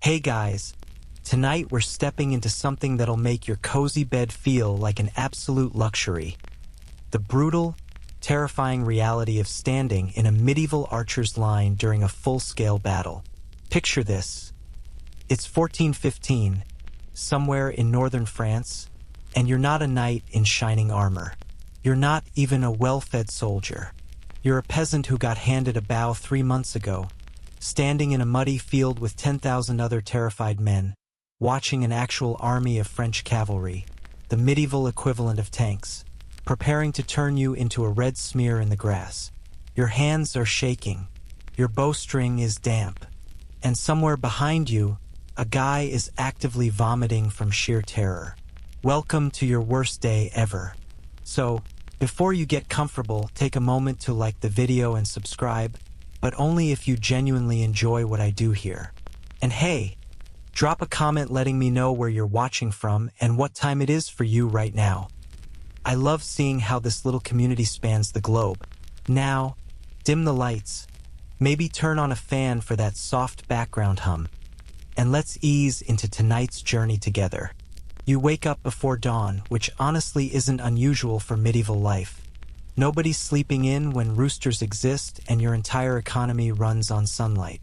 Hey guys, tonight we're stepping into something that'll make your cozy bed feel like an absolute luxury. The brutal, terrifying reality of standing in a medieval archer's line during a full-scale battle. Picture this. It's 1415, somewhere in northern France, and you're not a knight in shining armor. You're not even a well-fed soldier. You're a peasant who got handed a bow 3 months ago, standing in a muddy field with 10,000 other terrified men, watching an actual army of French cavalry, the medieval equivalent of tanks, preparing to turn you into a red smear in the grass. Your hands are shaking, your bowstring is damp, and somewhere behind you, a guy is actively vomiting from sheer terror. Welcome to your worst day ever. So, before you get comfortable, take a moment to like the video and subscribe, but only if you genuinely enjoy what I do here. And hey, drop a comment letting me know where you're watching from and what time it is for you right now. I love seeing how this little community spans the globe. Now, dim the lights, maybe turn on a fan for that soft background hum, and let's ease into tonight's journey together. You wake up before dawn, which honestly isn't unusual for medieval life. Nobody's sleeping in when roosters exist and your entire economy runs on sunlight.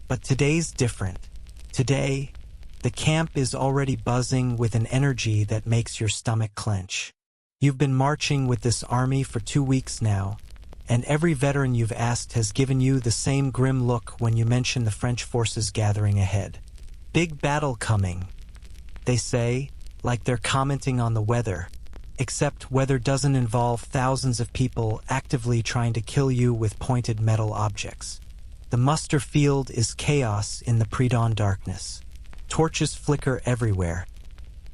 But today's different. Today, the camp is already buzzing with an energy that makes your stomach clench. You've been marching with this army for 2 weeks now, and every veteran you've asked has given you the same grim look when you mention the French forces gathering ahead. Big battle coming, they say, like they're commenting on the weather. Except weather doesn't involve thousands of people actively trying to kill you with pointed metal objects. The muster field is chaos in the pre-dawn darkness. Torches flicker everywhere,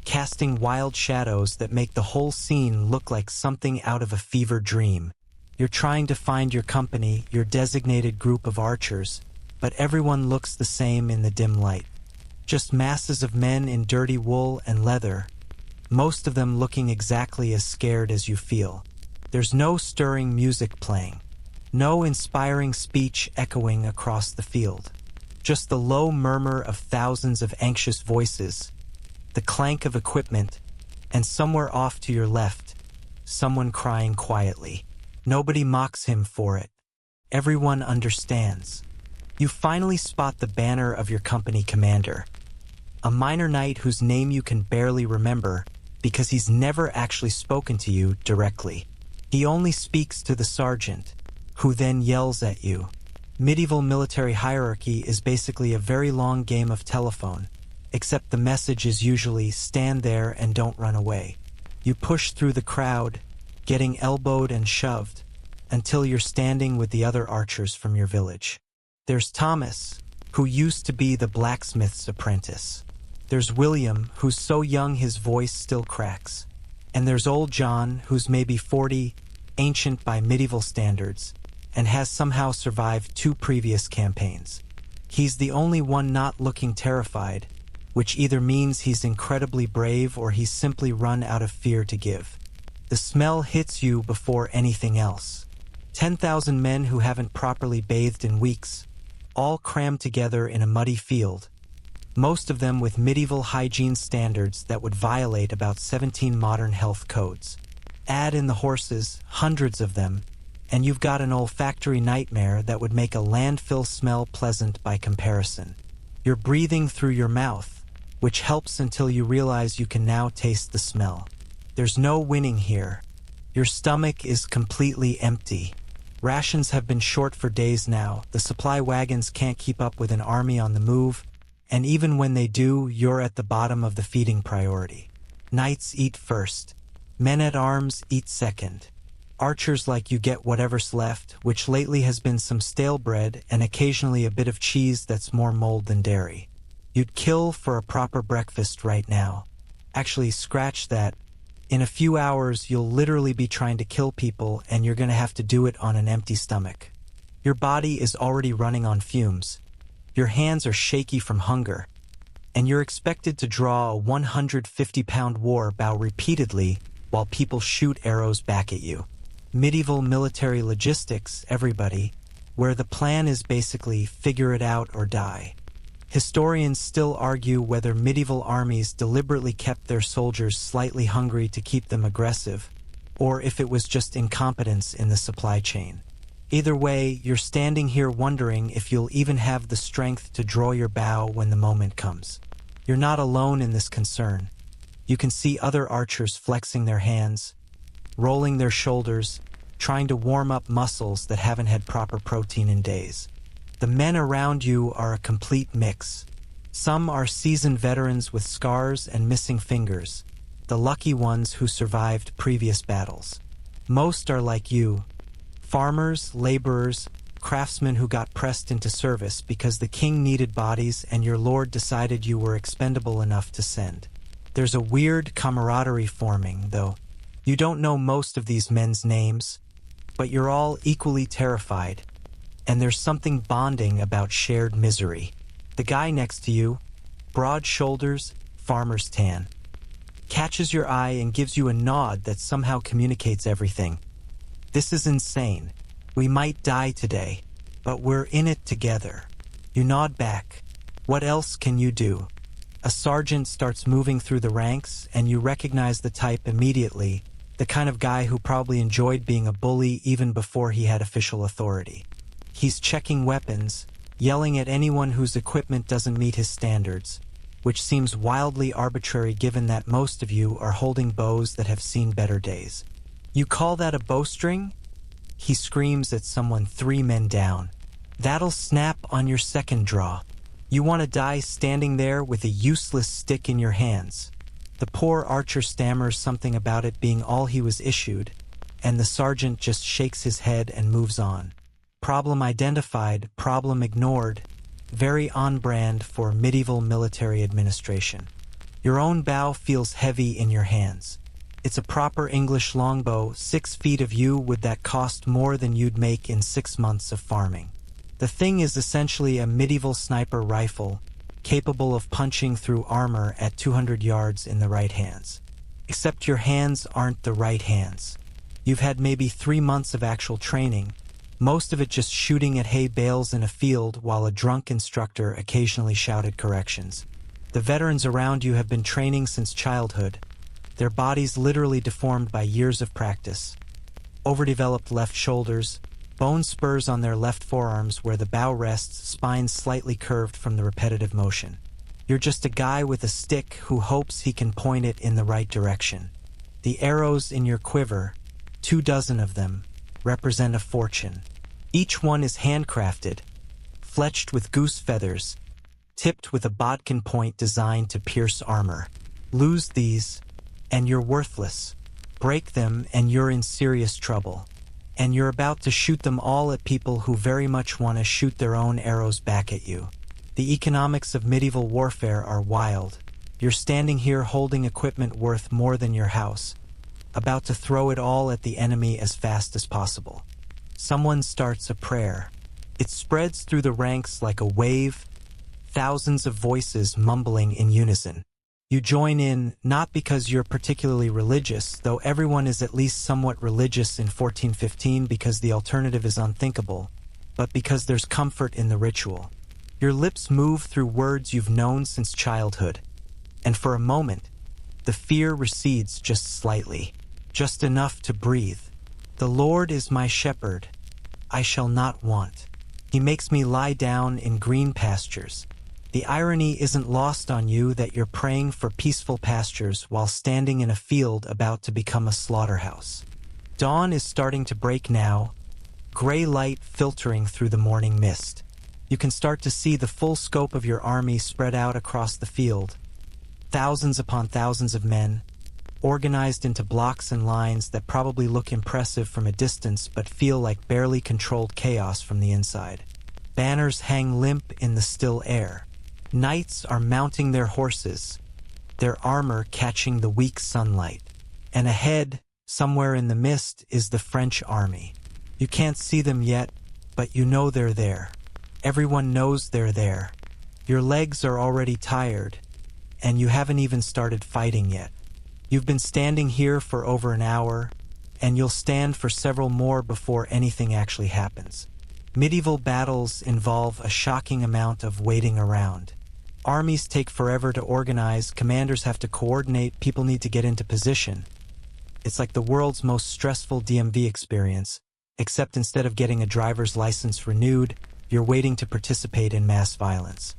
casting wild shadows that make the whole scene look like something out of a fever dream. You're trying to find your company, your designated group of archers, but everyone looks the same in the dim light. Just masses of men in dirty wool and leather, most of them looking exactly as scared as you feel. There's no stirring music playing, no inspiring speech echoing across the field. Just the low murmur of thousands of anxious voices, the clank of equipment, and somewhere off to your left, someone crying quietly. Nobody mocks him for it. Everyone understands. You finally spot the banner of your company commander, a minor knight whose name you can barely remember because he's never actually spoken to you directly. He only speaks to the sergeant, who then yells at you. Medieval military hierarchy is basically a very long game of telephone, except the message is usually stand there and don't run away. You push through the crowd, getting elbowed and shoved, until you're standing with the other archers from your village. There's Thomas, who used to be the blacksmith's apprentice. There's William, who's so young his voice still cracks. And there's old John, who's maybe 40, ancient by medieval standards, and has somehow survived 2 previous campaigns. He's the only one not looking terrified, which either means he's incredibly brave or he's simply run out of fear to give. The smell hits you before anything else. 10,000 men who haven't properly bathed in weeks, all crammed together in a muddy field, most of them with medieval hygiene standards that would violate about 17 modern health codes. Add in the horses, hundreds of them, and you've got an olfactory nightmare that would make a landfill smell pleasant by comparison. You're breathing through your mouth, which helps until you realize you can now taste the smell. There's no winning here. Your stomach is completely empty. Rations have been short for days now. The supply wagons can't keep up with an army on the move, and even when they do, you're at the bottom of the feeding priority. Knights eat first. Men-at-arms eat second. Archers like you get whatever's left, which lately has been some stale bread and occasionally a bit of cheese that's more mold than dairy. You'd kill for a proper breakfast right now. Actually, scratch that. In a few hours, you'll literally be trying to kill people and you're gonna have to do it on an empty stomach. Your body is already running on fumes. Your hands are shaky from hunger, and you're expected to draw a 150-pound war bow repeatedly while people shoot arrows back at you. Medieval military logistics, everybody, where the plan is basically figure it out or die. Historians still argue whether medieval armies deliberately kept their soldiers slightly hungry to keep them aggressive, or if it was just incompetence in the supply chain. Either way, you're standing here wondering if you'll even have the strength to draw your bow when the moment comes. You're not alone in this concern. You can see other archers flexing their hands, rolling their shoulders, trying to warm up muscles that haven't had proper protein in days. The men around you are a complete mix. Some are seasoned veterans with scars and missing fingers, the lucky ones who survived previous battles. Most are like you, farmers, laborers, craftsmen who got pressed into service because the king needed bodies and your lord decided you were expendable enough to send. There's a weird camaraderie forming, though. You don't know most of these men's names, but you're all equally terrified, and there's something bonding about shared misery. The guy next to you, broad shoulders, farmer's tan, catches your eye and gives you a nod that somehow communicates everything. This is insane. We might die today, but we're in it together. You nod back. What else can you do? A sergeant starts moving through the ranks, and you recognize the type immediately, the kind of guy who probably enjoyed being a bully even before he had official authority. He's checking weapons, yelling at anyone whose equipment doesn't meet his standards, which seems wildly arbitrary given that most of you are holding bows that have seen better days. You call that a bowstring? He screams at someone 3 men down. That'll snap on your second draw. You want to die standing there with a useless stick in your hands. The poor archer stammers something about it being all he was issued, and the sergeant just shakes his head and moves on. Problem identified, problem ignored. Very on-brand for medieval military administration. Your own bow feels heavy in your hands. It's a proper English longbow. 6 feet of you would that cost more than you'd make in 6 months of farming. The thing is essentially a medieval sniper rifle, capable of punching through armor at 200 yards in the right hands. Except your hands aren't the right hands. You've had maybe 3 months of actual training, most of it just shooting at hay bales in a field while a drunk instructor occasionally shouted corrections. The veterans around you have been training since childhood, their bodies literally deformed by years of practice. Overdeveloped left shoulders, bone spurs on their left forearms where the bow rests, spines slightly curved from the repetitive motion. You're just a guy with a stick who hopes he can point it in the right direction. The arrows in your quiver, 24 of them, represent a fortune. Each one is handcrafted, fletched with goose feathers, tipped with a bodkin point designed to pierce armor. Lose these, and you're worthless. Break them, and you're in serious trouble. And you're about to shoot them all at people who very much want to shoot their own arrows back at you. The economics of medieval warfare are wild. You're standing here holding equipment worth more than your house, about to throw it all at the enemy as fast as possible. Someone starts a prayer. It spreads through the ranks like a wave, thousands of voices mumbling in unison. You join in, not because you're particularly religious, though everyone is at least somewhat religious in 1415 because the alternative is unthinkable, but because there's comfort in the ritual. Your lips move through words you've known since childhood, and for a moment, the fear recedes just slightly, just enough to breathe. The Lord is my shepherd, I shall not want. He makes me lie down in green pastures. The irony isn't lost on you that you're praying for peaceful pastures while standing in a field about to become a slaughterhouse. Dawn is starting to break now, gray light filtering through the morning mist. You can start to see the full scope of your army spread out across the field. Thousands upon thousands of men, organized into blocks and lines that probably look impressive from a distance but feel like barely controlled chaos from the inside. Banners hang limp in the still air. Knights are mounting their horses, their armor catching the weak sunlight. And ahead, somewhere in the mist, is the French army. You can't see them yet, but you know they're there. Everyone knows they're there. Your legs are already tired, and you haven't even started fighting yet. You've been standing here for over an hour, and you'll stand for several more before anything actually happens. Medieval battles involve a shocking amount of waiting around. Armies take forever to organize, commanders have to coordinate, people need to get into position. It's like the world's most stressful DMV experience, except instead of getting a driver's license renewed, you're waiting to participate in mass violence.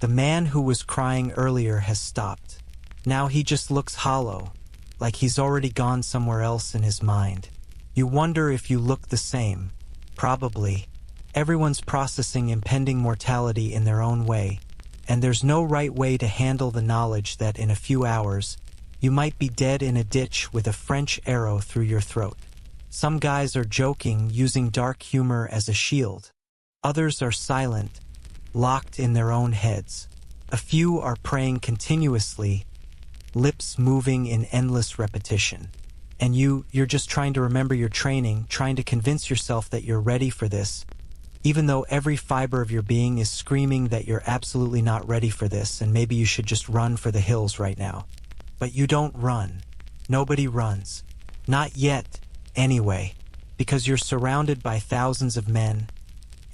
The man who was crying earlier has stopped. Now he just looks hollow, like he's already gone somewhere else in his mind. You wonder if you look the same. Probably. Everyone's processing impending mortality in their own way, and there's no right way to handle the knowledge that in a few hours, you might be dead in a ditch with a French arrow through your throat. Some guys are joking, using dark humor as a shield. Others are silent, locked in their own heads. A few are praying continuously, lips moving in endless repetition. And you're just trying to remember your training, trying to convince yourself that you're ready for this, even though every fiber of your being is screaming that you're absolutely not ready for this and maybe you should just run for the hills right now. But you don't run. Nobody runs. Not yet, anyway, because you're surrounded by thousands of men,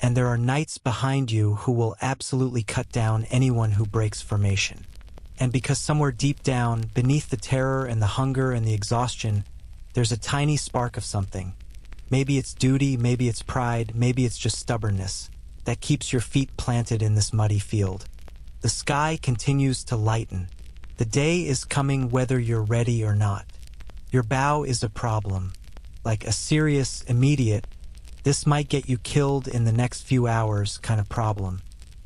and there are knights behind you who will absolutely cut down anyone who breaks formation. And because somewhere deep down, beneath the terror and the hunger and the exhaustion, there's a tiny spark of something. Maybe it's duty, maybe it's pride, maybe it's just stubbornness that keeps your feet planted in this muddy field. The sky continues to lighten. The day is coming whether you're ready or not. Your bow is a problem, like a serious, immediate, this might get you killed in the next few hours kind of problem.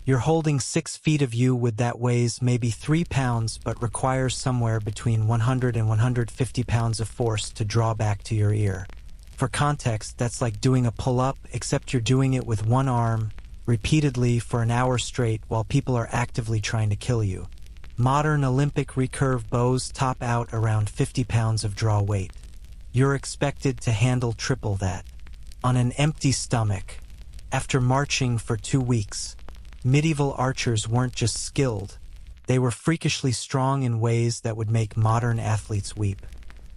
You're holding 6 feet of you with that weighs maybe 3 pounds but requires somewhere between 100 and 150 pounds of force to draw back to your ear. For context, that's like doing a pull-up, except you're doing it with one arm, repeatedly for an hour straight while people are actively trying to kill you. Modern Olympic recurve bows top out around 50 pounds of draw weight. You're expected to handle triple that. On an empty stomach. After marching for 2 weeks, medieval archers weren't just skilled, they were freakishly strong in ways that would make modern athletes weep.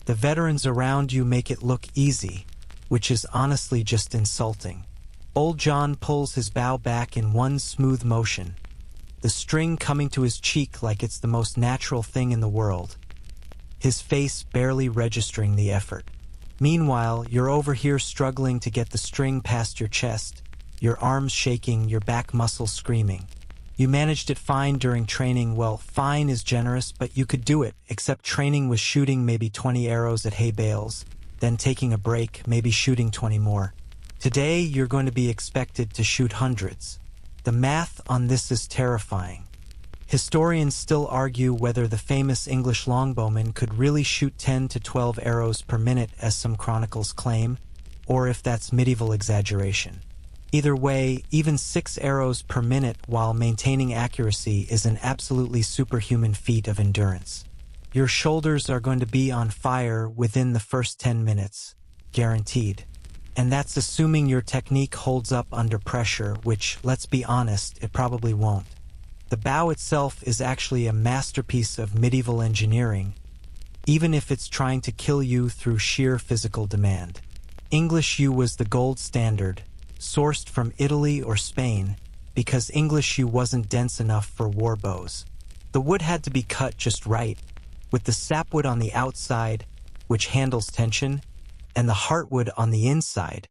The veterans around you make it look easy, which is honestly just insulting. Old John pulls his bow back in one smooth motion, the string coming to his cheek like it's the most natural thing in the world, his face barely registering the effort. Meanwhile, you're over here struggling to get the string past your chest, your arms shaking, your back muscles screaming. You managed it fine during training. Well, fine is generous, but you could do it, except training was shooting maybe 20 arrows at hay bales, then taking a break, maybe shooting 20 more. Today, you're going to be expected to shoot hundreds. The math on this is terrifying. Historians still argue whether the famous English longbowmen could really shoot 10 to 12 arrows per minute, as some chronicles claim, or if that's medieval exaggeration. Either way, even 6 arrows per minute while maintaining accuracy is an absolutely superhuman feat of endurance. Your shoulders are going to be on fire within the first 10 minutes, guaranteed. And that's assuming your technique holds up under pressure, which, let's be honest, it probably won't. The bow itself is actually a masterpiece of medieval engineering, even if it's trying to kill you through sheer physical demand. English yew was the gold standard, sourced from Italy or Spain, because English yew wasn't dense enough for war bows. The wood had to be cut just right, with the sapwood on the outside, which handles tension, and the heartwood on the inside,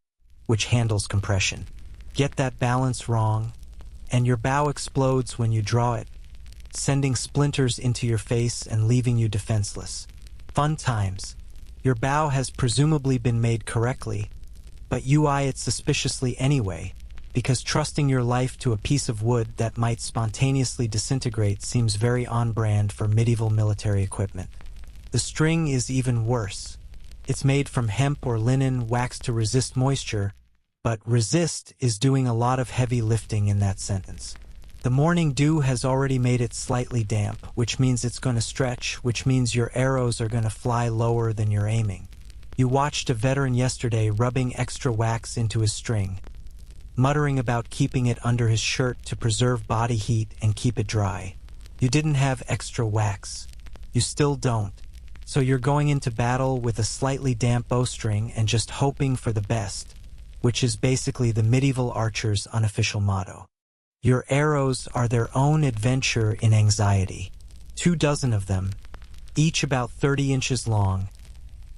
which handles compression. Get that balance wrong, and your bow explodes when you draw it, sending splinters into your face and leaving you defenseless. Fun times. Your bow has presumably been made correctly, but you eye it suspiciously anyway, because trusting your life to a piece of wood that might spontaneously disintegrate seems very on-brand for medieval military equipment. The string is even worse. It's made from hemp or linen waxed to resist moisture, but resist is doing a lot of heavy lifting in that sentence. The morning dew has already made it slightly damp, which means it's going to stretch, which means your arrows are going to fly lower than you're aiming. You watched a veteran yesterday rubbing extra wax into his string, muttering about keeping it under his shirt to preserve body heat and keep it dry. You didn't have extra wax. You still don't. So you're going into battle with a slightly damp bowstring and just hoping for the best, which is basically the medieval archer's unofficial motto. Your arrows are their own adventure in anxiety. 24 of them, each about 30 inches long,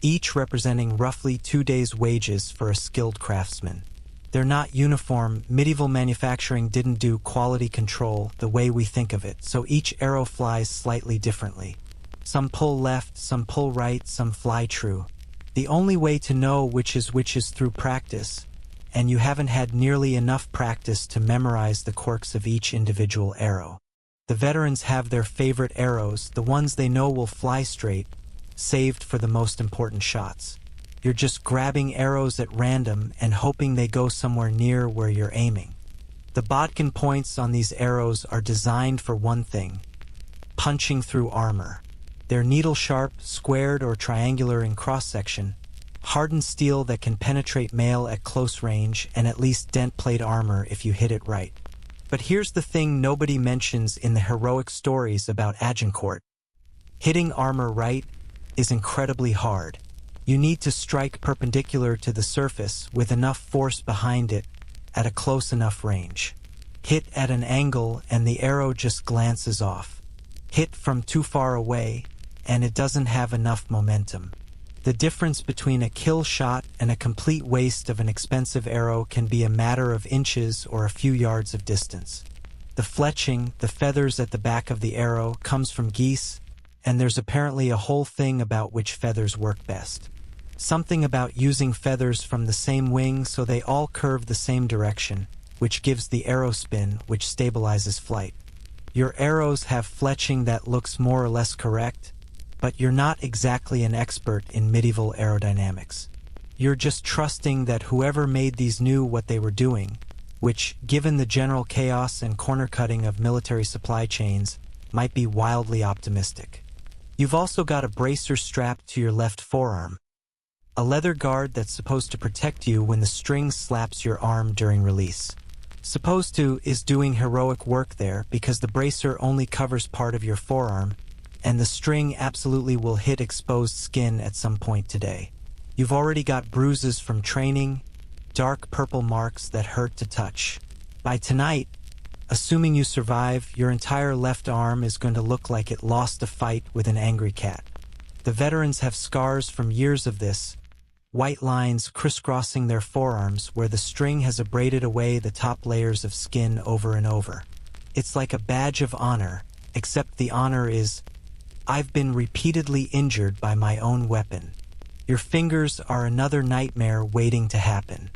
each representing roughly 2 days' wages for a skilled craftsman. They're not uniform. Medieval manufacturing didn't do quality control the way we think of it, so each arrow flies slightly differently. Some pull left, some pull right, some fly true. The only way to know which is through practice, and you haven't had nearly enough practice to memorize the quirks of each individual arrow. The veterans have their favorite arrows, the ones they know will fly straight, saved for the most important shots. You're just grabbing arrows at random and hoping they go somewhere near where you're aiming. The bodkin points on these arrows are designed for one thing: punching through armor. They're needle-sharp, squared or triangular in cross-section, hardened steel that can penetrate mail at close range and at least dent plate armor if you hit it right. But here's the thing nobody mentions in the heroic stories about Agincourt. Hitting armor right is incredibly hard. You need to strike perpendicular to the surface with enough force behind it at a close enough range. Hit at an angle and the arrow just glances off. Hit from too far away and it doesn't have enough momentum. The difference between a kill shot and a complete waste of an expensive arrow can be a matter of inches or a few yards of distance. The fletching, the feathers at the back of the arrow, comes from geese, and there's apparently a whole thing about which feathers work best. Something about using feathers from the same wing so they all curve the same direction, which gives the arrow spin, which stabilizes flight. Your arrows have fletching that looks more or less correct, but you're not exactly an expert in medieval aerodynamics. You're just trusting that whoever made these knew what they were doing, which, given the general chaos and corner-cutting of military supply chains, might be wildly optimistic. You've also got a bracer strapped to your left forearm, a leather guard that's supposed to protect you when the string slaps your arm during release. Supposed to is doing heroic work there because the bracer only covers part of your forearm, and the string absolutely will hit exposed skin at some point today. You've already got bruises from training, dark purple marks that hurt to touch. By tonight, assuming you survive, your entire left arm is going to look like it lost a fight with an angry cat. The veterans have scars from years of this, white lines crisscrossing their forearms where the string has abraded away the top layers of skin over and over. It's like a badge of honor, except the honor is, I've been repeatedly injured by my own weapon. Your fingers are another nightmare waiting to happen.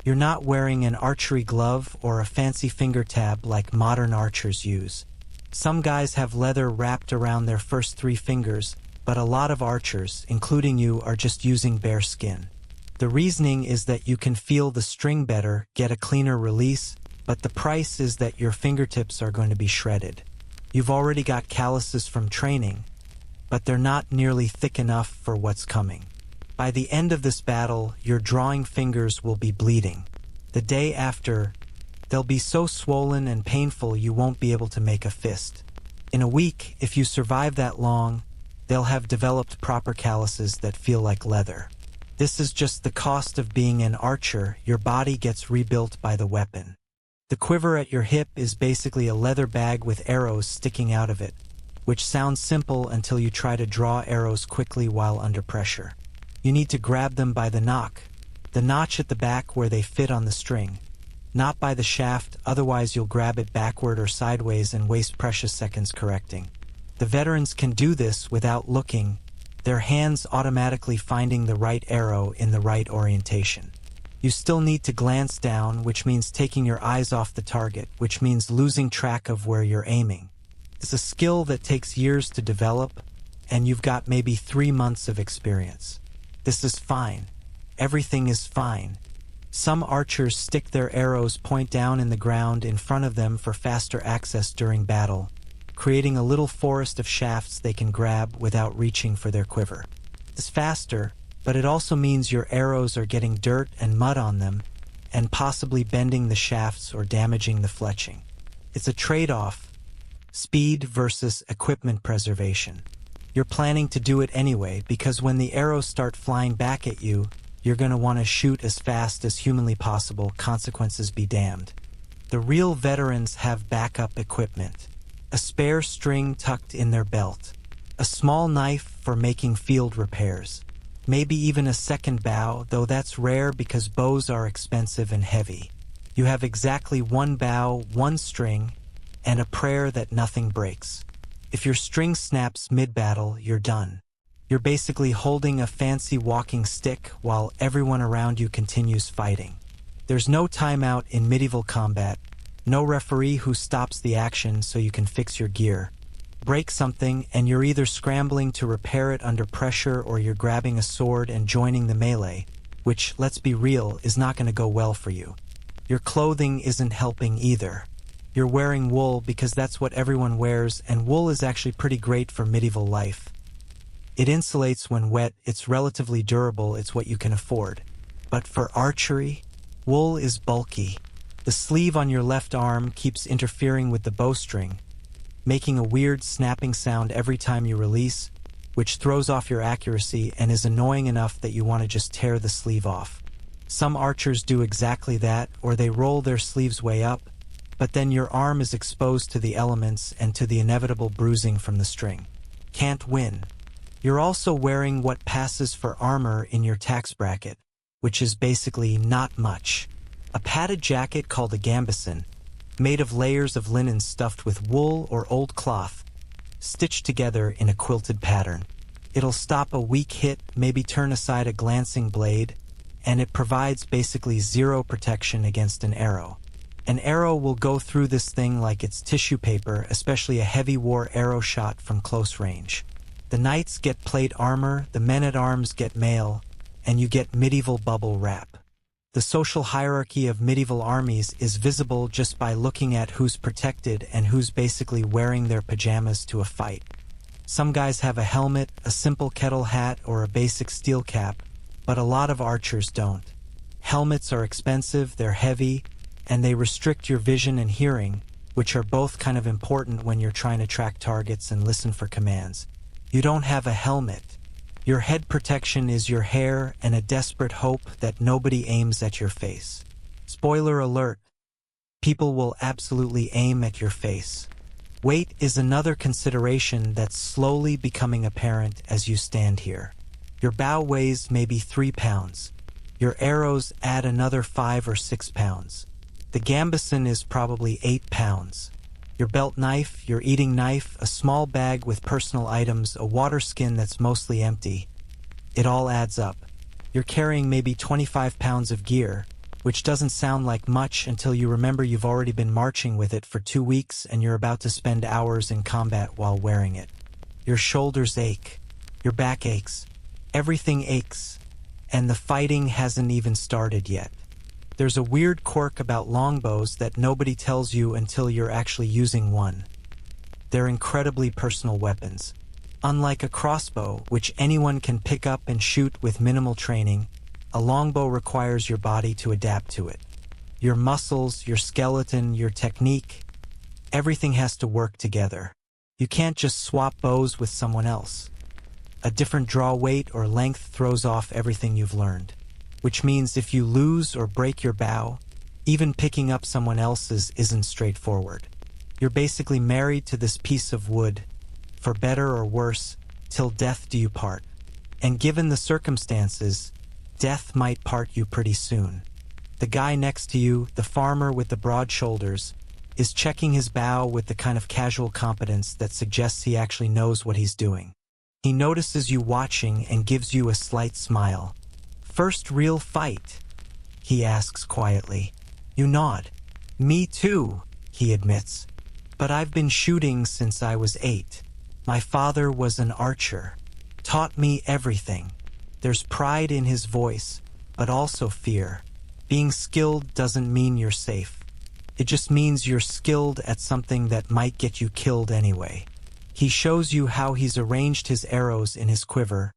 You're not wearing an archery glove or a fancy finger tab like modern archers use. Some guys have leather wrapped around their first 3 fingers, but a lot of archers, including you, are just using bare skin. The reasoning is that you can feel the string better, get a cleaner release, but the price is that your fingertips are going to be shredded. You've already got calluses from training, but they're not nearly thick enough for what's coming. By the end of this battle, your drawing fingers will be bleeding. The day after, they'll be so swollen and painful you won't be able to make a fist. In a week, if you survive that long, they'll have developed proper calluses that feel like leather. This is just the cost of being an archer. Your body gets rebuilt by the weapon. The quiver at your hip is basically a leather bag with arrows sticking out of it, which sounds simple until you try to draw arrows quickly while under pressure. You need to grab them by the notch at the back where they fit on the string, not by the shaft, otherwise you'll grab it backward or sideways and waste precious seconds correcting. The veterans can do this without looking, their hands automatically finding the right arrow in the right orientation. You still need to glance down, which means taking your eyes off the target, which means losing track of where you're aiming. It's a skill that takes years to develop, and you've got maybe 3 months of experience. This is fine. Everything is fine. Some archers stick their arrows point down in the ground in front of them for faster access during battle, creating a little forest of shafts they can grab without reaching for their quiver. It's faster, but it also means your arrows are getting dirt and mud on them, and possibly bending the shafts or damaging the fletching. It's a trade-off. Speed versus equipment preservation. You're planning to do it anyway because when the arrows start flying back at you, you're going to want to shoot as fast as humanly possible, consequences be damned. The real veterans have backup equipment. A spare string tucked in their belt. A small knife for making field repairs. Maybe even a second bow, though that's rare because bows are expensive and heavy. You have exactly one bow, one string, and a prayer that nothing breaks. If your string snaps mid-battle, you're done. You're basically holding a fancy walking stick while everyone around you continues fighting. There's no timeout in medieval combat, no referee who stops the action so you can fix your gear. Break something and you're either scrambling to repair it under pressure or you're grabbing a sword and joining the melee, which, let's be real, is not going to go well for you. Your clothing isn't helping either. You're wearing wool because that's what everyone wears, and wool is actually pretty great for medieval life. It insulates when wet, it's relatively durable, it's what you can afford. But for archery, wool is bulky. The sleeve on your left arm keeps interfering with the bowstring, making a weird snapping sound every time you release, which throws off your accuracy and is annoying enough that you want to just tear the sleeve off. Some archers do exactly that, or they roll their sleeves way up, but then your arm is exposed to the elements and to the inevitable bruising from the string. Can't win. You're also wearing what passes for armor in your tax bracket, which is basically not much. A padded jacket called a gambeson, made of layers of linen stuffed with wool or old cloth, stitched together in a quilted pattern. It'll stop a weak hit, maybe turn aside a glancing blade, and it provides basically zero protection against an arrow. An arrow will go through this thing like it's tissue paper, especially a heavy war arrow shot from close range. The knights get plate armor, the men-at-arms get mail, and you get medieval bubble wrap. The social hierarchy of medieval armies is visible just by looking at who's protected and who's basically wearing their pajamas to a fight. Some guys have a helmet, a simple kettle hat, or a basic steel cap, but a lot of archers don't. Helmets are expensive, they're heavy, and they restrict your vision and hearing, which are both kind of important when you're trying to track targets and listen for commands. You don't have a helmet. Your head protection is your hair and a desperate hope that nobody aims at your face. Spoiler alert, people will absolutely aim at your face. Weight is another consideration that's slowly becoming apparent as you stand here. Your bow weighs maybe 3 pounds. Your arrows add another 5 or 6 pounds. The gambeson is probably 8 pounds. Your belt knife, your eating knife, a small bag with personal items, a water skin that's mostly empty. It all adds up. You're carrying maybe 25 pounds of gear, which doesn't sound like much until you remember you've already been marching with it for 2 weeks and you're about to spend hours in combat while wearing it. Your shoulders ache. Your back aches. Everything aches. And the fighting hasn't even started yet. There's a weird quirk about longbows that nobody tells you until you're actually using one. They're incredibly personal weapons. Unlike a crossbow, which anyone can pick up and shoot with minimal training, a longbow requires your body to adapt to it. Your muscles, your skeleton, your technique, everything has to work together. You can't just swap bows with someone else. A different draw weight or length throws off everything you've learned. Which means if you lose or break your bow, even picking up someone else's isn't straightforward. You're basically married to this piece of wood, for better or worse, till death do you part. And given the circumstances, death might part you pretty soon. The guy next to you, the farmer with the broad shoulders, is checking his bow with the kind of casual competence that suggests he actually knows what he's doing. He notices you watching and gives you a slight smile. "First real fight?" he asks quietly. You nod. "Me too," he admits. "But I've been shooting since I was 8. My father was an archer. Taught me everything." There's pride in his voice, but also fear. Being skilled doesn't mean you're safe. It just means you're skilled at something that might get you killed anyway. He shows you how he's arranged his arrows in his quiver,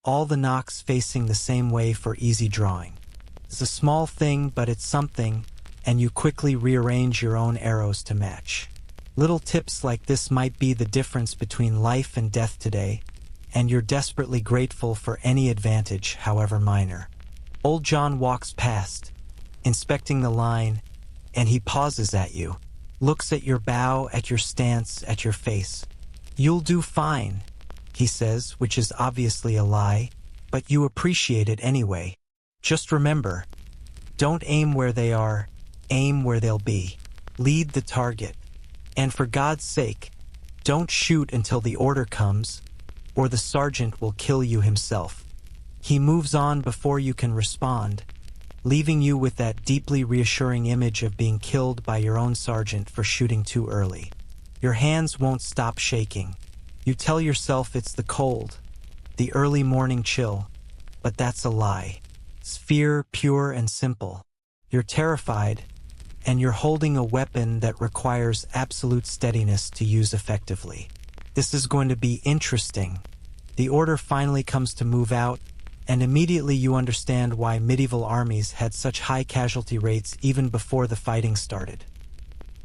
all the nocks facing the same way for easy drawing. It's a small thing, but it's something, and you quickly rearrange your own arrows to match. Little tips like this might be the difference between life and death today, and you're desperately grateful for any advantage, however minor. Old John walks past, inspecting the line, and he pauses at you, looks at your bow, at your stance, at your face. "You'll do fine," he says, which is obviously a lie, but you appreciate it anyway. "Just remember, don't aim where they are, aim where they'll be. Lead the target. And for God's sake, don't shoot until the order comes, or the sergeant will kill you himself." He moves on before you can respond, leaving you with that deeply reassuring image of being killed by your own sergeant for shooting too early. Your hands won't stop shaking. You tell yourself it's the cold, the early morning chill, but that's a lie. It's fear, pure and simple. You're terrified, and you're holding a weapon that requires absolute steadiness to use effectively. This is going to be interesting. The order finally comes to move out, and immediately you understand why medieval armies had such high casualty rates even before the fighting started.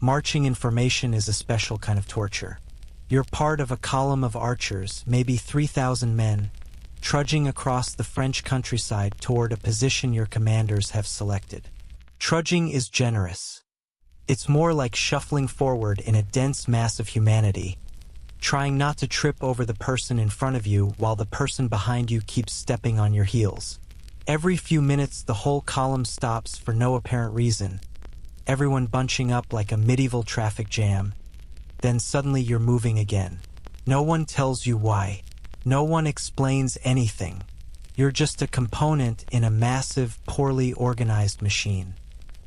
Marching in formation is a special kind of torture. You're part of a column of archers, maybe 3,000 men, trudging across the French countryside toward a position your commanders have selected. Trudging is generous. It's more like shuffling forward in a dense mass of humanity, trying not to trip over the person in front of you while the person behind you keeps stepping on your heels. Every few minutes the whole column stops for no apparent reason, everyone bunching up like a medieval traffic jam. Then suddenly you're moving again. No one tells you why. No one explains anything. You're just a component in a massive, poorly organized machine.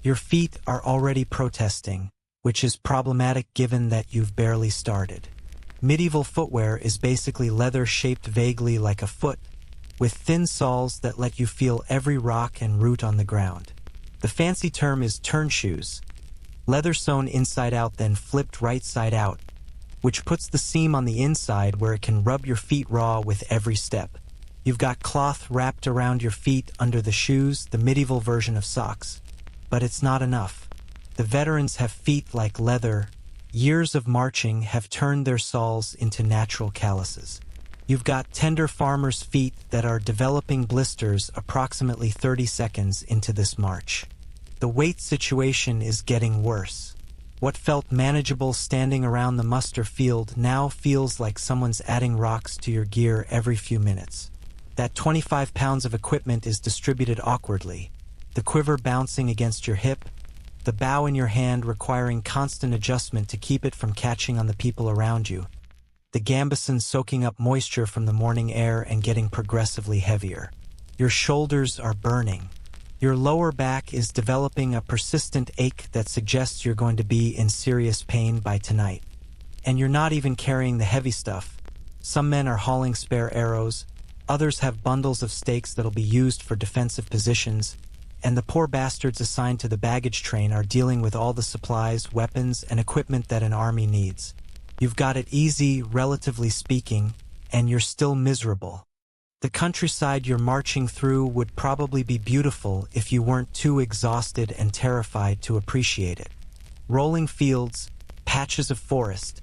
Your feet are already protesting, which is problematic given that you've barely started. Medieval footwear is basically leather shaped vaguely like a foot, with thin soles that let you feel every rock and root on the ground. The fancy term is turn shoes, leather sewn inside out then flipped right side out, which puts the seam on the inside where it can rub your feet raw with every step. You've got cloth wrapped around your feet under the shoes, the medieval version of socks. But it's not enough. The veterans have feet like leather. Years of marching have turned their soles into natural calluses. You've got tender farmers' feet that are developing blisters approximately 30 seconds into this march. The weight situation is getting worse. What felt manageable standing around the muster field now feels like someone's adding rocks to your gear every few minutes. That 25 pounds of equipment is distributed awkwardly, the quiver bouncing against your hip, the bow in your hand requiring constant adjustment to keep it from catching on the people around you, the gambeson soaking up moisture from the morning air and getting progressively heavier. Your shoulders are burning. Your lower back is developing a persistent ache that suggests you're going to be in serious pain by tonight. And you're not even carrying the heavy stuff. Some men are hauling spare arrows, others have bundles of stakes that'll be used for defensive positions, and the poor bastards assigned to the baggage train are dealing with all the supplies, weapons, and equipment that an army needs. You've got it easy, relatively speaking, and you're still miserable. The countryside you're marching through would probably be beautiful if you weren't too exhausted and terrified to appreciate it. Rolling fields, patches of forest,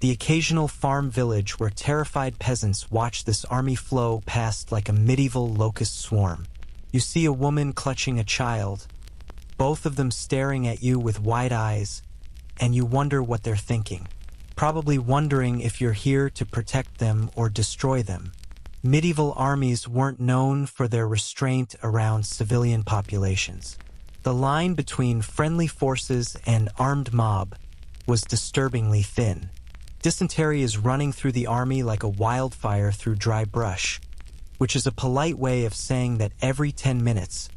the occasional farm village where terrified peasants watch this army flow past like a medieval locust swarm. You see a woman clutching a child, both of them staring at you with wide eyes, and you wonder what they're thinking. Probably wondering if you're here to protect them or destroy them. Medieval armies weren't known for their restraint around civilian populations. The line between friendly forces and armed mob was disturbingly thin. Dysentery is running through the army like a wildfire through dry brush, which is a polite way of saying that every 10 minutes,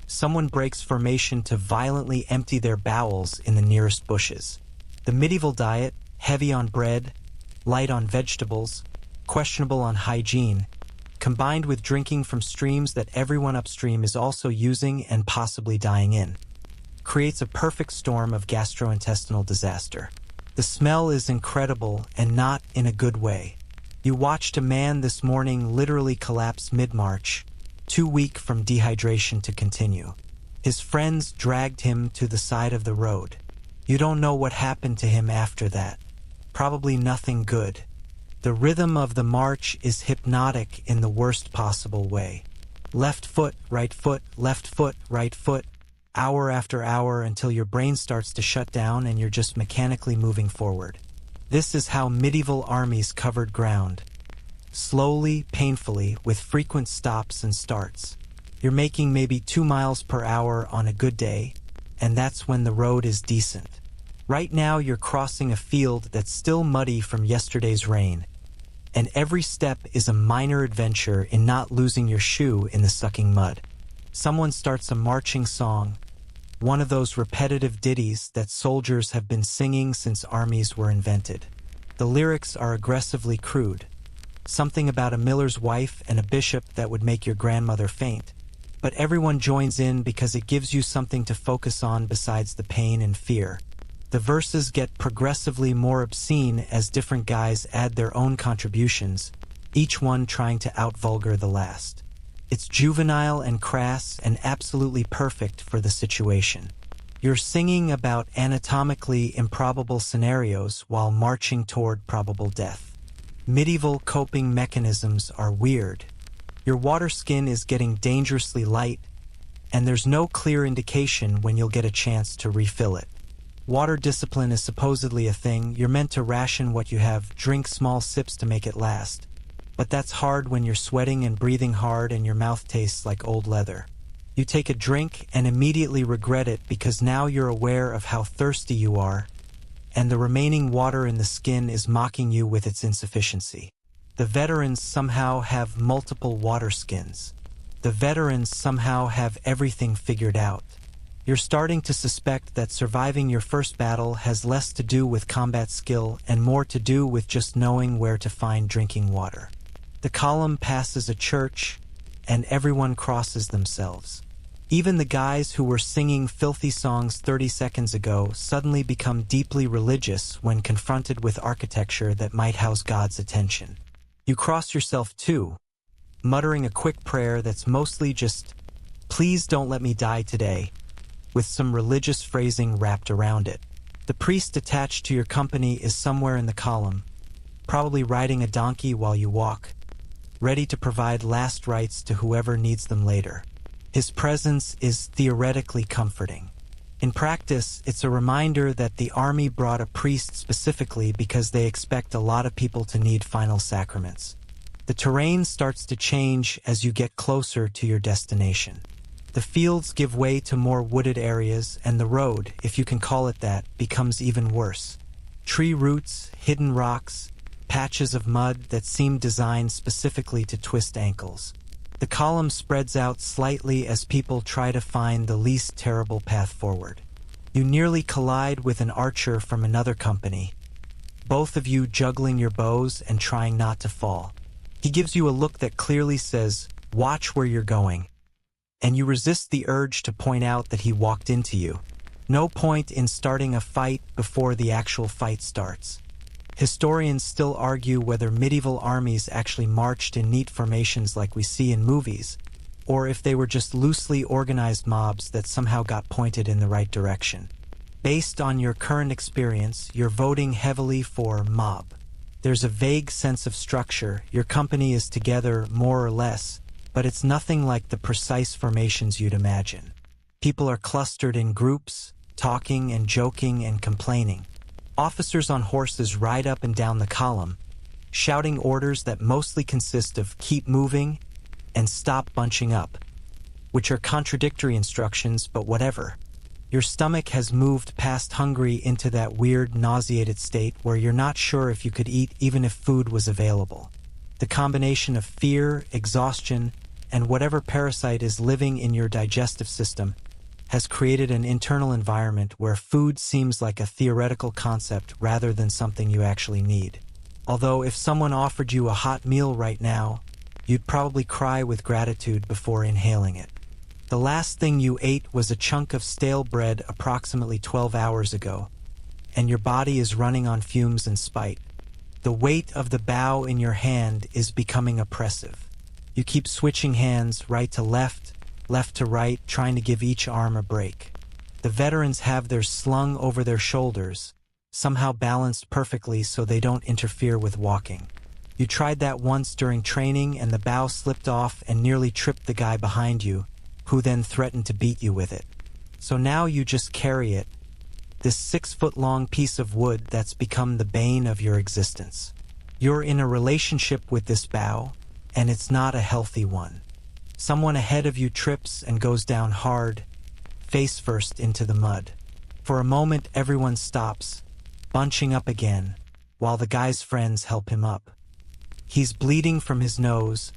someone breaks formation to violently empty their bowels in the nearest bushes. The medieval diet, heavy on bread, light on vegetables, questionable on hygiene, combined with drinking from streams that everyone upstream is also using and possibly dying in, creates a perfect storm of gastrointestinal disaster. The smell is incredible and not in a good way. You watched a man this morning literally collapse mid-march, too weak from dehydration to continue. His friends dragged him to the side of the road. You don't know what happened to him after that. Probably nothing good. The rhythm of the march is hypnotic in the worst possible way. Left foot, right foot, left foot, right foot. hour after hour until your brain starts to shut down and you're just mechanically moving forward. This is how medieval armies covered ground. Slowly, painfully, with frequent stops and starts. You're making maybe 2 miles per hour on a good day, and that's when the road is decent. Right now you're crossing a field that's still muddy from yesterday's rain, and every step is a minor adventure in not losing your shoe in the sucking mud. Someone starts a marching song, one of those repetitive ditties that soldiers have been singing since armies were invented. The lyrics are aggressively crude, something about a miller's wife and a bishop that would make your grandmother faint. But everyone joins in because it gives you something to focus on besides the pain and fear. The verses get progressively more obscene as different guys add their own contributions, each one trying to out-vulgar the last. It's juvenile and crass and absolutely perfect for the situation. You're singing about anatomically improbable scenarios while marching toward probable death. Medieval coping mechanisms are weird. Your water skin is getting dangerously light, and there's no clear indication when you'll get a chance to refill it. Water discipline is supposedly a thing. You're meant to ration what you have, drink small sips to make it last. But that's hard when you're sweating and breathing hard and your mouth tastes like old leather. You take a drink and immediately regret it because now you're aware of how thirsty you are, and the remaining water in the skin is mocking you with its insufficiency. The veterans somehow have multiple water skins. The veterans somehow have everything figured out. You're starting to suspect that surviving your first battle has less to do with combat skill and more to do with just knowing where to find drinking water. The column passes a church, and everyone crosses themselves. Even the guys who were singing filthy songs 30 seconds ago suddenly become deeply religious when confronted with architecture that might house God's attention. You cross yourself too, muttering a quick prayer that's mostly just, "Please don't let me die today," with some religious phrasing wrapped around it. The priest attached to your company is somewhere in the column, probably riding a donkey while you walk, ready to provide last rites to whoever needs them later. His presence is theoretically comforting. In practice, it's a reminder that the army brought a priest specifically because they expect a lot of people to need final sacraments. The terrain starts to change as you get closer to your destination. The fields give way to more wooded areas, and the road, if you can call it that, becomes even worse. Tree roots, hidden rocks, patches of mud that seem designed specifically to twist ankles. The column spreads out slightly as people try to find the least terrible path forward. You nearly collide with an archer from another company, both of you juggling your bows and trying not to fall. He gives you a look that clearly says, "Watch where you're going," and you resist the urge to point out that he walked into you. No point in starting a fight before the actual fight starts. Historians still argue whether medieval armies actually marched in neat formations like we see in movies, or if they were just loosely organized mobs that somehow got pointed in the right direction. Based on your current experience, you're voting heavily for mob. There's a vague sense of structure. Your company is together more or less, but it's nothing like the precise formations you'd imagine. People are clustered in groups, talking and joking and complaining. Officers on horses ride up and down the column, shouting orders that mostly consist of "keep moving" and "stop bunching up," which are contradictory instructions, but whatever. Your stomach has moved past hungry into that weird, nauseated state where you're not sure if you could eat even if food was available. The combination of fear, exhaustion, and whatever parasite is living in your digestive system has created an internal environment where food seems like a theoretical concept rather than something you actually need. Although if someone offered you a hot meal right now, you'd probably cry with gratitude before inhaling it. The last thing you ate was a chunk of stale bread approximately 12 hours ago, and your body is running on fumes and spite. The weight of the bow in your hand is becoming oppressive. You keep switching hands right to left to right, trying to give each arm a break. The veterans have theirs slung over their shoulders, somehow balanced perfectly so they don't interfere with walking. You tried that once during training and the bow slipped off and nearly tripped the guy behind you, who then threatened to beat you with it. So now you just carry it, this 6-foot-long piece of wood that's become the bane of your existence. You're in a relationship with this bow, and it's not a healthy one. Someone ahead of you trips and goes down hard, face first into the mud. For a moment, everyone stops, bunching up again, while the guy's friends help him up. He's bleeding from his nose,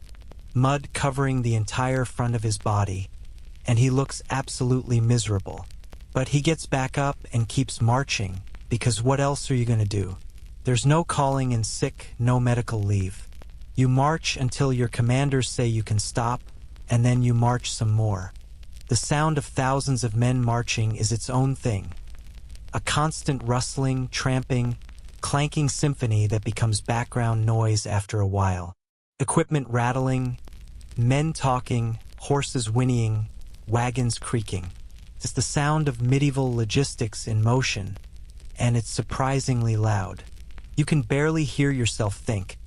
mud covering the entire front of his body, and he looks absolutely miserable. But he gets back up and keeps marching, because what else are you going to do? There's no calling in sick, no medical leave. You march until your commanders say you can stop, and then you march some more. The sound of thousands of men marching is its own thing. A constant rustling, tramping, clanking symphony that becomes background noise after a while. Equipment rattling, men talking, horses whinnying, wagons creaking. It's the sound of medieval logistics in motion, and it's surprisingly loud. You can barely hear yourself think,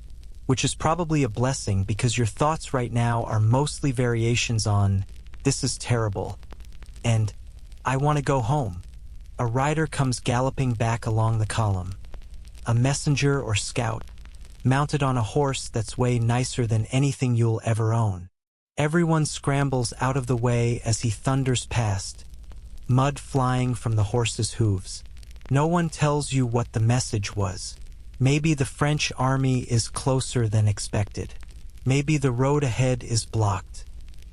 which is probably a blessing because your thoughts right now are mostly variations on, "This is terrible," and "I want to go home." A rider comes galloping back along the column. A messenger or scout, mounted on a horse that's way nicer than anything you'll ever own. Everyone scrambles out of the way as he thunders past, mud flying from the horse's hooves. No one tells you what the message was. Maybe the French army is closer than expected. Maybe the road ahead is blocked.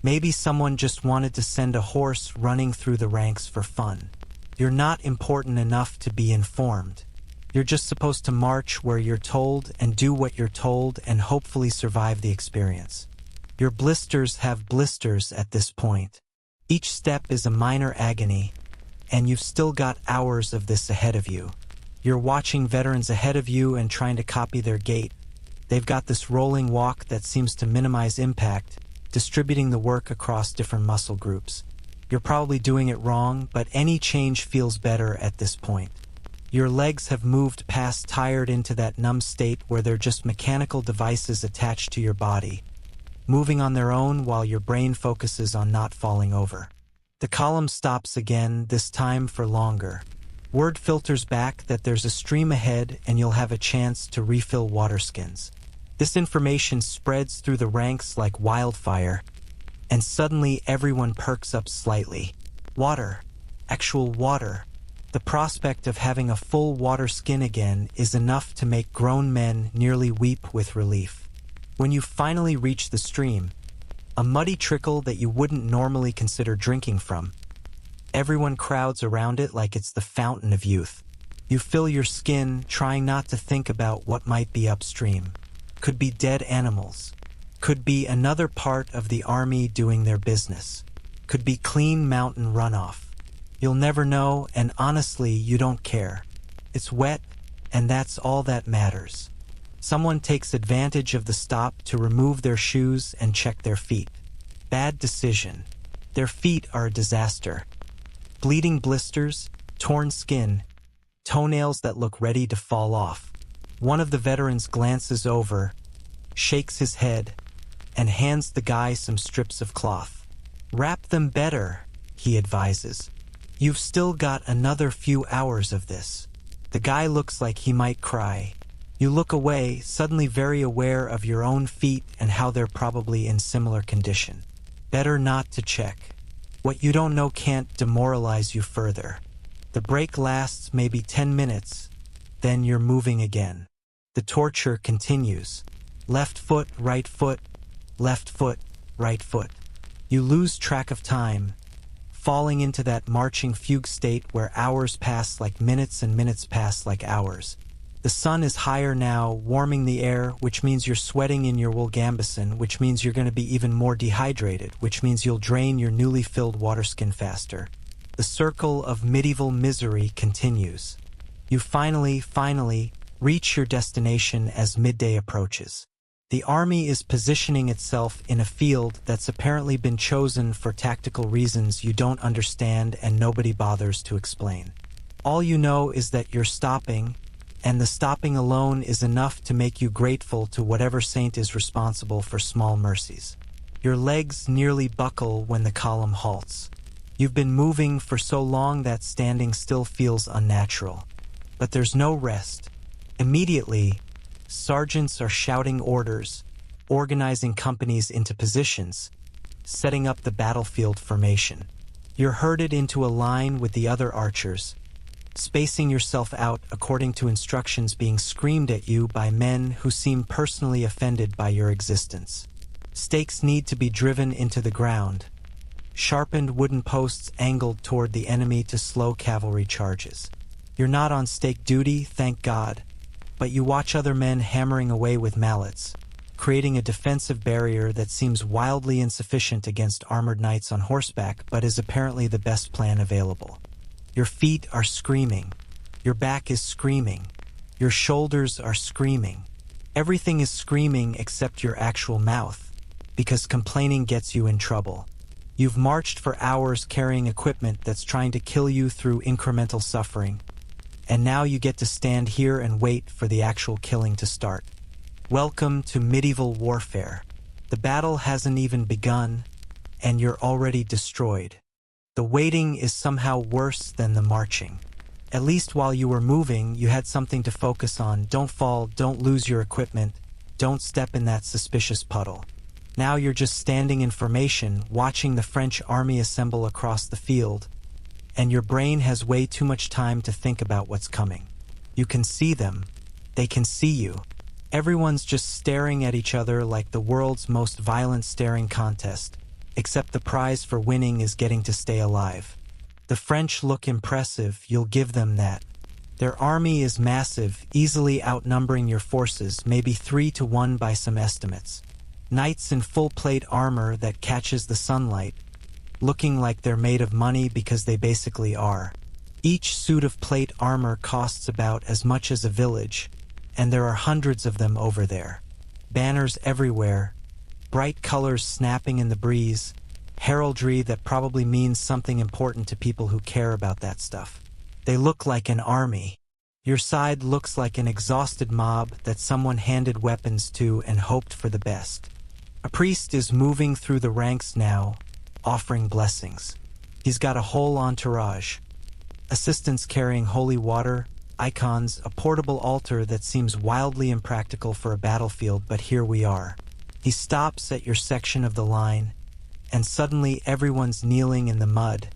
Maybe someone just wanted to send a horse running through the ranks for fun. You're not important enough to be informed. You're just supposed to march where you're told and do what you're told and hopefully survive the experience. Your blisters have blisters at this point. Each step is a minor agony, and you've still got hours of this ahead of you. You're watching veterans ahead of you and trying to copy their gait. They've got this rolling walk that seems to minimize impact, distributing the work across different muscle groups. You're probably doing it wrong, but any change feels better at this point. Your legs have moved past tired into that numb state where they're just mechanical devices attached to your body, moving on their own while your brain focuses on not falling over. The column stops again, this time for longer. Word filters back that there's a stream ahead and you'll have a chance to refill water skins. This information spreads through the ranks like wildfire, and suddenly everyone perks up slightly. Water. Actual water. The prospect of having a full water skin again is enough to make grown men nearly weep with relief. When you finally reach the stream, a muddy trickle that you wouldn't normally consider drinking from, everyone crowds around it like it's the fountain of youth. You fill your skin, trying not to think about what might be upstream. Could be dead animals. Could be another part of the army doing their business. Could be clean mountain runoff. You'll never know, and honestly, you don't care. It's wet, and that's all that matters. Someone takes advantage of the stop to remove their shoes and check their feet. Bad decision. Their feet are a disaster. Bleeding blisters, torn skin, toenails that look ready to fall off. One of the veterans glances over, shakes his head, and hands the guy some strips of cloth. "Wrap them better," he advises. "You've still got another few hours of this." The guy looks like he might cry. You look away, suddenly very aware of your own feet and how they're probably in similar condition. Better not to check. What you don't know can't demoralize you further. The break lasts maybe 10 minutes, then you're moving again. The torture continues. Left foot, right foot, left foot, right foot. You lose track of time, falling into that marching fugue state where hours pass like minutes and minutes pass like hours. The sun is higher now, warming the air, which means you're sweating in your wool gambeson, which means you're going to be even more dehydrated, which means you'll drain your newly filled water skin faster. The circle of medieval misery continues. You finally reach your destination as midday approaches. The army is positioning itself in a field that's apparently been chosen for tactical reasons you don't understand and nobody bothers to explain. All you know is that you're stopping, and the stopping alone is enough to make you grateful to whatever saint is responsible for small mercies. Your legs nearly buckle when the column halts. You've been moving for so long that standing still feels unnatural. But there's no rest. Immediately, sergeants are shouting orders, organizing companies into positions, setting up the battlefield formation. You're herded into a line with the other archers, spacing yourself out according to instructions being screamed at you by men who seem personally offended by your existence. Stakes need to be driven into the ground, sharpened wooden posts angled toward the enemy to slow cavalry charges. You're not on stake duty, thank God, but you watch other men hammering away with mallets, creating a defensive barrier that seems wildly insufficient against armored knights on horseback but is apparently the best plan available. Your feet are screaming, your back is screaming, your shoulders are screaming. Everything is screaming except your actual mouth, because complaining gets you in trouble. You've marched for hours carrying equipment that's trying to kill you through incremental suffering, and now you get to stand here and wait for the actual killing to start. Welcome to medieval warfare. The battle hasn't even begun, and you're already destroyed. The waiting is somehow worse than the marching. At least while you were moving, you had something to focus on. Don't fall, don't lose your equipment, don't step in that suspicious puddle. Now you're just standing in formation, watching the French army assemble across the field, and your brain has way too much time to think about what's coming. You can see them. They can see you. Everyone's just staring at each other like the world's most violent staring contest, except the prize for winning is getting to stay alive. The French look impressive, you'll give them that. Their army is massive, easily outnumbering your forces, maybe 3-1 by some estimates. Knights in full plate armor that catches the sunlight, looking like they're made of money because they basically are. Each suit of plate armor costs about as much as a village, and there are hundreds of them over there. Banners everywhere, bright colors snapping in the breeze, heraldry that probably means something important to people who care about that stuff. They look like an army. Your side looks like an exhausted mob that someone handed weapons to and hoped for the best. A priest is moving through the ranks now, offering blessings. He's got a whole entourage. Assistants carrying holy water, icons, a portable altar that seems wildly impractical for a battlefield, but here we are. He stops at your section of the line, and suddenly everyone's kneeling in the mud,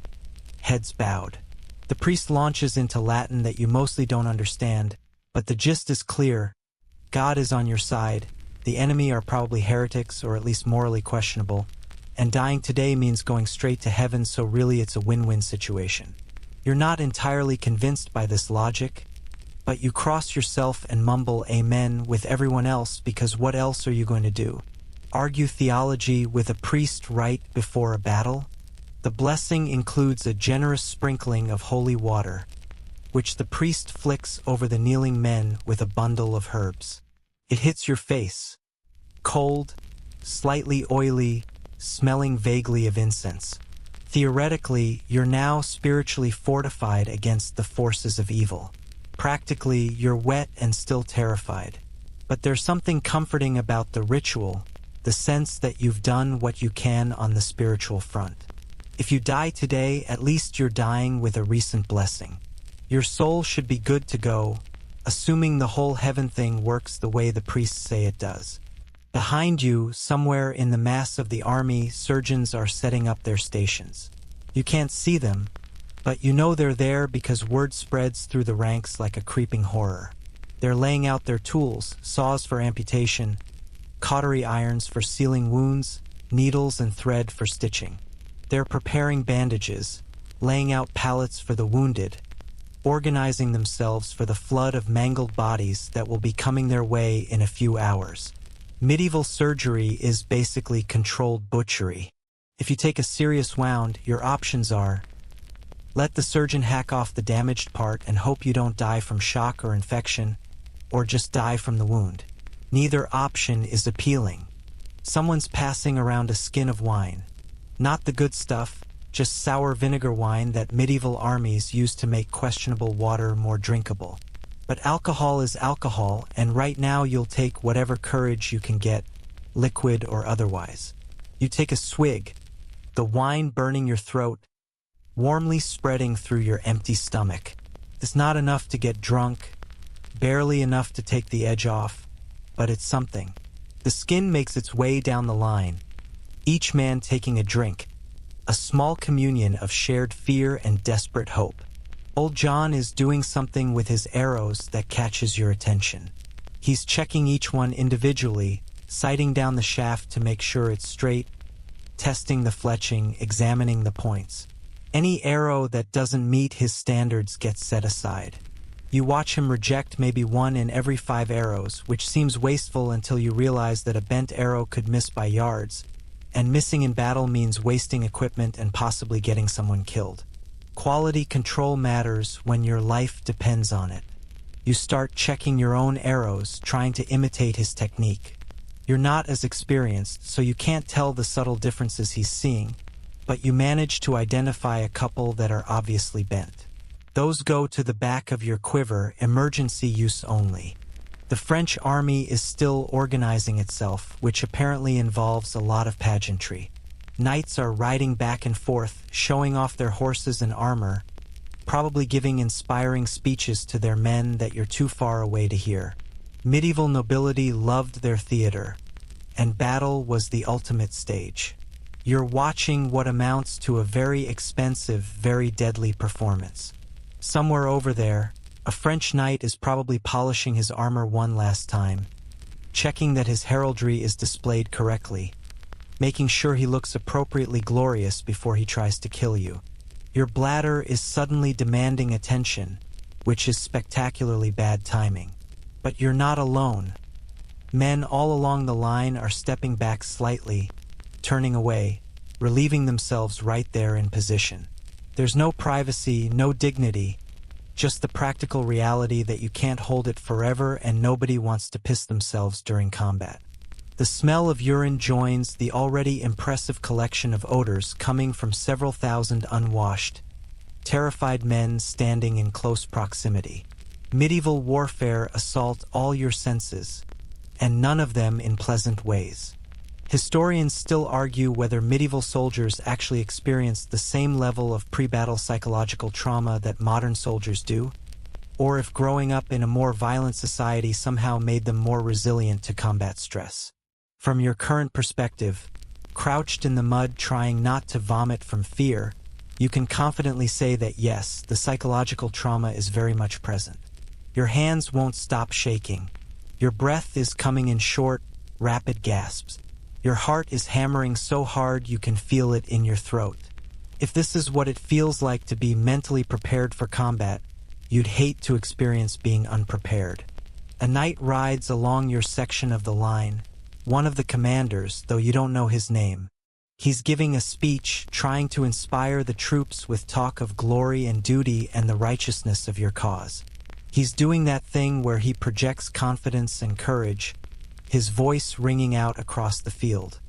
heads bowed. The priest launches into Latin that you mostly don't understand, but the gist is clear. God is on your side, the enemy are probably heretics or at least morally questionable, and dying today means going straight to heaven, so really it's a win-win situation. You're not entirely convinced by this logic, but you cross yourself and mumble amen with everyone else because what else are you going to do? Argue theology with a priest right before a battle? The blessing includes a generous sprinkling of holy water, which the priest flicks over the kneeling men with a bundle of herbs. It hits your face. Cold, slightly oily, smelling vaguely of incense. Theoretically, you're now spiritually fortified against the forces of evil. Practically, you're wet and still terrified. But there's something comforting about the ritual, the sense that you've done what you can on the spiritual front. If you die today, at least you're dying with a recent blessing. Your soul should be good to go, assuming the whole heaven thing works the way the priests say it does. Behind you, somewhere in the mass of the army, surgeons are setting up their stations. You can't see them, but you know they're there because word spreads through the ranks like a creeping horror. They're laying out their tools, saws for amputation, cautery irons for sealing wounds, needles and thread for stitching. They're preparing bandages, laying out pallets for the wounded, organizing themselves for the flood of mangled bodies that will be coming their way in a few hours. Medieval surgery is basically controlled butchery. If you take a serious wound, your options are: let the surgeon hack off the damaged part and hope you don't die from shock or infection, or just die from the wound. Neither option is appealing. Someone's passing around a skin of wine. Not the good stuff, just sour vinegar wine that medieval armies used to make questionable water more drinkable. But alcohol is alcohol, and right now you'll take whatever courage you can get, liquid or otherwise. You take a swig, the wine burning your throat, warmly spreading through your empty stomach. It's not enough to get drunk, barely enough to take the edge off, but it's something. The skin makes its way down the line, each man taking a drink, a small communion of shared fear and desperate hope. Old John is doing something with his arrows that catches your attention. He's checking each one individually, sighting down the shaft to make sure it's straight, testing the fletching, examining the points. Any arrow that doesn't meet his standards gets set aside. You watch him reject maybe 1 in every 5 arrows, which seems wasteful until you realize that a bent arrow could miss by yards, and missing in battle means wasting equipment and possibly getting someone killed. Quality control matters when your life depends on it. You start checking your own arrows, trying to imitate his technique. You're not as experienced, so you can't tell the subtle differences he's seeing, but you manage to identify a couple that are obviously bent. Those go to the back of your quiver, emergency use only. The French army is still organizing itself, which apparently involves a lot of pageantry. Knights are riding back and forth, showing off their horses and armor, probably giving inspiring speeches to their men that you're too far away to hear. Medieval nobility loved their theater, and battle was the ultimate stage. You're watching what amounts to a very expensive, very deadly performance. Somewhere over there, a French knight is probably polishing his armor one last time, checking that his heraldry is displayed correctly, making sure he looks appropriately glorious before he tries to kill you. Your bladder is suddenly demanding attention, which is spectacularly bad timing. But you're not alone. Men all along the line are stepping back slightly, turning away, relieving themselves right there in position. There's no privacy, no dignity, just the practical reality that you can't hold it forever and nobody wants to piss themselves during combat. The smell of urine joins the already impressive collection of odors coming from several thousand unwashed, terrified men standing in close proximity. Medieval warfare assault all your senses, and none of them in pleasant ways. Historians still argue whether medieval soldiers actually experienced the same level of pre-battle psychological trauma that modern soldiers do, or if growing up in a more violent society somehow made them more resilient to combat stress. From your current perspective, crouched in the mud trying not to vomit from fear, you can confidently say that yes, the psychological trauma is very much present. Your hands won't stop shaking. Your breath is coming in short, rapid gasps. Your heart is hammering so hard you can feel it in your throat. If this is what it feels like to be mentally prepared for combat, you'd hate to experience being unprepared. A knight rides along your section of the line, one of the commanders, though you don't know his name. He's giving a speech, trying to inspire the troops with talk of glory and duty and the righteousness of your cause. He's doing that thing where he projects confidence and courage, his voice ringing out across the field.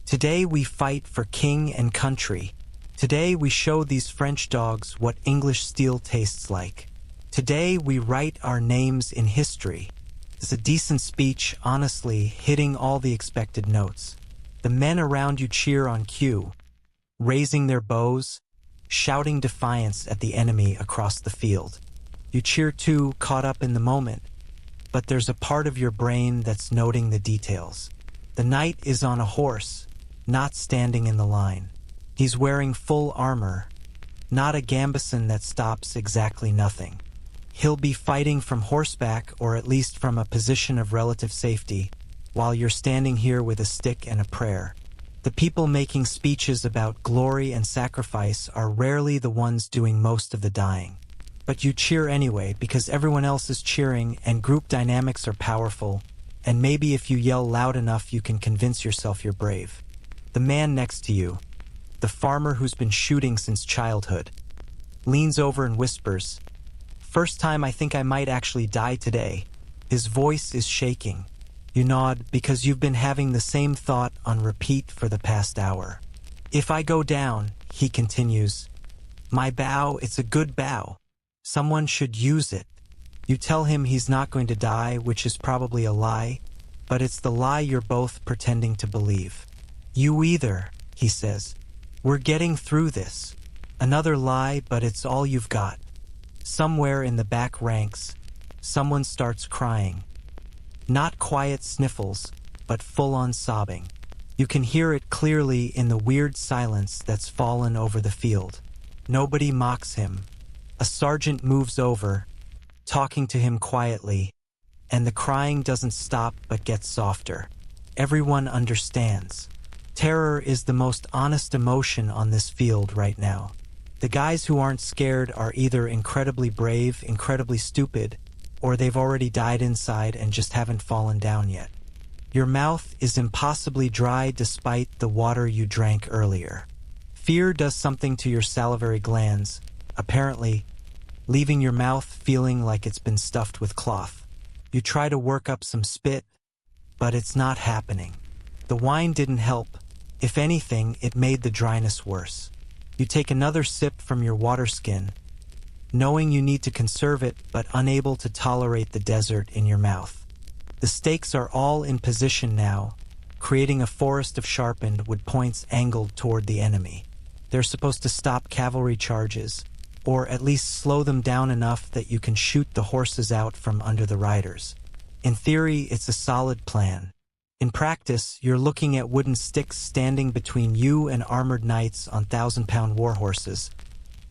Today we fight for king and country. Today we show these French dogs what English steel tastes like. Today we write our names in history. It's a decent speech, honestly, hitting all the expected notes. The men around you cheer on cue, raising their bows, shouting defiance at the enemy across the field. You cheer too, caught up in the moment, but there's a part of your brain that's noting the details. The knight is on a horse, not standing in the line. He's wearing full armor, not a gambeson that stops exactly nothing. He'll be fighting from horseback or at least from a position of relative safety, while you're standing here with a stick and a prayer. The people making speeches about glory and sacrifice are rarely the ones doing most of the dying. But you cheer anyway because everyone else is cheering and group dynamics are powerful, and maybe if you yell loud enough you can convince yourself you're brave. The man next to you, the farmer who's been shooting since childhood, leans over and whispers, "First time I think I might actually die today." His voice is shaking. You nod because you've been having the same thought on repeat for the past hour. "If I go down," he continues, "my bow, it's a good bow. Someone should use it." You tell him he's not going to die, which is probably a lie, but it's the lie you're both pretending to believe. "You either," he says. "We're getting through this. Another lie, but it's all you've got. Somewhere in the back ranks, someone starts crying. Not quiet sniffles, but full-on sobbing. You can hear it clearly in the weird silence that's fallen over the field. Nobody mocks him. A sergeant moves over, talking to him quietly, and the crying doesn't stop but gets softer. Everyone understands. Terror is the most honest emotion on this field right now. The guys who aren't scared are either incredibly brave, incredibly stupid, or they've already died inside and just haven't fallen down yet. Your mouth is impossibly dry despite the water you drank earlier. Fear does something to your salivary glands, apparently, leaving your mouth feeling like it's been stuffed with cloth. You try to work up some spit, but it's not happening. The wine didn't help. If anything, it made the dryness worse. You take another sip from your water skin, knowing you need to conserve it but unable to tolerate the desert in your mouth. The stakes are all in position now, creating a forest of sharpened wood points angled toward the enemy. They're supposed to stop cavalry charges, or at least slow them down enough that you can shoot the horses out from under the riders. In theory, it's a solid plan. In practice, you're looking at wooden sticks standing between you and armored knights on 1,000-pound war horses,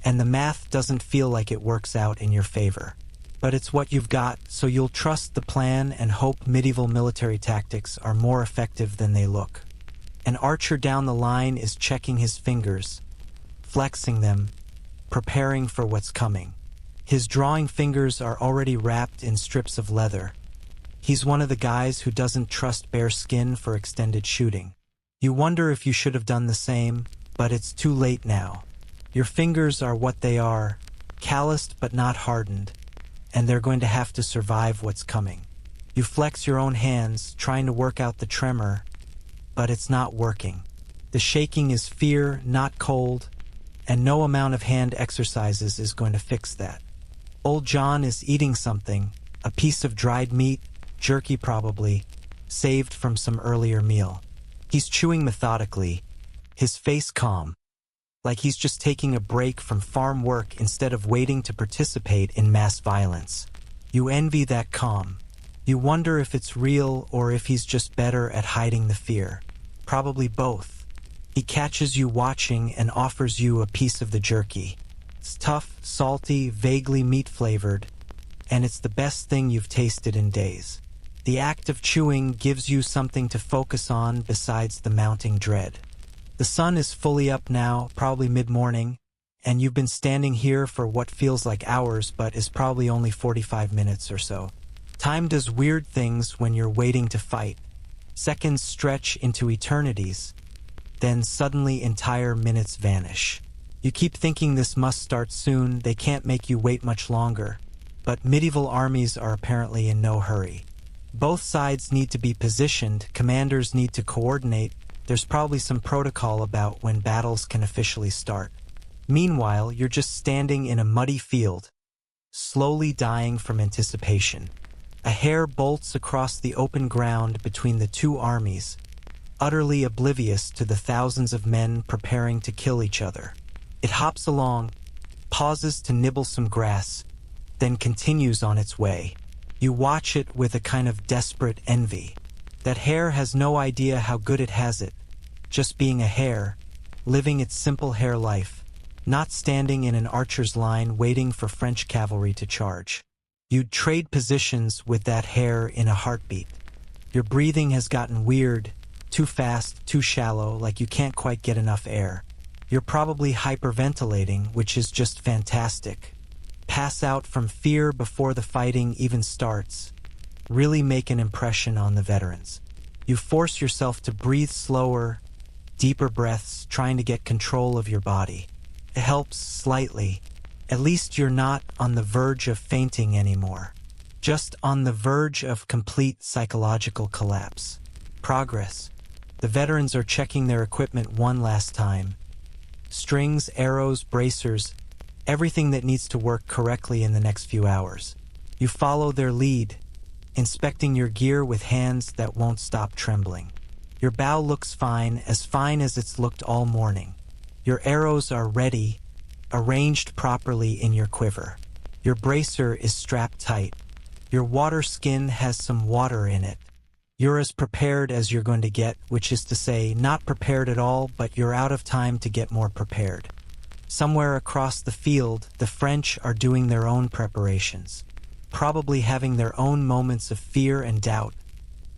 and the math doesn't feel like it works out in your favor. But it's what you've got, so you'll trust the plan and hope medieval military tactics are more effective than they look. An archer down the line is checking his fingers, flexing them, preparing for what's coming. His drawing fingers are already wrapped in strips of leather. He's one of the guys who doesn't trust bare skin for extended shooting. You wonder if you should have done the same, but it's too late now. Your fingers are what they are, calloused but not hardened, and they're going to have to survive what's coming. You flex your own hands, trying to work out the tremor, but it's not working. The shaking is fear, not cold, and no amount of hand exercises is going to fix that. Old John is eating something, a piece of dried meat, jerky probably, saved from some earlier meal. He's chewing methodically, his face calm, like he's just taking a break from farm work instead of waiting to participate in mass violence. You envy that calm. You wonder if it's real or if he's just better at hiding the fear. Probably both. He catches you watching and offers you a piece of the jerky. It's tough, salty, vaguely meat-flavored, and it's the best thing you've tasted in days. The act of chewing gives you something to focus on besides the mounting dread. The sun is fully up now, probably mid-morning, and you've been standing here for what feels like hours but is probably only 45 minutes or so. Time does weird things when you're waiting to fight. Seconds stretch into eternities, then suddenly entire minutes vanish. You keep thinking this must start soon, they can't make you wait much longer, but medieval armies are apparently in no hurry. Both sides need to be positioned, commanders need to coordinate, there's probably some protocol about when battles can officially start. Meanwhile, you're just standing in a muddy field, slowly dying from anticipation. A hare bolts across the open ground between the two armies, utterly oblivious to the thousands of men preparing to kill each other. It hops along, pauses to nibble some grass, then continues on its way. You watch it with a kind of desperate envy. That hare has no idea how good it has it, just being a hare, living its simple hare life, not standing in an archer's line waiting for French cavalry to charge. You'd trade positions with that hare in a heartbeat. Your breathing has gotten weird, too fast, too shallow, like you can't quite get enough air. You're probably hyperventilating, which is just fantastic. Pass out from fear before the fighting even starts. Really make an impression on the veterans. You force yourself to breathe slower, deeper breaths, trying to get control of your body. It helps slightly. At least you're not on the verge of fainting anymore. Just on the verge of complete psychological collapse. Progress. The veterans are checking their equipment one last time. Strings, arrows, bracers, everything that needs to work correctly in the next few hours. You follow their lead, inspecting your gear with hands that won't stop trembling. Your bow looks fine as it's looked all morning. Your arrows are ready, arranged properly in your quiver. Your bracer is strapped tight. Your water skin has some water in it. You're as prepared as you're going to get, which is to say, not prepared at all, but you're out of time to get more prepared. Somewhere across the field, the French are doing their own preparations, probably having their own moments of fear and doubt,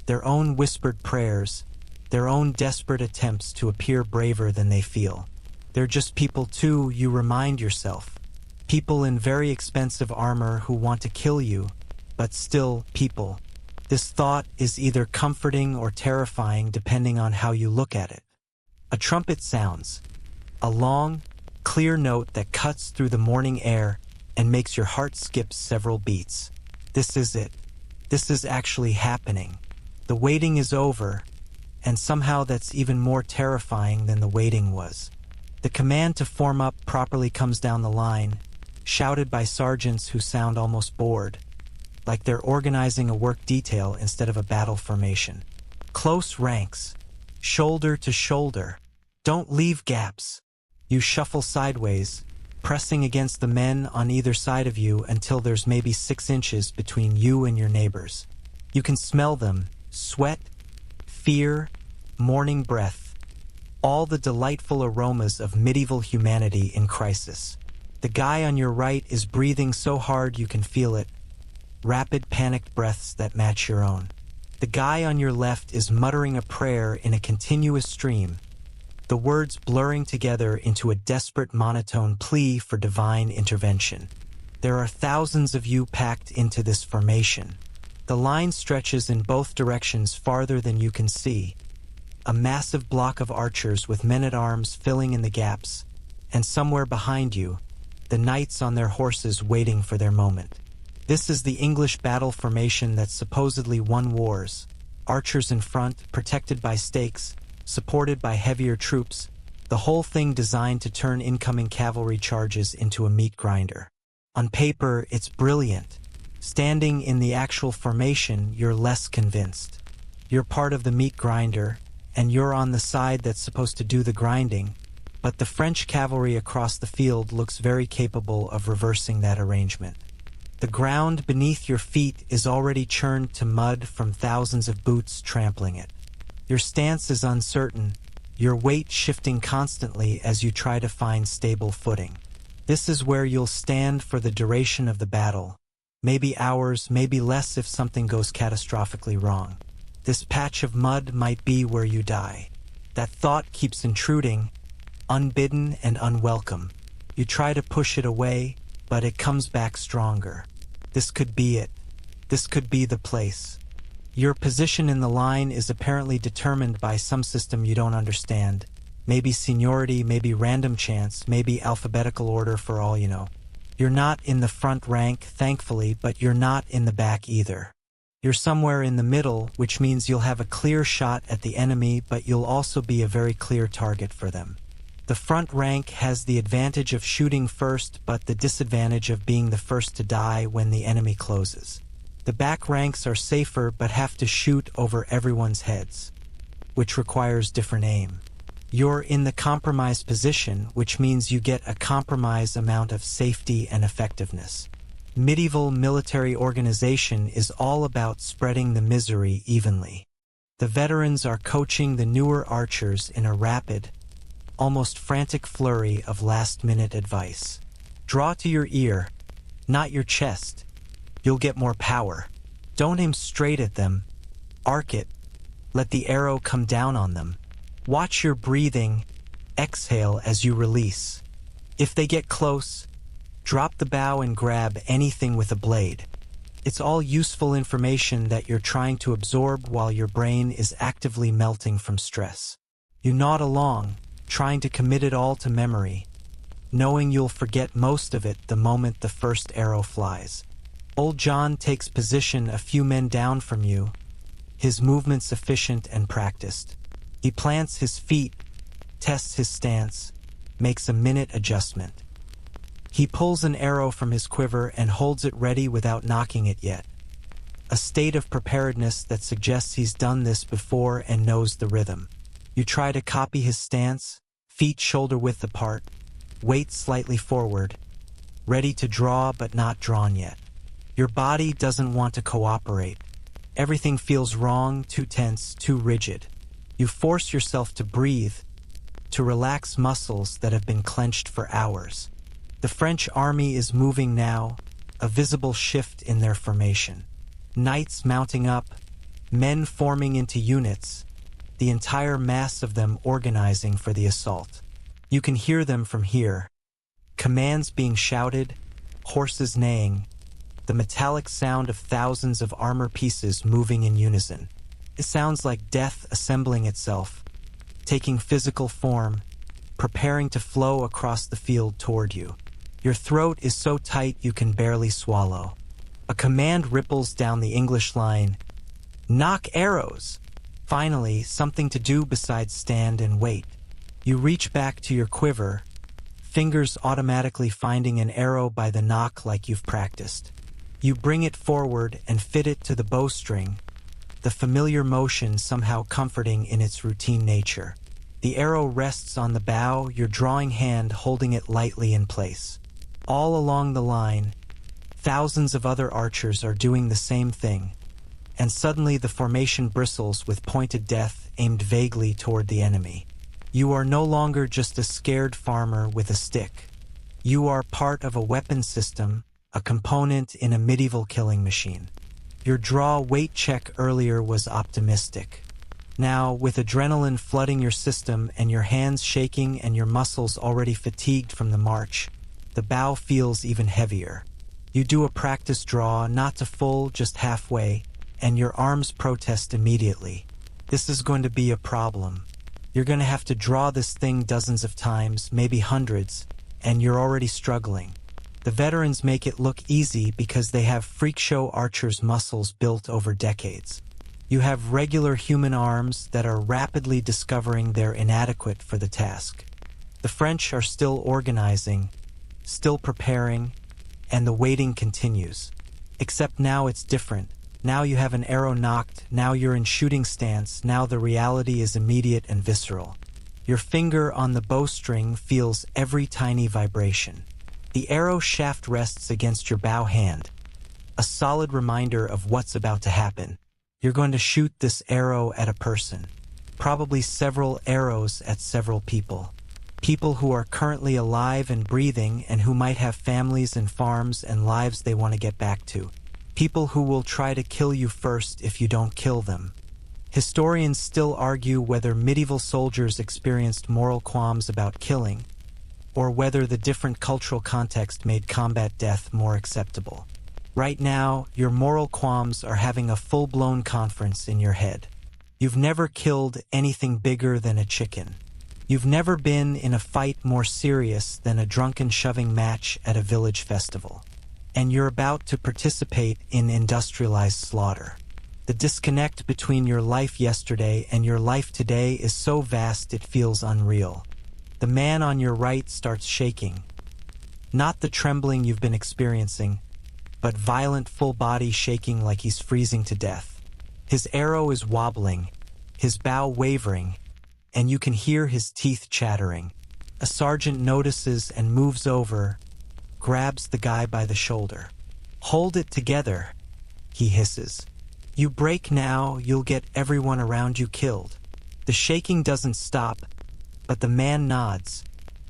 their own whispered prayers, their own desperate attempts to appear braver than they feel. They're just people too, you remind yourself. People in very expensive armor who want to kill you, but still people. This thought is either comforting or terrifying depending on how you look at it. A trumpet sounds, a long, clear note that cuts through the morning air and makes your heart skip several beats. This is it. This is actually happening. The waiting is over, and somehow that's even more terrifying than the waiting was. The command to form up properly comes down the line, shouted by sergeants who sound almost bored, like they're organizing a work detail instead of a battle formation. Close ranks, shoulder to shoulder. Don't leave gaps. You shuffle sideways, pressing against the men on either side of you until there's maybe 6 inches between you and your neighbors. You can smell them, sweat, fear, morning breath, all the delightful aromas of medieval humanity in crisis. The guy on your right is breathing so hard you can feel it, rapid panicked breaths that match your own. The guy on your left is muttering a prayer in a continuous stream, the words blurring together into a desperate monotone plea for divine intervention. There are thousands of you packed into this formation. The line stretches in both directions farther than you can see. A massive block of archers with men-at-arms filling in the gaps, and somewhere behind you, the knights on their horses waiting for their moment. This is the English battle formation that supposedly won wars. Archers in front, protected by stakes, supported by heavier troops, the whole thing designed to turn incoming cavalry charges into a meat grinder. On paper, it's brilliant. Standing in the actual formation, you're less convinced. You're part of the meat grinder, and you're on the side that's supposed to do the grinding, but the French cavalry across the field looks very capable of reversing that arrangement. The ground beneath your feet is already churned to mud from thousands of boots trampling it. Your stance is uncertain, your weight shifting constantly as you try to find stable footing. This is where you'll stand for the duration of the battle. Maybe hours, maybe less if something goes catastrophically wrong. This patch of mud might be where you die. That thought keeps intruding, unbidden and unwelcome. You try to push it away, but it comes back stronger. This could be it. This could be the place. Your position in the line is apparently determined by some system you don't understand. Maybe seniority, maybe random chance, maybe alphabetical order for all you know. You're not in the front rank, thankfully, but you're not in the back either. You're somewhere in the middle, which means you'll have a clear shot at the enemy, but you'll also be a very clear target for them. The front rank has the advantage of shooting first, but the disadvantage of being the first to die when the enemy closes. The back ranks are safer, but have to shoot over everyone's heads, which requires different aim. You're in the compromised position, which means you get a compromised amount of safety and effectiveness. Medieval military organization is all about spreading the misery evenly. The veterans are coaching the newer archers in a rapid, almost frantic flurry of last-minute advice. Draw to your ear, not your chest. You'll get more power. Don't aim straight at them. Arc it. Let the arrow come down on them. Watch your breathing. Exhale as you release. If they get close, drop the bow and grab anything with a blade. It's all useful information that you're trying to absorb while your brain is actively melting from stress. You nod along, trying to commit it all to memory, knowing you'll forget most of it the moment the first arrow flies. Old John takes position a few men down from you, his movements efficient and practiced. He plants his feet, tests his stance, makes a minute adjustment. He pulls an arrow from his quiver and holds it ready without knocking it yet. A state of preparedness that suggests he's done this before and knows the rhythm. You try to copy his stance, feet shoulder-width apart, weight slightly forward, ready to draw but not drawn yet. Your body doesn't want to cooperate. Everything feels wrong, too tense, too rigid. You force yourself to breathe, to relax muscles that have been clenched for hours. The French army is moving now, a visible shift in their formation. Knights mounting up, men forming into units, the entire mass of them organizing for the assault. You can hear them from here. Commands being shouted, horses neighing, the metallic sound of thousands of armor pieces moving in unison. It sounds like death assembling itself, taking physical form, preparing to flow across the field toward you. Your throat is so tight you can barely swallow. A command ripples down the English line. Knock arrows! Finally, something to do besides stand and wait. You reach back to your quiver, fingers automatically finding an arrow by the knock like you've practiced. You bring it forward and fit it to the bowstring, the familiar motion somehow comforting in its routine nature. The arrow rests on the bow, your drawing hand holding it lightly in place. All along the line, thousands of other archers are doing the same thing, and suddenly the formation bristles with pointed death aimed vaguely toward the enemy. You are no longer just a scared farmer with a stick. You are part of a weapon system, a component in a medieval killing machine. Your draw weight check earlier was optimistic. Now, with adrenaline flooding your system and your hands shaking and your muscles already fatigued from the march, the bow feels even heavier. You do a practice draw, not to full, just halfway, and your arms protest immediately. This is going to be a problem. You're going to have to draw this thing dozens of times, maybe hundreds, and you're already struggling. The veterans make it look easy because they have freak show archers' muscles built over decades. You have regular human arms that are rapidly discovering they're inadequate for the task. The French are still organizing, still preparing, and the waiting continues. Except now it's different. Now you have an arrow knocked, now you're in shooting stance, now the reality is immediate and visceral. Your finger on the bowstring feels every tiny vibration. The arrow shaft rests against your bow hand, a solid reminder of what's about to happen. You're going to shoot this arrow at a person, probably several arrows at several people. People who are currently alive and breathing and who might have families and farms and lives they want to get back to. People who will try to kill you first if you don't kill them. Historians still argue whether medieval soldiers experienced moral qualms about killing, or whether the different cultural context made combat death more acceptable. Right now, your moral qualms are having a full-blown conference in your head. You've never killed anything bigger than a chicken. You've never been in a fight more serious than a drunken shoving match at a village festival. And you're about to participate in industrialized slaughter. The disconnect between your life yesterday and your life today is so vast it feels unreal. The man on your right starts shaking. Not the trembling you've been experiencing, but violent full body shaking like he's freezing to death. His arrow is wobbling, his bow wavering, and you can hear his teeth chattering. A sergeant notices and moves over, grabs the guy by the shoulder. "Hold it together," he hisses. "You break now, you'll get everyone around you killed." The shaking doesn't stop, but the man nods,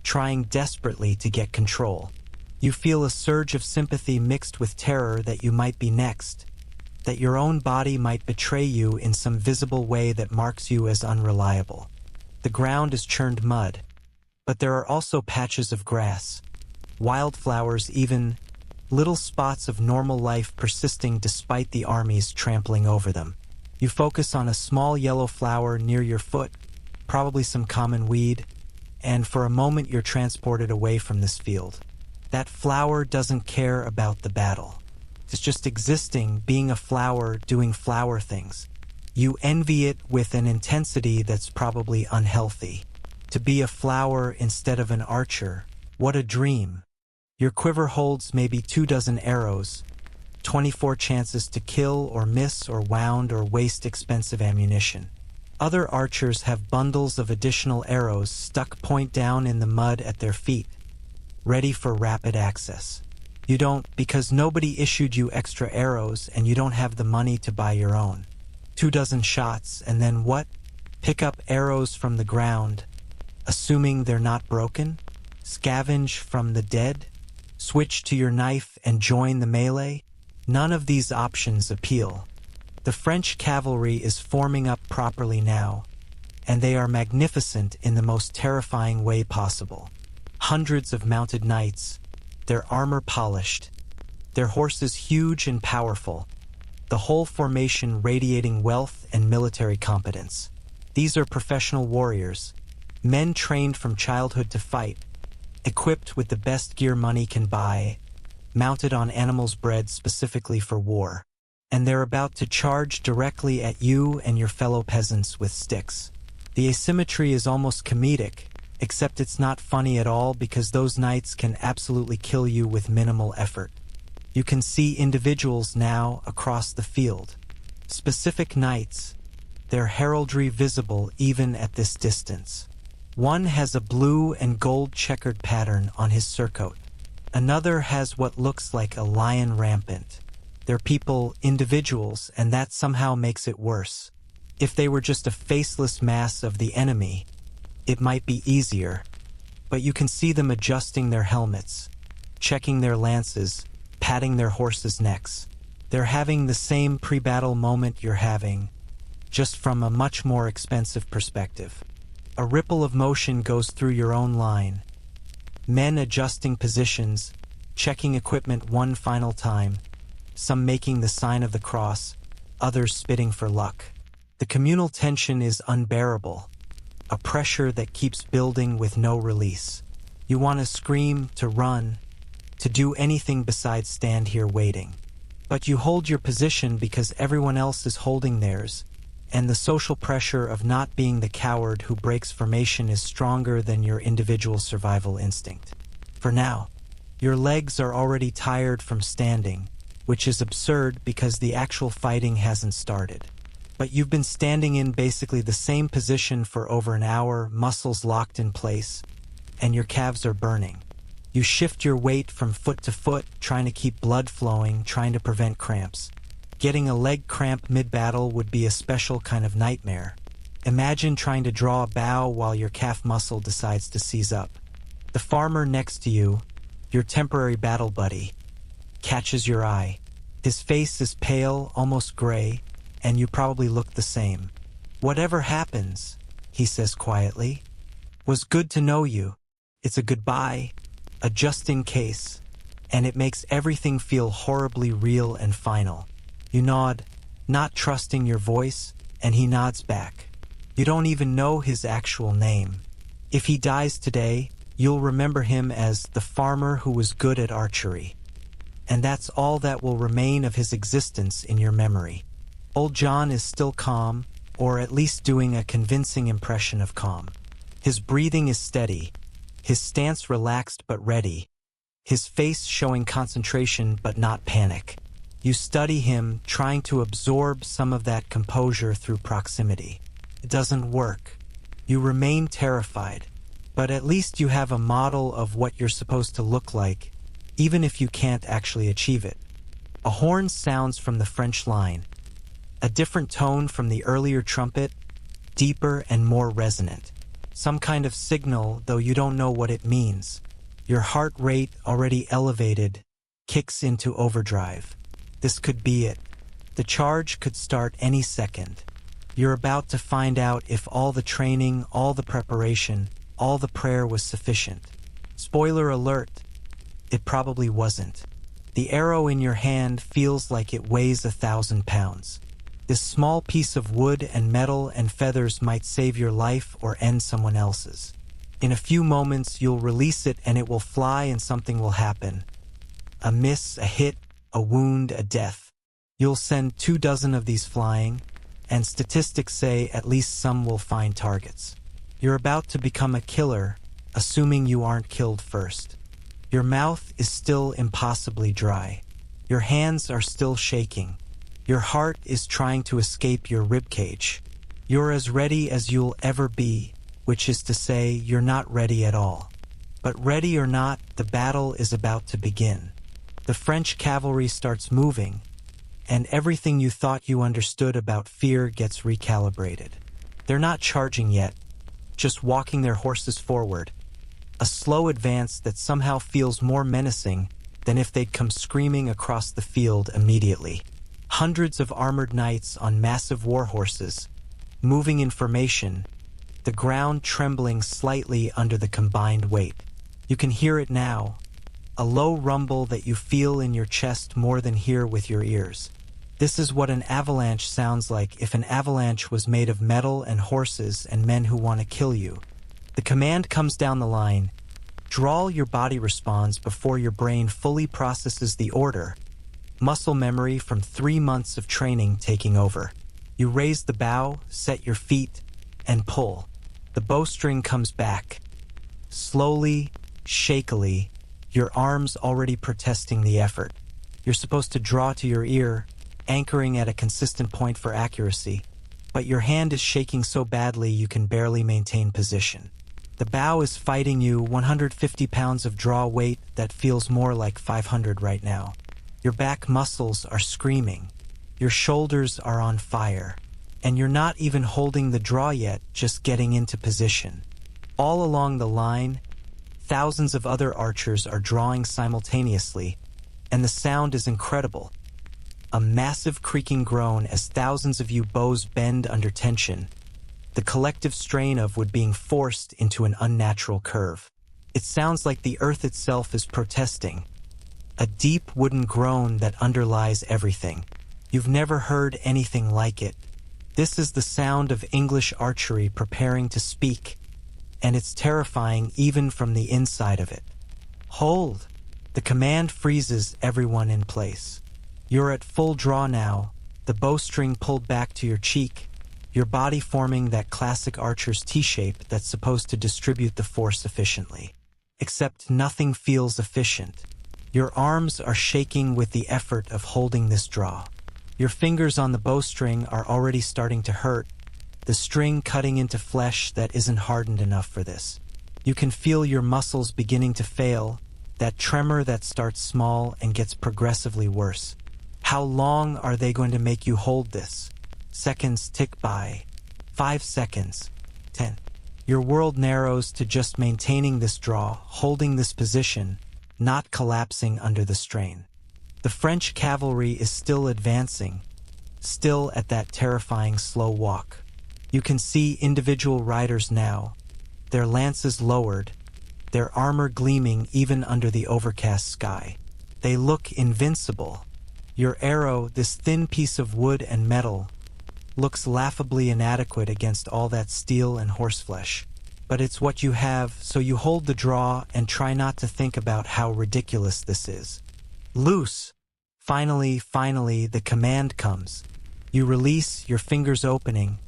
trying desperately to get control. You feel a surge of sympathy mixed with terror that you might be next, that your own body might betray you in some visible way that marks you as unreliable. The ground is churned mud, but there are also patches of grass, wildflowers even, little spots of normal life persisting despite the armies trampling over them. You focus on a small yellow flower near your foot, probably some common weed, and for a moment you're transported away from this field. That flower doesn't care about the battle. It's just existing, being a flower, doing flower things. You envy it with an intensity that's probably unhealthy. To be a flower instead of an archer, what a dream. Your quiver holds maybe 24 arrows, 24 chances to kill or miss or wound or waste expensive ammunition. Other archers have bundles of additional arrows stuck point down in the mud at their feet, ready for rapid access. You don't because nobody issued you extra arrows and you don't have the money to buy your own. 24 shots and then what? Pick up arrows from the ground, assuming they're not broken? Scavenge from the dead? Switch to your knife and join the melee? None of these options appeal. The French cavalry is forming up properly now, and they are magnificent in the most terrifying way possible. Hundreds of mounted knights, their armor polished, their horses huge and powerful, the whole formation radiating wealth and military competence. These are professional warriors, men trained from childhood to fight, equipped with the best gear money can buy, mounted on animals bred specifically for war. And they're about to charge directly at you and your fellow peasants with sticks. The asymmetry is almost comedic, except it's not funny at all because those knights can absolutely kill you with minimal effort. You can see individuals now across the field. Specific knights, their heraldry visible even at this distance. One has a blue and gold checkered pattern on his surcoat. Another has what looks like a lion rampant. They're people, individuals, and that somehow makes it worse. If they were just a faceless mass of the enemy, it might be easier. But you can see them adjusting their helmets, checking their lances, patting their horses' necks. They're having the same pre-battle moment you're having, just from a much more expensive perspective. A ripple of motion goes through your own line. Men adjusting positions, checking equipment one final time, some making the sign of the cross, others spitting for luck. The communal tension is unbearable, a pressure that keeps building with no release. You want to scream, to run, to do anything besides stand here waiting. But you hold your position because everyone else is holding theirs, and the social pressure of not being the coward who breaks formation is stronger than your individual survival instinct. For now, your legs are already tired from standing, which is absurd because the actual fighting hasn't started. But you've been standing in basically the same position for over an hour, muscles locked in place, and your calves are burning. You shift your weight from foot to foot, trying to keep blood flowing, trying to prevent cramps. Getting a leg cramp mid-battle would be a special kind of nightmare. Imagine trying to draw a bow while your calf muscle decides to seize up. The farmer next to you, your temporary battle buddy, catches your eye. His face is pale, almost gray, and you probably look the same. "Whatever happens," he says quietly, "was good to know you. It's a goodbye, a just in case, and it makes everything feel horribly real and final." You nod, not trusting your voice, and he nods back. You don't even know his actual name. If he dies today, you'll remember him as the farmer who was good at archery. And that's all that will remain of his existence in your memory. Old John is still calm, or at least doing a convincing impression of calm. His breathing is steady, his stance relaxed but ready, his face showing concentration but not panic. You study him, trying to absorb some of that composure through proximity. It doesn't work. You remain terrified, but at least you have a model of what you're supposed to look like, even if you can't actually achieve it. A horn sounds from the French line, a different tone from the earlier trumpet, deeper and more resonant. Some kind of signal, though you don't know what it means. Your heart rate, already elevated, kicks into overdrive. This could be it. The charge could start any second. You're about to find out if all the training, all the preparation, all the prayer was sufficient. Spoiler alert, it probably wasn't. The arrow in your hand feels like it weighs 1,000 pounds. This small piece of wood and metal and feathers might save your life or end someone else's. In a few moments, you'll release it and it will fly and something will happen. A miss, a hit, a wound, a death. You'll send 24 of these flying, and statistics say at least some will find targets. You're about to become a killer, assuming you aren't killed first. Your mouth is still impossibly dry. Your hands are still shaking. Your heart is trying to escape your ribcage. You're as ready as you'll ever be, which is to say you're not ready at all. But ready or not, the battle is about to begin. The French cavalry starts moving, and everything you thought you understood about fear gets recalibrated. They're not charging yet, just walking their horses forward, a slow advance that somehow feels more menacing than if they'd come screaming across the field immediately. Hundreds of armored knights on massive war horses, moving in formation, the ground trembling slightly under the combined weight. You can hear it now, a low rumble that you feel in your chest more than hear with your ears. This is what an avalanche sounds like if an avalanche was made of metal and horses and men who want to kill you. The command comes down the line. Drawl your body responds before your brain fully processes the order. Muscle memory from 3 months of training taking over. You raise the bow, set your feet, and pull. The bowstring comes back. Slowly, shakily, your arms already protesting the effort. You're supposed to draw to your ear, anchoring at a consistent point for accuracy, but your hand is shaking so badly you can barely maintain position. The bow is fighting you, 150 pounds of draw weight that feels more like 500 right now. Your back muscles are screaming. Your shoulders are on fire. And you're not even holding the draw yet, just getting into position. All along the line, thousands of other archers are drawing simultaneously, and the sound is incredible. A massive creaking groan as thousands of you bows bend under tension, the collective strain of wood being forced into an unnatural curve. It sounds like the earth itself is protesting, a deep wooden groan that underlies everything. You've never heard anything like it. This is the sound of English archery preparing to speak, and it's terrifying even from the inside of it. Hold! The command freezes everyone in place. You're at full draw now, the bowstring pulled back to your cheek, your body forming that classic archer's T-shape that's supposed to distribute the force efficiently. Except nothing feels efficient. Your arms are shaking with the effort of holding this draw. Your fingers on the bowstring are already starting to hurt, the string cutting into flesh that isn't hardened enough for this. You can feel your muscles beginning to fail, that tremor that starts small and gets progressively worse. How long are they going to make you hold this? Seconds tick by. 5 seconds. 10. Your world narrows to just maintaining this draw, holding this position, not collapsing under the strain. The French cavalry is still advancing, still at that terrifying slow walk. You can see individual riders now, their lances lowered, their armor gleaming even under the overcast sky. They look invincible. Your arrow, this thin piece of wood and metal, looks laughably inadequate against all that steel and horseflesh. But it's what you have, so you hold the draw and try not to think about how ridiculous this is. Loose! Finally, the command comes. You release, your fingers opening,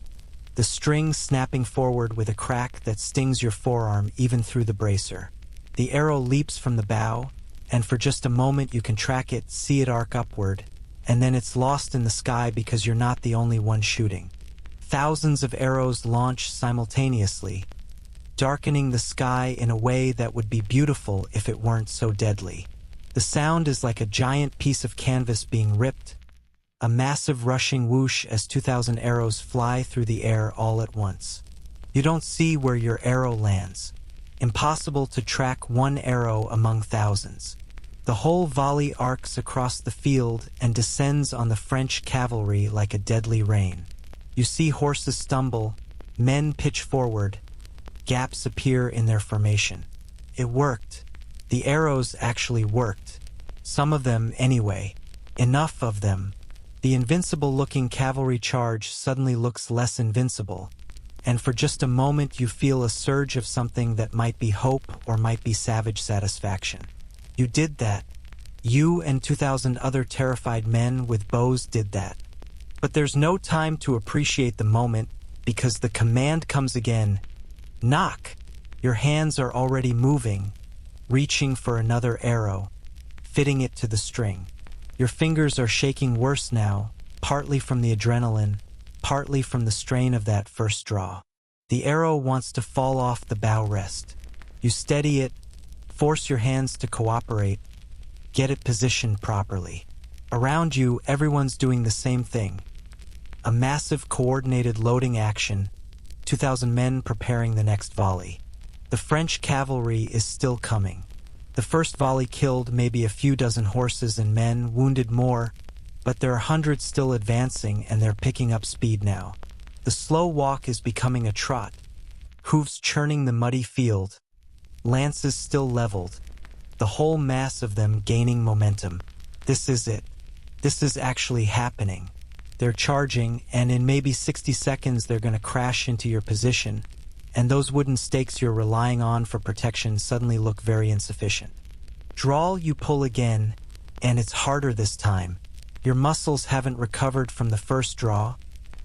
the string snapping forward with a crack that stings your forearm even through the bracer. The arrow leaps from the bow, and for just a moment you can track it, see it arc upward, and then it's lost in the sky because you're not the only one shooting. Thousands of arrows launch simultaneously, darkening the sky in a way that would be beautiful if it weren't so deadly. The sound is like a giant piece of canvas being ripped, a massive rushing whoosh as 2,000 arrows fly through the air all at once. You don't see where your arrow lands. Impossible to track one arrow among thousands. The whole volley arcs across the field and descends on the French cavalry like a deadly rain. You see horses stumble, men pitch forward, gaps appear in their formation. It worked. The arrows actually worked. Some of them anyway. Enough of them. The invincible-looking cavalry charge suddenly looks less invincible, and for just a moment you feel a surge of something that might be hope or might be savage satisfaction. You did that. You and 2,000 other terrified men with bows did that. But there's no time to appreciate the moment because the command comes again. Knock! Your hands are already moving, reaching for another arrow, fitting it to the string. Your fingers are shaking worse now, partly from the adrenaline, partly from the strain of that first draw. The arrow wants to fall off the bow rest. You steady it, Force your hands to cooperate. Get it positioned properly. Around you, everyone's doing the same thing. A massive coordinated loading action, 2,000 men preparing the next volley. The French cavalry is still coming. The first volley killed maybe a few dozen horses and men, wounded more, but there are hundreds still advancing and they're picking up speed now. The slow walk is becoming a trot, hooves churning the muddy field, lances still leveled, the whole mass of them gaining momentum. This is it. This is actually happening. They're charging, and in maybe 60 seconds they're going to crash into your position, and those wooden stakes you're relying on for protection suddenly look very insufficient. Draw, you pull again, and it's harder this time. Your muscles haven't recovered from the first draw,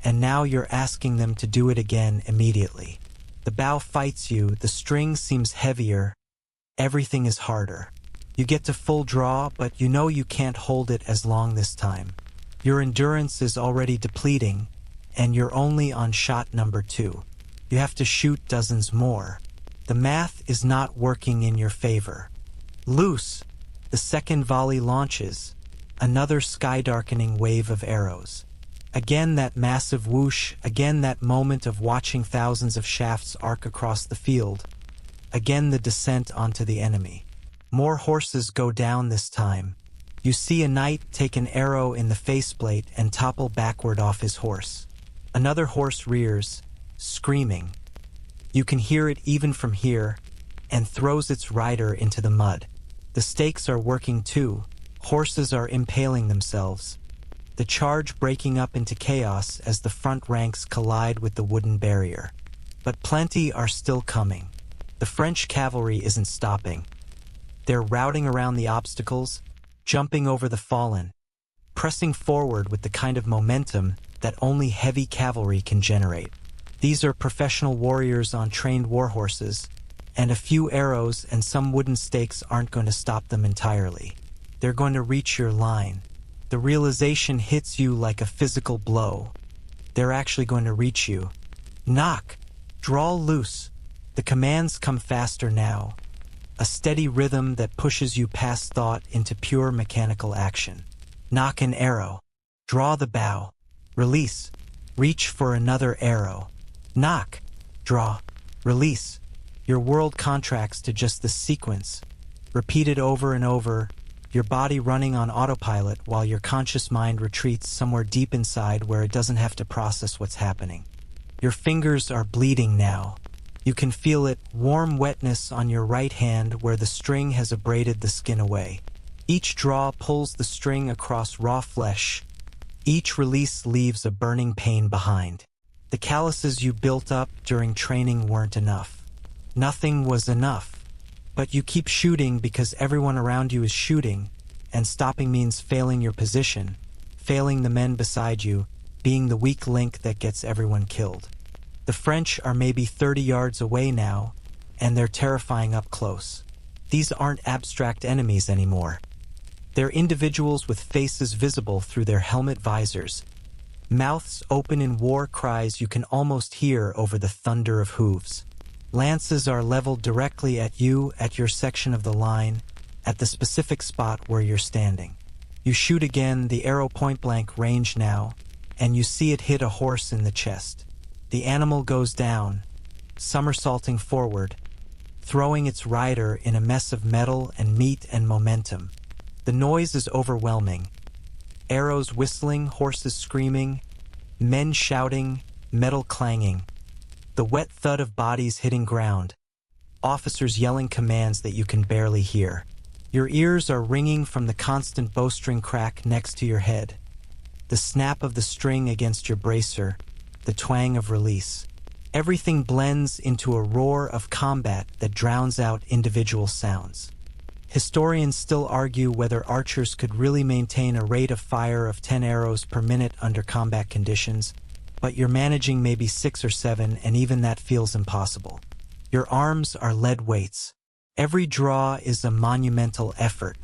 and now you're asking them to do it again immediately. The bow fights you, the string seems heavier, everything is harder. You get to full draw, but you know you can't hold it as long this time. Your endurance is already depleting, and you're only on shot number 2. You have to shoot dozens more. The math is not working in your favor. Loose, the second volley launches, another sky-darkening wave of arrows. Again that massive whoosh, again that moment of watching thousands of shafts arc across the field. Again the descent onto the enemy. More horses go down this time. You see a knight take an arrow in the faceplate and topple backward off his horse. Another horse rears, screaming. You can hear it even from here, and throws its rider into the mud. The stakes are working too. Horses are impaling themselves. The charge breaking up into chaos as the front ranks collide with the wooden barrier. But plenty are still coming. The French cavalry isn't stopping. They're routing around the obstacles, jumping over the fallen, pressing forward with the kind of momentum that only heavy cavalry can generate. These are professional warriors on trained war horses, and a few arrows and some wooden stakes aren't going to stop them entirely. They're going to reach your line. The realization hits you like a physical blow. They're actually going to reach you. Knock! Draw loose. The commands come faster now. A steady rhythm that pushes you past thought into pure mechanical action. Knock an arrow. Draw the bow. Release. Reach for another arrow. Knock. Draw. Release. Your world contracts to just this sequence. Repeated over and over, your body running on autopilot while your conscious mind retreats somewhere deep inside where it doesn't have to process what's happening. Your fingers are bleeding now. You can feel it, warm wetness on your right hand where the string has abraded the skin away. Each draw pulls the string across raw flesh. Each release leaves a burning pain behind. The calluses you built up during training weren't enough. Nothing was enough. But you keep shooting because everyone around you is shooting, and stopping means failing your position, failing the men beside you, being the weak link that gets everyone killed. The French are maybe 30 yards away now, and they're terrifying up close. These aren't abstract enemies anymore. They're individuals with faces visible through their helmet visors, mouths open in war cries you can almost hear over the thunder of hooves. Lances are leveled directly at you at your section of the line, at the specific spot where you're standing. You shoot again, the arrow point-blank range now, and you see it hit a horse in the chest. The animal goes down, somersaulting forward, throwing its rider in a mess of metal and meat and momentum. The noise is overwhelming. Arrows whistling, horses screaming, men shouting, metal clanging. The wet thud of bodies hitting ground. Officers yelling commands that you can barely hear. Your ears are ringing from the constant bowstring crack next to your head. The snap of the string against your bracer, the twang of release. Everything blends into a roar of combat that drowns out individual sounds. Historians still argue whether archers could really maintain a rate of fire of 10 arrows per minute under combat conditions, but you're managing maybe 6 or 7, and even that feels impossible. Your arms are lead weights. Every draw is a monumental effort.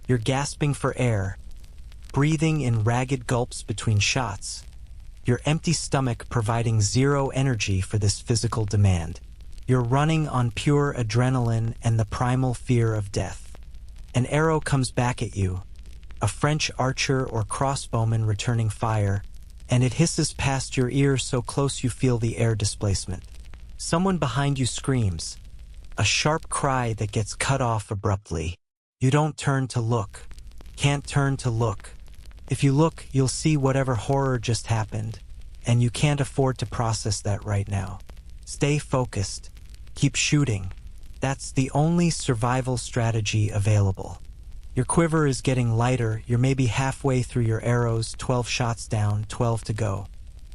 You're gasping for air, breathing in ragged gulps between shots. Your empty stomach providing zero energy for this physical demand. You're running on pure adrenaline and the primal fear of death. An arrow comes back at you, a French archer or crossbowman returning fire, and it hisses past your ear so close you feel the air displacement. Someone behind you screams, a sharp cry that gets cut off abruptly. You don't turn to look. Can't turn to look. If you look, you'll see whatever horror just happened, and you can't afford to process that right now. Stay focused. Keep shooting. That's the only survival strategy available. Your quiver is getting lighter. You're maybe halfway through your arrows, 12 shots down, 12 to go.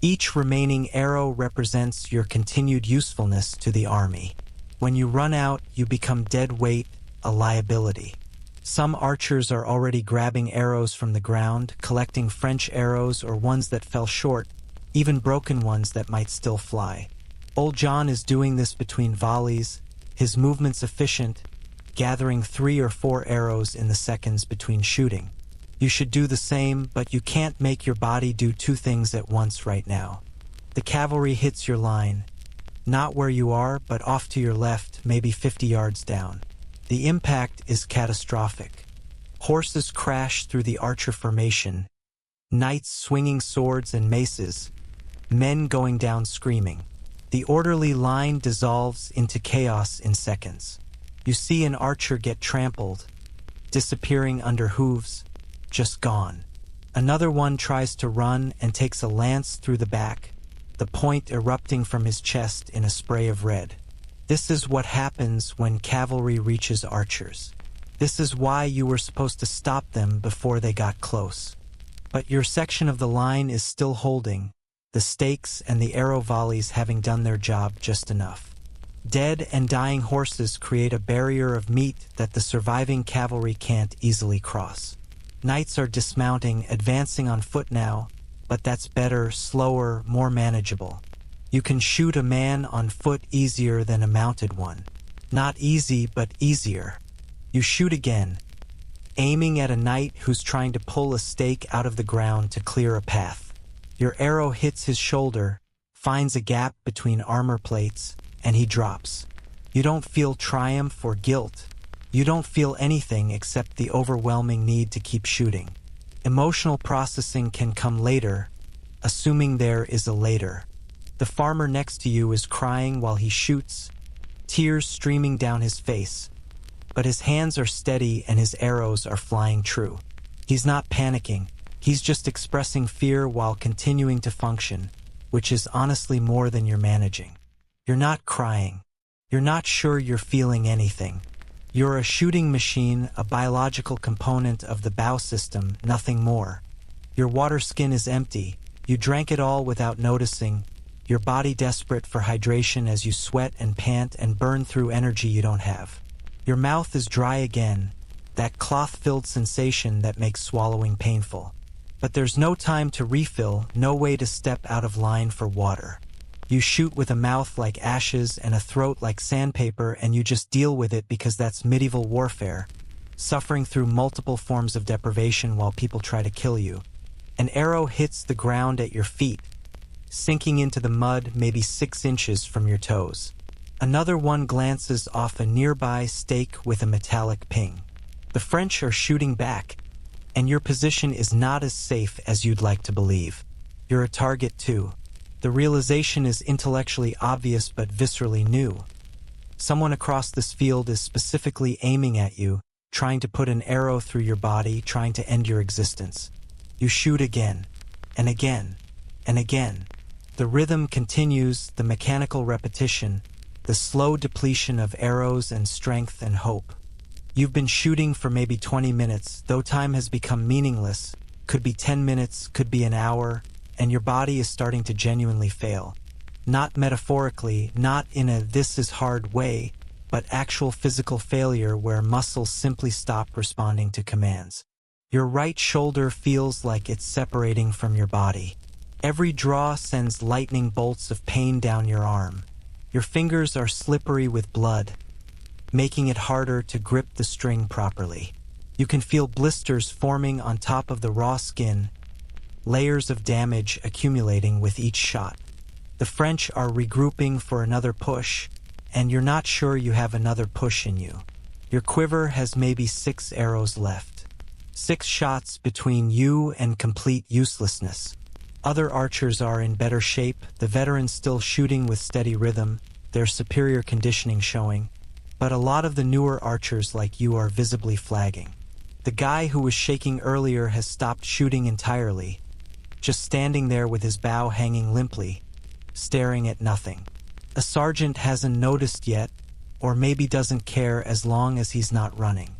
Each remaining arrow represents your continued usefulness to the army. When you run out, you become dead weight, a liability. Some archers are already grabbing arrows from the ground, collecting French arrows or ones that fell short, even broken ones that might still fly. Old John is doing this between volleys, his movements efficient, gathering 3 or 4 arrows in the seconds between shooting. You should do the same, but you can't make your body do 2 things at once right now. The cavalry hits your line, not where you are, but off to your left, maybe 50 yards down. The impact is catastrophic. Horses crash through the archer formation, knights swinging swords and maces, men going down screaming. The orderly line dissolves into chaos in seconds. You see an archer get trampled, disappearing under hooves, just gone. Another one tries to run and takes a lance through the back, the point erupting from his chest in a spray of red. This is what happens when cavalry reaches archers. This is why you were supposed to stop them before they got close. But your section of the line is still holding, the stakes and the arrow volleys having done their job just enough. Dead and dying horses create a barrier of meat that the surviving cavalry can't easily cross. Knights are dismounting, advancing on foot now, but that's better, slower, more manageable. You can shoot a man on foot easier than a mounted one. Not easy, but easier. You shoot again, aiming at a knight who's trying to pull a stake out of the ground to clear a path. Your arrow hits his shoulder, finds a gap between armor plates, and he drops. You don't feel triumph or guilt. You don't feel anything except the overwhelming need to keep shooting. Emotional processing can come later, assuming there is a later. The farmer next to you is crying while he shoots, tears streaming down his face, but his hands are steady and his arrows are flying true. He's not panicking. He's just expressing fear while continuing to function, which is honestly more than you're managing. You're not crying. You're not sure you're feeling anything. You're a shooting machine, a biological component of the bow system, nothing more. Your water skin is empty. You drank it all without noticing, your body desperate for hydration as you sweat and pant and burn through energy you don't have. Your mouth is dry again, that cloth-filled sensation that makes swallowing painful. But there's no time to refill, no way to step out of line for water. You shoot with a mouth like ashes and a throat like sandpaper, and you just deal with it because that's medieval warfare, suffering through multiple forms of deprivation while people try to kill you. An arrow hits the ground at your feet, sinking into the mud maybe 6 inches from your toes. Another one glances off a nearby stake with a metallic ping. The French are shooting back, and your position is not as safe as you'd like to believe. You're a target too. The realization is intellectually obvious but viscerally new. Someone across this field is specifically aiming at you, trying to put an arrow through your body, trying to end your existence. You shoot again, and again, and again. The rhythm continues, the mechanical repetition, the slow depletion of arrows and strength and hope. You've been shooting for maybe 20 minutes, though time has become meaningless. Could be 10 minutes, could be an hour, and your body is starting to genuinely fail. Not metaphorically, not in a this is hard way, but actual physical failure where muscles simply stop responding to commands. Your right shoulder feels like it's separating from your body. Every draw sends lightning bolts of pain down your arm. Your fingers are slippery with blood, making it harder to grip the string properly. You can feel blisters forming on top of the raw skin, layers of damage accumulating with each shot. The French are regrouping for another push, and you're not sure you have another push in you. Your quiver has maybe 6 arrows left. 6 shots between you and complete uselessness. Other archers are in better shape, the veterans still shooting with steady rhythm, their superior conditioning showing, but a lot of the newer archers like you are visibly flagging. The guy who was shaking earlier has stopped shooting entirely, just standing there with his bow hanging limply, staring at nothing. A sergeant hasn't noticed yet, or maybe doesn't care as long as he's not running.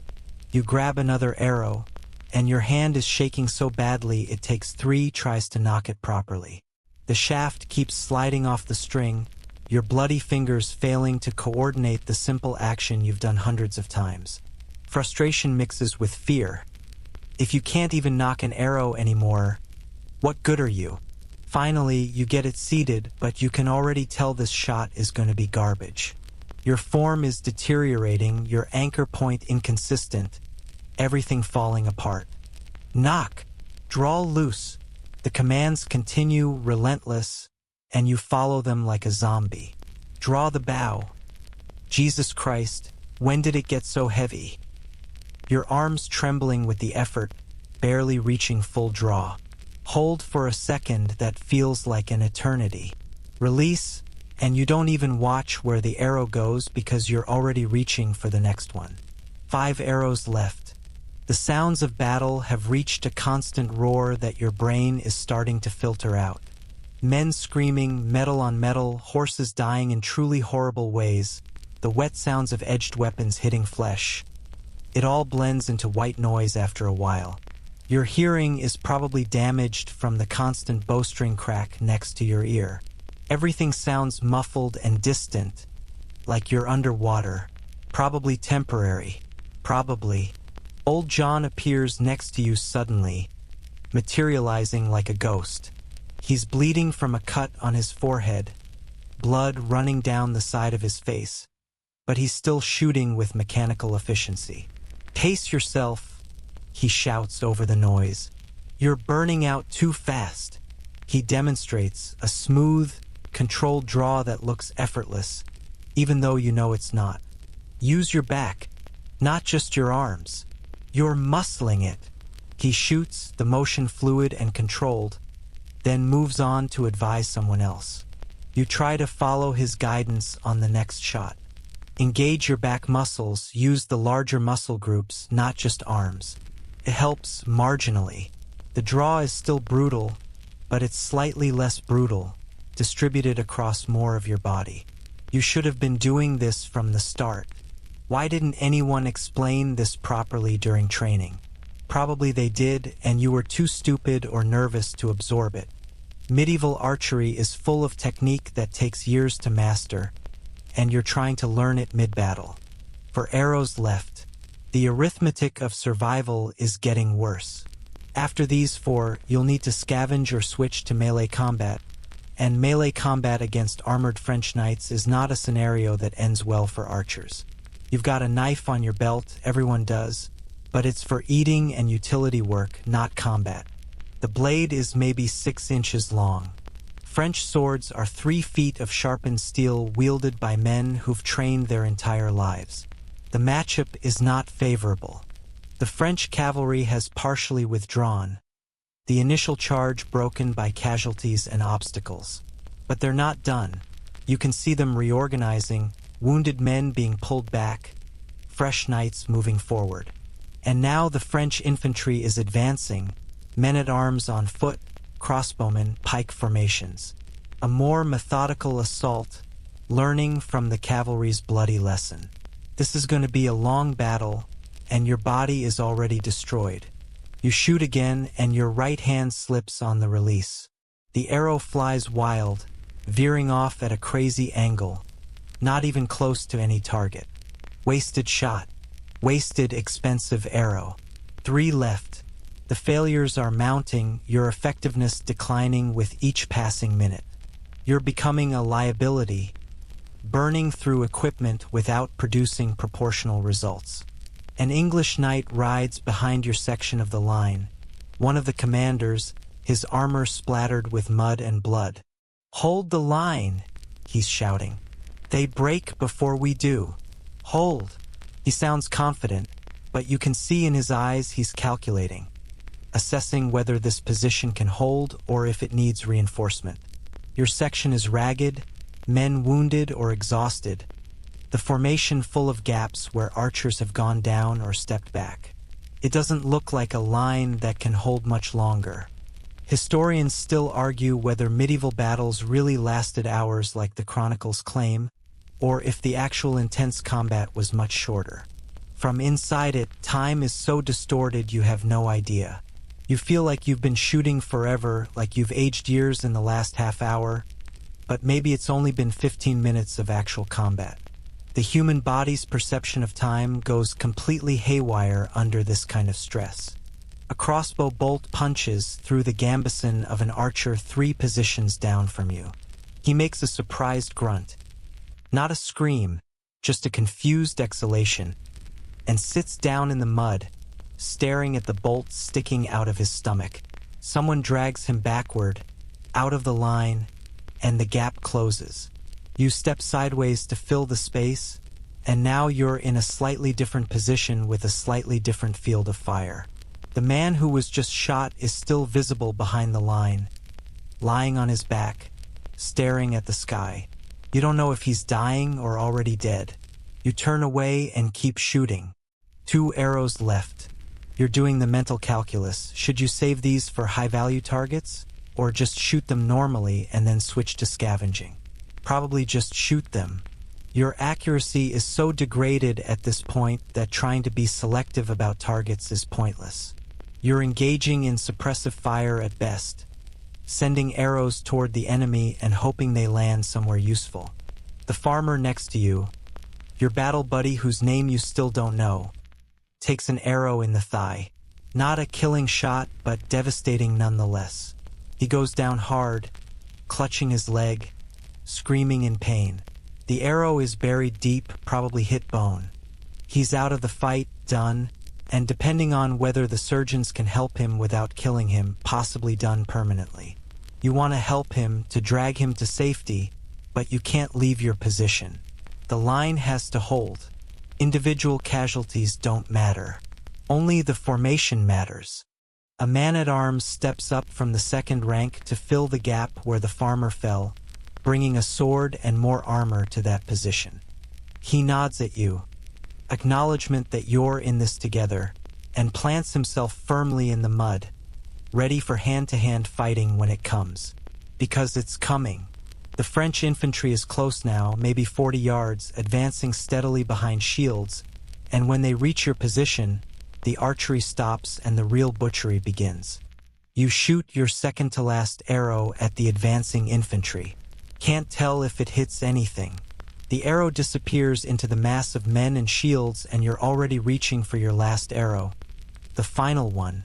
You grab another arrow, and your hand is shaking so badly it takes 3 tries to knock it properly. The shaft keeps sliding off the string, your bloody fingers failing to coordinate the simple action you've done hundreds of times. Frustration mixes with fear. If you can't even knock an arrow anymore, what good are you? Finally, you get it seated, but you can already tell this shot is going to be garbage. Your form is deteriorating, your anchor point inconsistent, everything falling apart. Knock! Draw loose. The commands continue relentless, and you follow them like a zombie. Draw the bow. Jesus Christ, when did it get so heavy? Your arms trembling with the effort, barely reaching full draw. Hold for a second that feels like an eternity. Release, and you don't even watch where the arrow goes because you're already reaching for the next one. 5 arrows left. The sounds of battle have reached a constant roar that your brain is starting to filter out. Men screaming, metal on metal, horses dying in truly horrible ways, the wet sounds of edged weapons hitting flesh. It all blends into white noise after a while. Your hearing is probably damaged from the constant bowstring crack next to your ear. Everything sounds muffled and distant, like you're underwater. Probably temporary. Probably. Old John appears next to you suddenly, materializing like a ghost. He's bleeding from a cut on his forehead, blood running down the side of his face, but he's still shooting with mechanical efficiency. Pace yourself, he shouts over the noise. You're burning out too fast. He demonstrates a smooth, controlled draw that looks effortless, even though you know it's not. Use your back, not just your arms. You're muscling it. He shoots, the motion fluid and controlled, then moves on to advise someone else. You try to follow his guidance on the next shot. Engage your back muscles, use the larger muscle groups, not just arms. It helps marginally. The draw is still brutal, but it's slightly less brutal, distributed across more of your body. You should have been doing this from the start. Why didn't anyone explain this properly during training? Probably they did, and you were too stupid or nervous to absorb it. Medieval archery is full of technique that takes years to master, and you're trying to learn it mid-battle. For arrows left, the arithmetic of survival is getting worse. After these 4, you'll need to scavenge or switch to melee combat, and melee combat against armored French knights is not a scenario that ends well for archers. You've got a knife on your belt, everyone does, but it's for eating and utility work, not combat. The blade is maybe 6 inches long. French swords are 3 feet of sharpened steel wielded by men who've trained their entire lives. The matchup is not favorable. The French cavalry has partially withdrawn, the initial charge broken by casualties and obstacles. But they're not done. You can see them reorganizing, wounded men being pulled back, fresh knights moving forward. And now the French infantry is advancing, men-at-arms on foot, crossbowmen, pike formations. A more methodical assault, learning from the cavalry's bloody lesson. This is going to be a long battle, and your body is already destroyed. You shoot again, and your right hand slips on the release. The arrow flies wild, veering off at a crazy angle, not even close to any target. Wasted shot. Wasted expensive arrow. 3 left. The failures are mounting, your effectiveness declining with each passing minute. You're becoming a liability, burning through equipment without producing proportional results. An English knight rides behind your section of the line, one of the commanders, his armor splattered with mud and blood. "Hold the line," he's shouting. They break before we do. Hold. He sounds confident, but you can see in his eyes he's calculating, assessing whether this position can hold or if it needs reinforcement. Your section is ragged, men wounded or exhausted, the formation full of gaps where archers have gone down or stepped back. It doesn't look like a line that can hold much longer. Historians still argue whether medieval battles really lasted hours like the chronicles claim, or if the actual intense combat was much shorter. From inside it, time is so distorted you have no idea. You feel like you've been shooting forever, like you've aged years in the last half hour, but maybe it's only been 15 minutes of actual combat. The human body's perception of time goes completely haywire under this kind of stress. A crossbow bolt punches through the gambeson of an archer 3 positions down from you. He makes a surprised grunt, not a scream, just a confused exhalation, and sits down in the mud, staring at the bolt sticking out of his stomach. Someone drags him backward, out of the line, and the gap closes. You step sideways to fill the space, and now you're in a slightly different position with a slightly different field of fire. The man who was just shot is still visible behind the line, lying on his back, staring at the sky. You don't know if he's dying or already dead. You turn away and keep shooting. 2 arrows left. You're doing the mental calculus. Should you save these for high-value targets, or just shoot them normally and then switch to scavenging? Probably just shoot them. Your accuracy is so degraded at this point that trying to be selective about targets is pointless. You're engaging in suppressive fire at best, sending arrows toward the enemy and hoping they land somewhere useful. The farmer next to you, your battle buddy whose name you still don't know, takes an arrow in the thigh. Not a killing shot, but devastating nonetheless. He goes down hard, clutching his leg, screaming in pain. The arrow is buried deep, probably hit bone. He's out of the fight, done, and depending on whether the surgeons can help him without killing him, possibly done permanently. You want to help him, to drag him to safety, but you can't leave your position. The line has to hold. Individual casualties don't matter. Only the formation matters. A man-at-arms steps up from the second rank to fill the gap where the farmer fell, bringing a sword and more armor to that position. He nods at you, acknowledgement that you're in this together, and plants himself firmly in the mud, ready for hand-to-hand fighting when it comes. Because it's coming. The French infantry is close now, maybe 40 yards, advancing steadily behind shields, and when they reach your position, the archery stops and the real butchery begins. You shoot your second-to-last arrow at the advancing infantry. Can't tell if it hits anything. The arrow disappears into the mass of men and shields, and you're already reaching for your last arrow. The final one.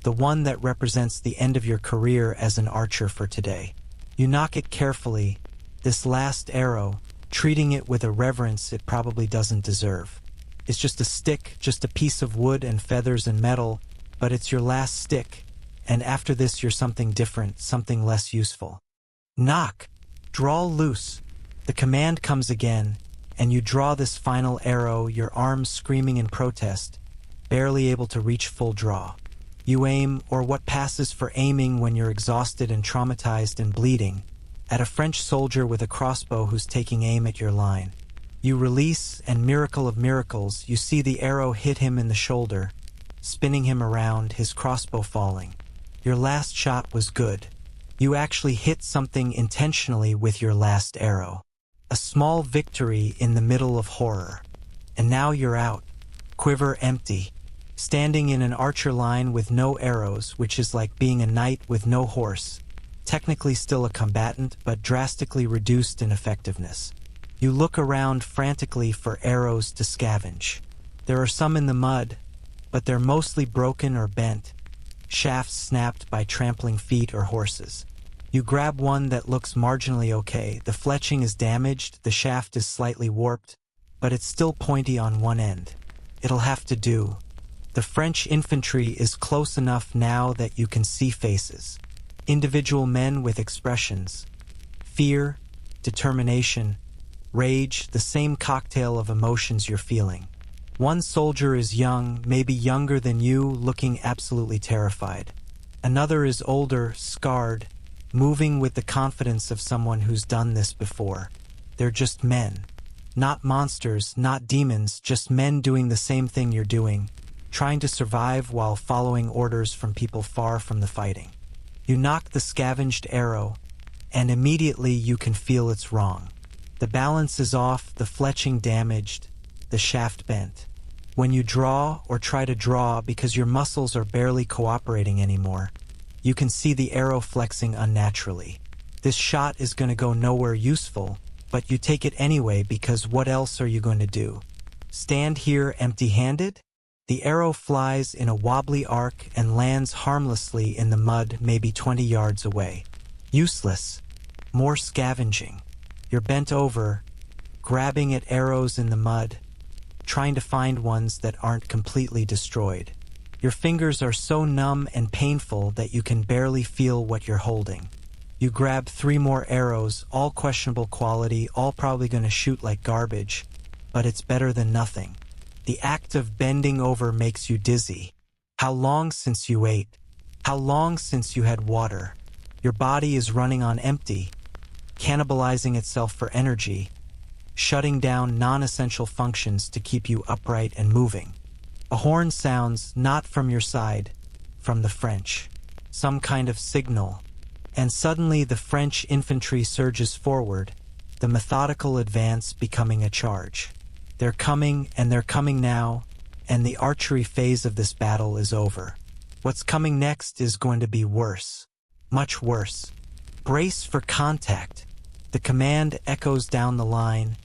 The one that represents the end of your career as an archer for today. You nock it carefully, this last arrow, treating it with a reverence it probably doesn't deserve. It's just a stick, just a piece of wood and feathers and metal, but it's your last stick, and after this you're something different, something less useful. Knock! Draw loose. The command comes again, and you draw this final arrow, your arms screaming in protest, barely able to reach full draw. You aim, or what passes for aiming when you're exhausted and traumatized and bleeding, at a French soldier with a crossbow who's taking aim at your line. You release, and miracle of miracles, you see the arrow hit him in the shoulder, spinning him around, his crossbow falling. Your last shot was good. You actually hit something intentionally with your last arrow. A small victory in the middle of horror. And now you're out, quiver empty, standing in an archer line with no arrows, which is like being a knight with no horse. Technically still a combatant, but drastically reduced in effectiveness. You look around frantically for arrows to scavenge. There are some in the mud, but they're mostly broken or bent, shafts snapped by trampling feet or horses. You grab one that looks marginally okay. The fletching is damaged, the shaft is slightly warped, but it's still pointy on one end. It'll have to do. The French infantry is close enough now that you can see faces. Individual men with expressions. Fear, determination, rage, the same cocktail of emotions you're feeling. One soldier is young, maybe younger than you, looking absolutely terrified. Another is older, scarred, moving with the confidence of someone who's done this before. They're just men. Not monsters, not demons, just men doing the same thing you're doing, trying to survive while following orders from people far from the fighting. You knock the scavenged arrow, and immediately you can feel it's wrong. The balance is off, the fletching damaged, the shaft bent. When you draw or try to draw because your muscles are barely cooperating anymore, you can see the arrow flexing unnaturally. This shot is going to go nowhere useful, but you take it anyway because what else are you going to do? Stand here empty-handed? The arrow flies in a wobbly arc and lands harmlessly in the mud maybe 20 yards away. Useless. More scavenging. You're bent over, grabbing at arrows in the mud, trying to find ones that aren't completely destroyed. Your fingers are so numb and painful that you can barely feel what you're holding. You grab 3 more arrows, all questionable quality, all probably going to shoot like garbage, but it's better than nothing. The act of bending over makes you dizzy. How long since you ate? How long since you had water? Your body is running on empty, cannibalizing itself for energy, shutting down non-essential functions to keep you upright and moving. A horn sounds not from your side, from the French. Some kind of signal. And suddenly the French infantry surges forward, the methodical advance becoming a charge. They're coming, and they're coming now, and the archery phase of this battle is over. What's coming next is going to be worse. Much worse. Brace for contact. The command echoes down the line,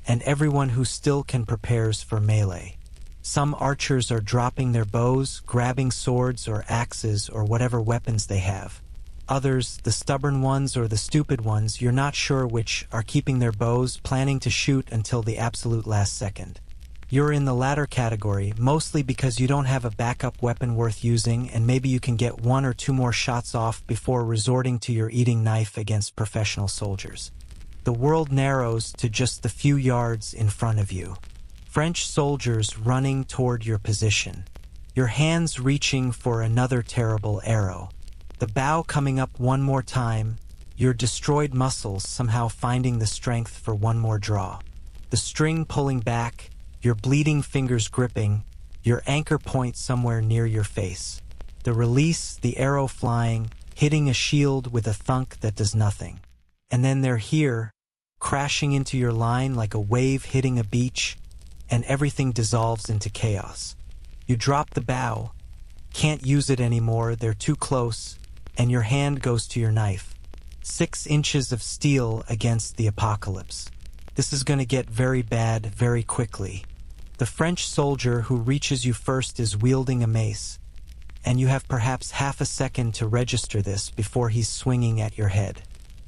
and everyone who still can prepares for melee. Some archers are dropping their bows, grabbing swords or axes or whatever weapons they have. Others, the stubborn ones or the stupid ones, you're not sure which, are keeping their bows, planning to shoot until the absolute last second. You're in the latter category, mostly because you don't have a backup weapon worth using, and maybe you can get 1 or 2 more shots off before resorting to your eating knife against professional soldiers. The world narrows to just the few yards in front of you. French soldiers running toward your position. Your hands reaching for another terrible arrow. The bow coming up one more time, your destroyed muscles somehow finding the strength for one more draw. The string pulling back, your bleeding fingers gripping, your anchor point somewhere near your face. The release, the arrow flying, hitting a shield with a thunk that does nothing. And then they're here, crashing into your line like a wave hitting a beach, and everything dissolves into chaos. You drop the bow, can't use it anymore, they're too close, and your hand goes to your knife. 6 inches of steel against the apocalypse. This is going to get very bad very quickly. The French soldier who reaches you first is wielding a mace, and you have perhaps half a second to register this before he's swinging at your head.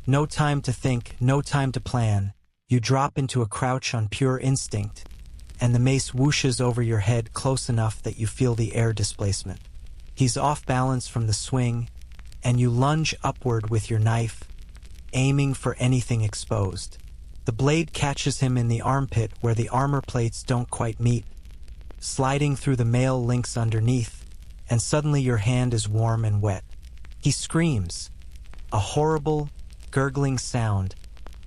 No time to think, no time to plan. You drop into a crouch on pure instinct, and the mace whooshes over your head close enough that you feel the air displacement. He's off balance from the swing, and you lunge upward with your knife, aiming for anything exposed. The blade catches him in the armpit where the armor plates don't quite meet, sliding through the mail links underneath, and suddenly your hand is warm and wet. He screams, a horrible, gurgling sound,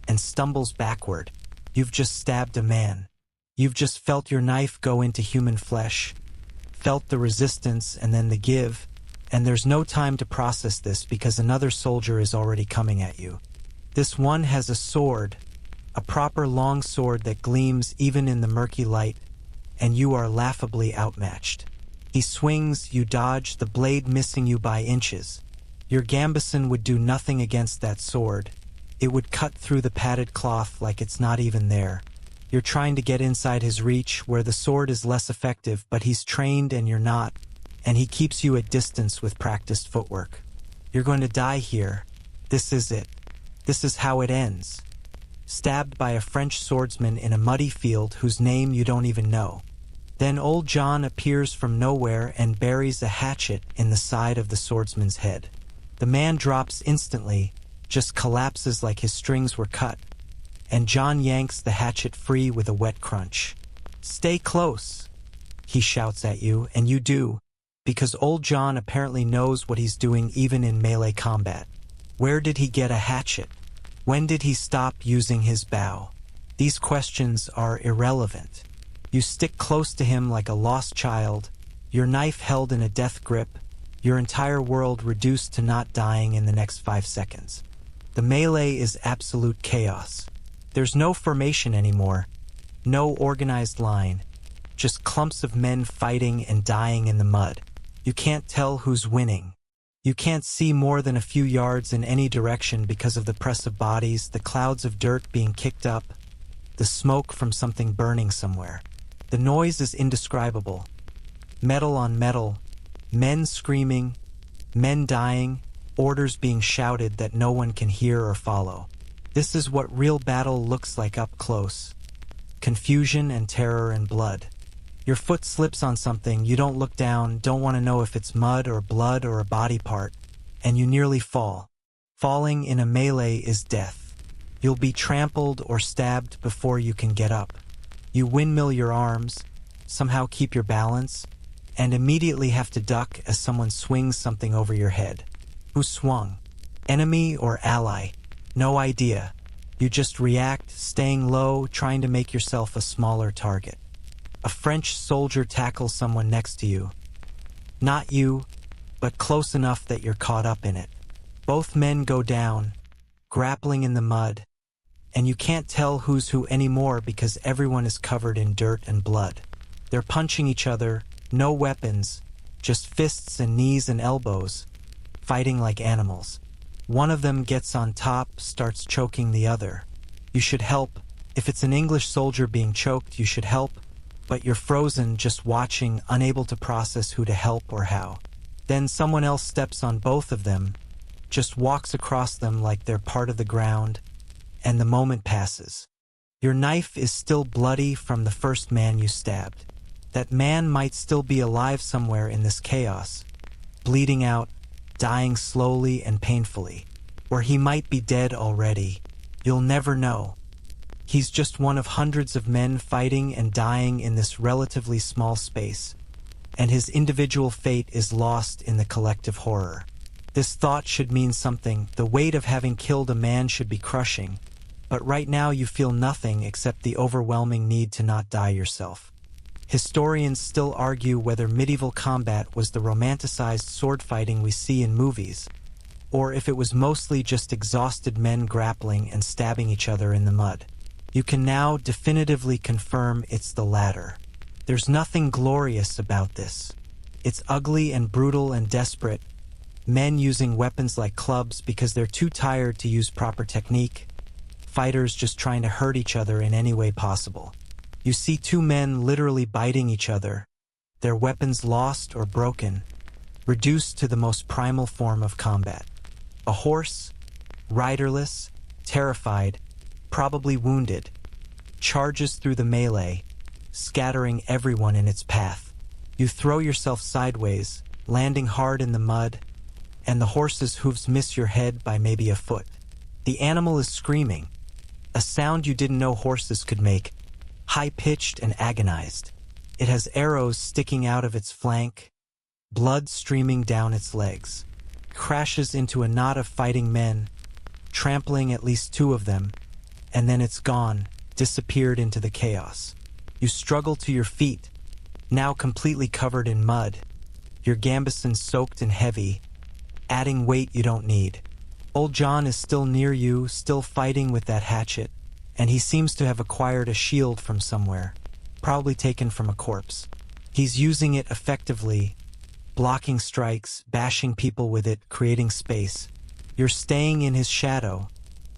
and stumbles backward. You've just stabbed a man. You've just felt your knife go into human flesh, felt the resistance and then the give, and there's no time to process this because another soldier is already coming at you. This one has a sword, a proper long sword that gleams even in the murky light, and you are laughably outmatched. He swings, you dodge, the blade missing you by inches. Your gambeson would do nothing against that sword. It would cut through the padded cloth like it's not even there. You're trying to get inside his reach where the sword is less effective, but he's trained and you're not, and he keeps you at distance with practiced footwork. You're going to die here. This is it. This is how it ends. Stabbed by a French swordsman in a muddy field whose name you don't even know. Then old John appears from nowhere and buries a hatchet in the side of the swordsman's head. The man drops instantly, just collapses like his strings were cut. and John yanks the hatchet free with a wet crunch. "Stay close," he shouts at you, and you do, because old John apparently knows what he's doing even in melee combat. Where did he get a hatchet? When did he stop using his bow? These questions are irrelevant. You stick close to him like a lost child, your knife held in a death grip, your entire world reduced to not dying in the next 5 seconds. The melee is absolute chaos. There's no formation anymore, no organized line, just clumps of men fighting and dying in the mud. You can't tell who's winning. You can't see more than a few yards in any direction because of the press of bodies, the clouds of dirt being kicked up, the smoke from something burning somewhere. The noise is indescribable. Metal on metal, men screaming, men dying, orders being shouted that no one can hear or follow. This is what real battle looks like up close. Confusion and terror and blood. Your foot slips on something, you don't look down, don't want to know if it's mud or blood or a body part, and you nearly fall. Falling in a melee is death. You'll be trampled or stabbed before you can get up. You windmill your arms, somehow keep your balance, and immediately have to duck as someone swings something over your head. Who swung? Enemy or ally? No idea. You just react, staying low, trying to make yourself a smaller target. A French soldier tackles someone next to you. Not you, but close enough that you're caught up in it. Both men go down, grappling in the mud, and you can't tell who's who anymore because everyone is covered in dirt and blood. They're punching each other, no weapons, just fists and knees and elbows, fighting like animals. One of them gets on top, starts choking the other. You should help. If it's an English soldier being choked, you should help, but you're frozen just watching, unable to process who to help or how. Then someone else steps on both of them, just walks across them like they're part of the ground, and the moment passes. Your knife is still bloody from the first man you stabbed. That man might still be alive somewhere in this chaos, bleeding out, dying slowly and painfully. Or he might be dead already. You'll never know. He's just one of hundreds of men fighting and dying in this relatively small space, and his individual fate is lost in the collective horror. This thought should mean something. The weight of having killed a man should be crushing, but right now you feel nothing except the overwhelming need to not die yourself. Historians still argue whether medieval combat was the romanticized sword fighting we see in movies, or if it was mostly just exhausted men grappling and stabbing each other in the mud. You can now definitively confirm it's the latter. There's nothing glorious about this. It's ugly and brutal and desperate. Men using weapons like clubs because they're too tired to use proper technique. Fighters just trying to hurt each other in any way possible. You see two men literally biting each other, their weapons lost or broken, reduced to the most primal form of combat. A horse, riderless, terrified, probably wounded, charges through the melee, scattering everyone in its path. You throw yourself sideways, landing hard in the mud, and the horse's hooves miss your head by maybe a foot. The animal is screaming, a sound you didn't know horses could make, high-pitched and agonized. It has arrows sticking out of its flank, blood streaming down its legs. Crashes into a knot of fighting men, trampling at least two of them, and then it's gone, disappeared into the chaos. You struggle to your feet, now completely covered in mud, your gambeson soaked and heavy, adding weight you don't need. Old John is still near you, still fighting with that hatchet, and he seems to have acquired a shield from somewhere, probably taken from a corpse. He's using it effectively, blocking strikes, bashing people with it, creating space. You're staying in his shadow,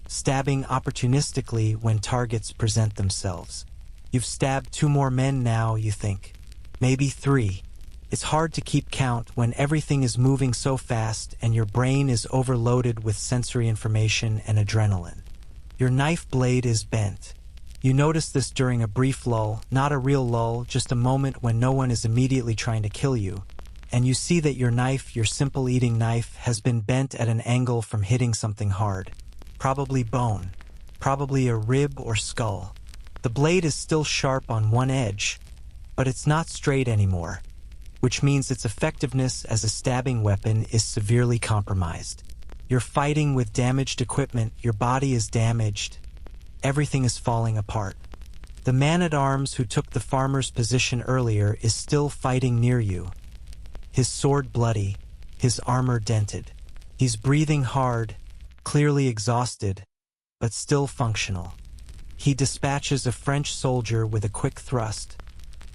stabbing opportunistically when targets present themselves. You've stabbed 2 more men now, you think. Maybe 3. It's hard to keep count when everything is moving so fast and your brain is overloaded with sensory information and adrenaline. Your knife blade is bent. You notice this during a brief lull, not a real lull, just a moment when no one is immediately trying to kill you, and you see that your knife, your simple eating knife, has been bent at an angle from hitting something hard. Probably bone. probably a rib or skull. The blade is still sharp on one edge, but it's not straight anymore, which means its effectiveness as a stabbing weapon is severely compromised. You're fighting with damaged equipment, your body is damaged, everything is falling apart. The man-at-arms who took the farmer's position earlier is still fighting near you, his sword bloody, his armor dented. He's breathing hard, clearly exhausted, but still functional. He dispatches a French soldier with a quick thrust,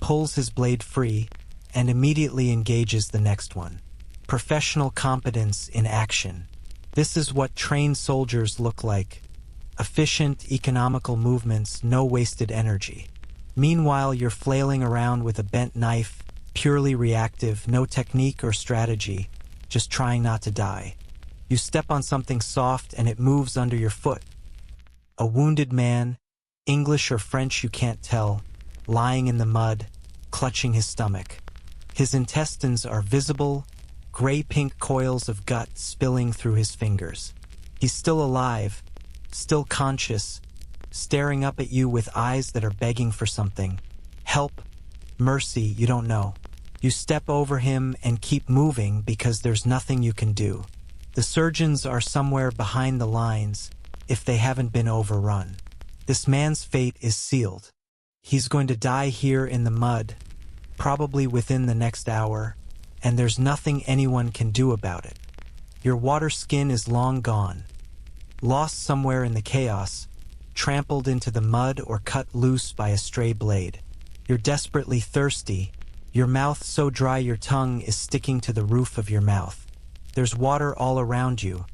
pulls his blade free, and immediately engages the next one. Professional competence in action. This is what trained soldiers look like. Efficient, economical movements, no wasted energy. Meanwhile, you're flailing around with a bent knife, purely reactive, no technique or strategy, just trying not to die. You step on something soft and it moves under your foot. A wounded man, English or French you can't tell, lying in the mud, clutching his stomach. His intestines are visible, gray-pink coils of gut spilling through his fingers. He's still alive, still conscious, staring up at you with eyes that are begging for something. Help, mercy, you don't know. You step over him and keep moving because there's nothing you can do. The surgeons are somewhere behind the lines, if they haven't been overrun. This man's fate is sealed. He's going to die here in the mud, probably within the next hour, and there's nothing anyone can do about it. Your water skin is long gone, lost somewhere in the chaos, trampled into the mud or cut loose by a stray blade. You're desperately thirsty, your mouth so dry your tongue is sticking to the roof of your mouth. There's water all around you,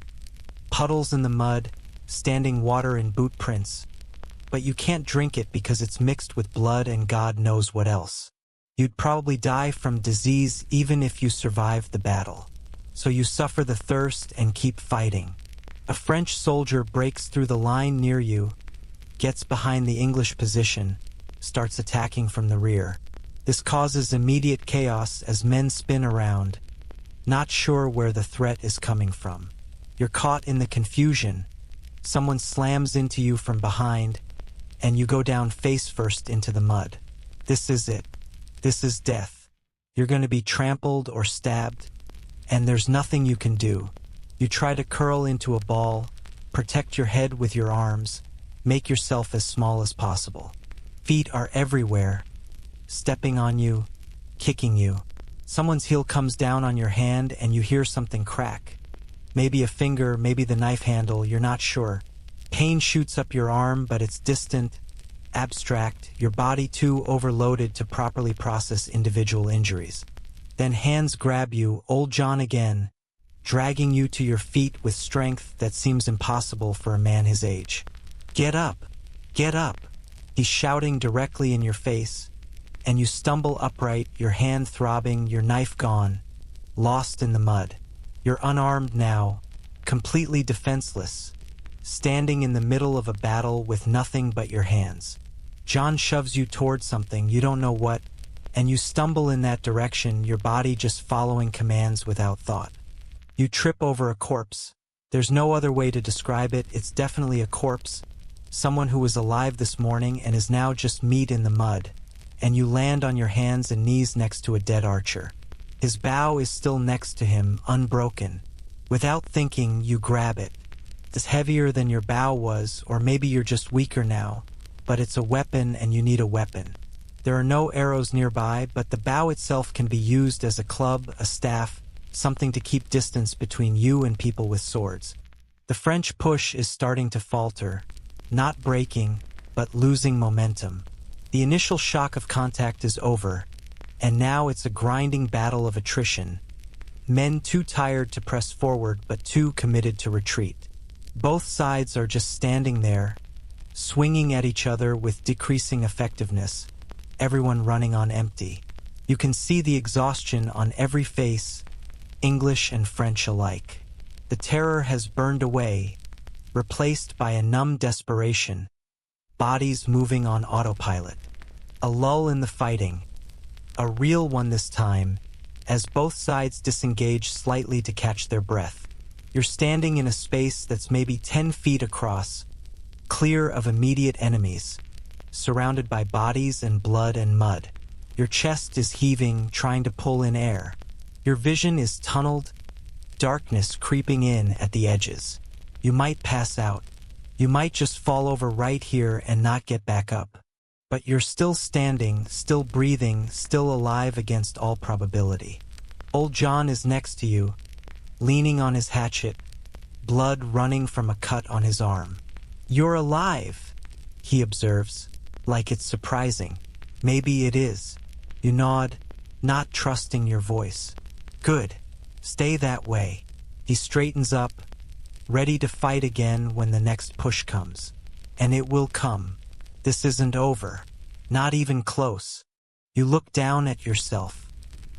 puddles in the mud, standing water in boot prints, but you can't drink it because it's mixed with blood and God knows what else. You'd probably die from disease even if you survived the battle. So you suffer the thirst and keep fighting. A French soldier breaks through the line near you, gets behind the English position, starts attacking from the rear. This causes immediate chaos as men spin around, not sure where the threat is coming from. You're caught in the confusion. Someone slams into you from behind, and you go down face first into the mud. This is it. This is death. You're going to be trampled or stabbed, and there's nothing you can do. You try to curl into a ball, protect your head with your arms, make yourself as small as possible. Feet are everywhere, stepping on you, kicking you. Someone's heel comes down on your hand and you hear something crack. Maybe a finger, maybe the knife handle, you're not sure. Pain shoots up your arm, but it's distant, abstract, your body too overloaded to properly process individual injuries. Then hands grab you, old John again, dragging you to your feet with strength that seems impossible for a man his age. Get up! Get up! He's shouting directly in your face, and you stumble upright, your hand throbbing, your knife gone, lost in the mud. You're unarmed now, completely defenseless, standing in the middle of a battle with nothing but your hands. John shoves you toward something, you don't know what, and you stumble in that direction, your body just following commands without thought. You trip over a corpse. There's no other way to describe it, it's definitely a corpse, someone who was alive this morning and is now just meat in the mud, and you land on your hands and knees next to a dead archer. His bow is still next to him, unbroken. Without thinking, you grab it. It's heavier than your bow was, or maybe you're just weaker now, but it's a weapon and you need a weapon. There are no arrows nearby, but the bow itself can be used as a club, a staff, something to keep distance between you and people with swords. The French push is starting to falter, not breaking, but losing momentum. The initial shock of contact is over, and now it's a grinding battle of attrition. Men too tired to press forward, but too committed to retreat. Both sides are just standing there, swinging at each other with decreasing effectiveness, everyone running on empty. You can see the exhaustion on every face, English and French alike. The terror has burned away, replaced by a numb desperation, bodies moving on autopilot. A lull in the fighting, a real one this time, as both sides disengage slightly to catch their breath. You're standing in a space that's maybe 10 feet across, clear of immediate enemies, surrounded by bodies and blood and mud. Your chest is heaving, trying to pull in air. Your vision is tunneled, darkness creeping in at the edges. You might pass out. You might just fall over right here and not get back up. But you're still standing, still breathing, still alive against all probability. Old John is next to you, leaning on his hatchet, blood running from a cut on his arm. "You're alive," he observes, like it's surprising. Maybe it is. You nod, not trusting your voice. "Good. Stay that way." He straightens up, ready to fight again when the next push comes. And it will come. This isn't over. Not even close. You look down at yourself.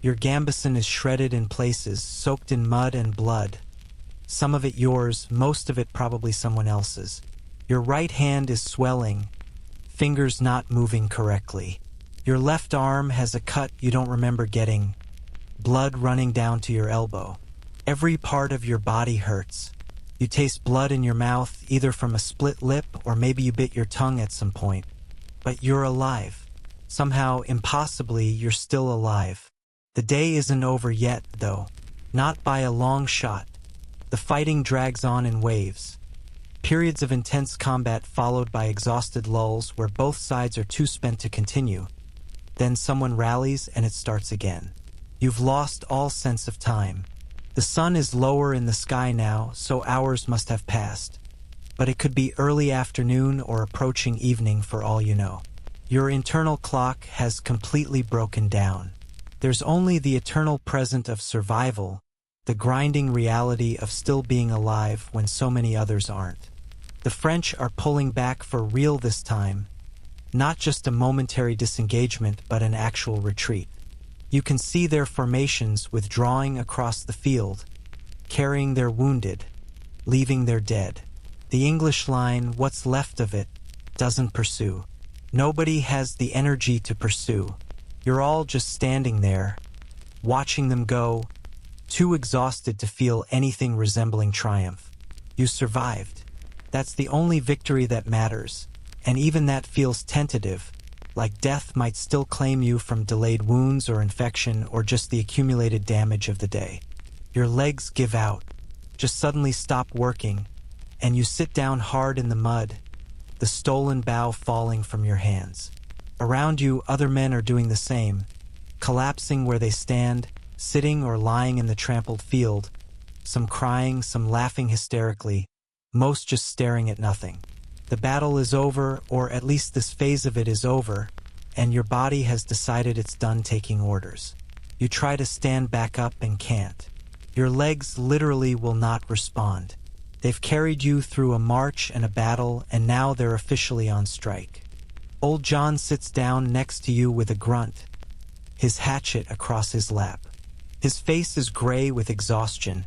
Your gambeson is shredded in places, soaked in mud and blood. Some of it yours, most of it probably someone else's. Your right hand is swelling, fingers not moving correctly. Your left arm has a cut you don't remember getting, blood running down to your elbow. Every part of your body hurts. You taste blood in your mouth, either from a split lip or maybe you bit your tongue at some point. But you're alive. Somehow, impossibly, you're still alive. The day isn't over yet, though. Not by a long shot. The fighting drags on in waves. Periods of intense combat followed by exhausted lulls where both sides are too spent to continue. Then someone rallies and it starts again. You've lost all sense of time. The sun is lower in the sky now, so hours must have passed. But it could be early afternoon or approaching evening for all you know. Your internal clock has completely broken down. There's only the eternal present of survival, the grinding reality of still being alive when so many others aren't. The French are pulling back for real this time, not just a momentary disengagement but an actual retreat. You can see their formations withdrawing across the field, carrying their wounded, leaving their dead. The English line, what's left of it, doesn't pursue. Nobody has the energy to pursue. You're all just standing there, watching them go, too exhausted to feel anything resembling triumph. You survived. That's the only victory that matters, and even that feels tentative, like death might still claim you from delayed wounds or infection or just the accumulated damage of the day. Your legs give out, just suddenly stop working, and you sit down hard in the mud, the stolen bow falling from your hands. Around you, other men are doing the same, collapsing where they stand, sitting or lying in the trampled field, some crying, some laughing hysterically, most just staring at nothing. The battle is over, or at least this phase of it is over, and your body has decided it's done taking orders. You try to stand back up and can't. Your legs literally will not respond. They've carried you through a march and a battle, and now they're officially on strike. Old John sits down next to you with a grunt, his hatchet across his lap. His face is gray with exhaustion,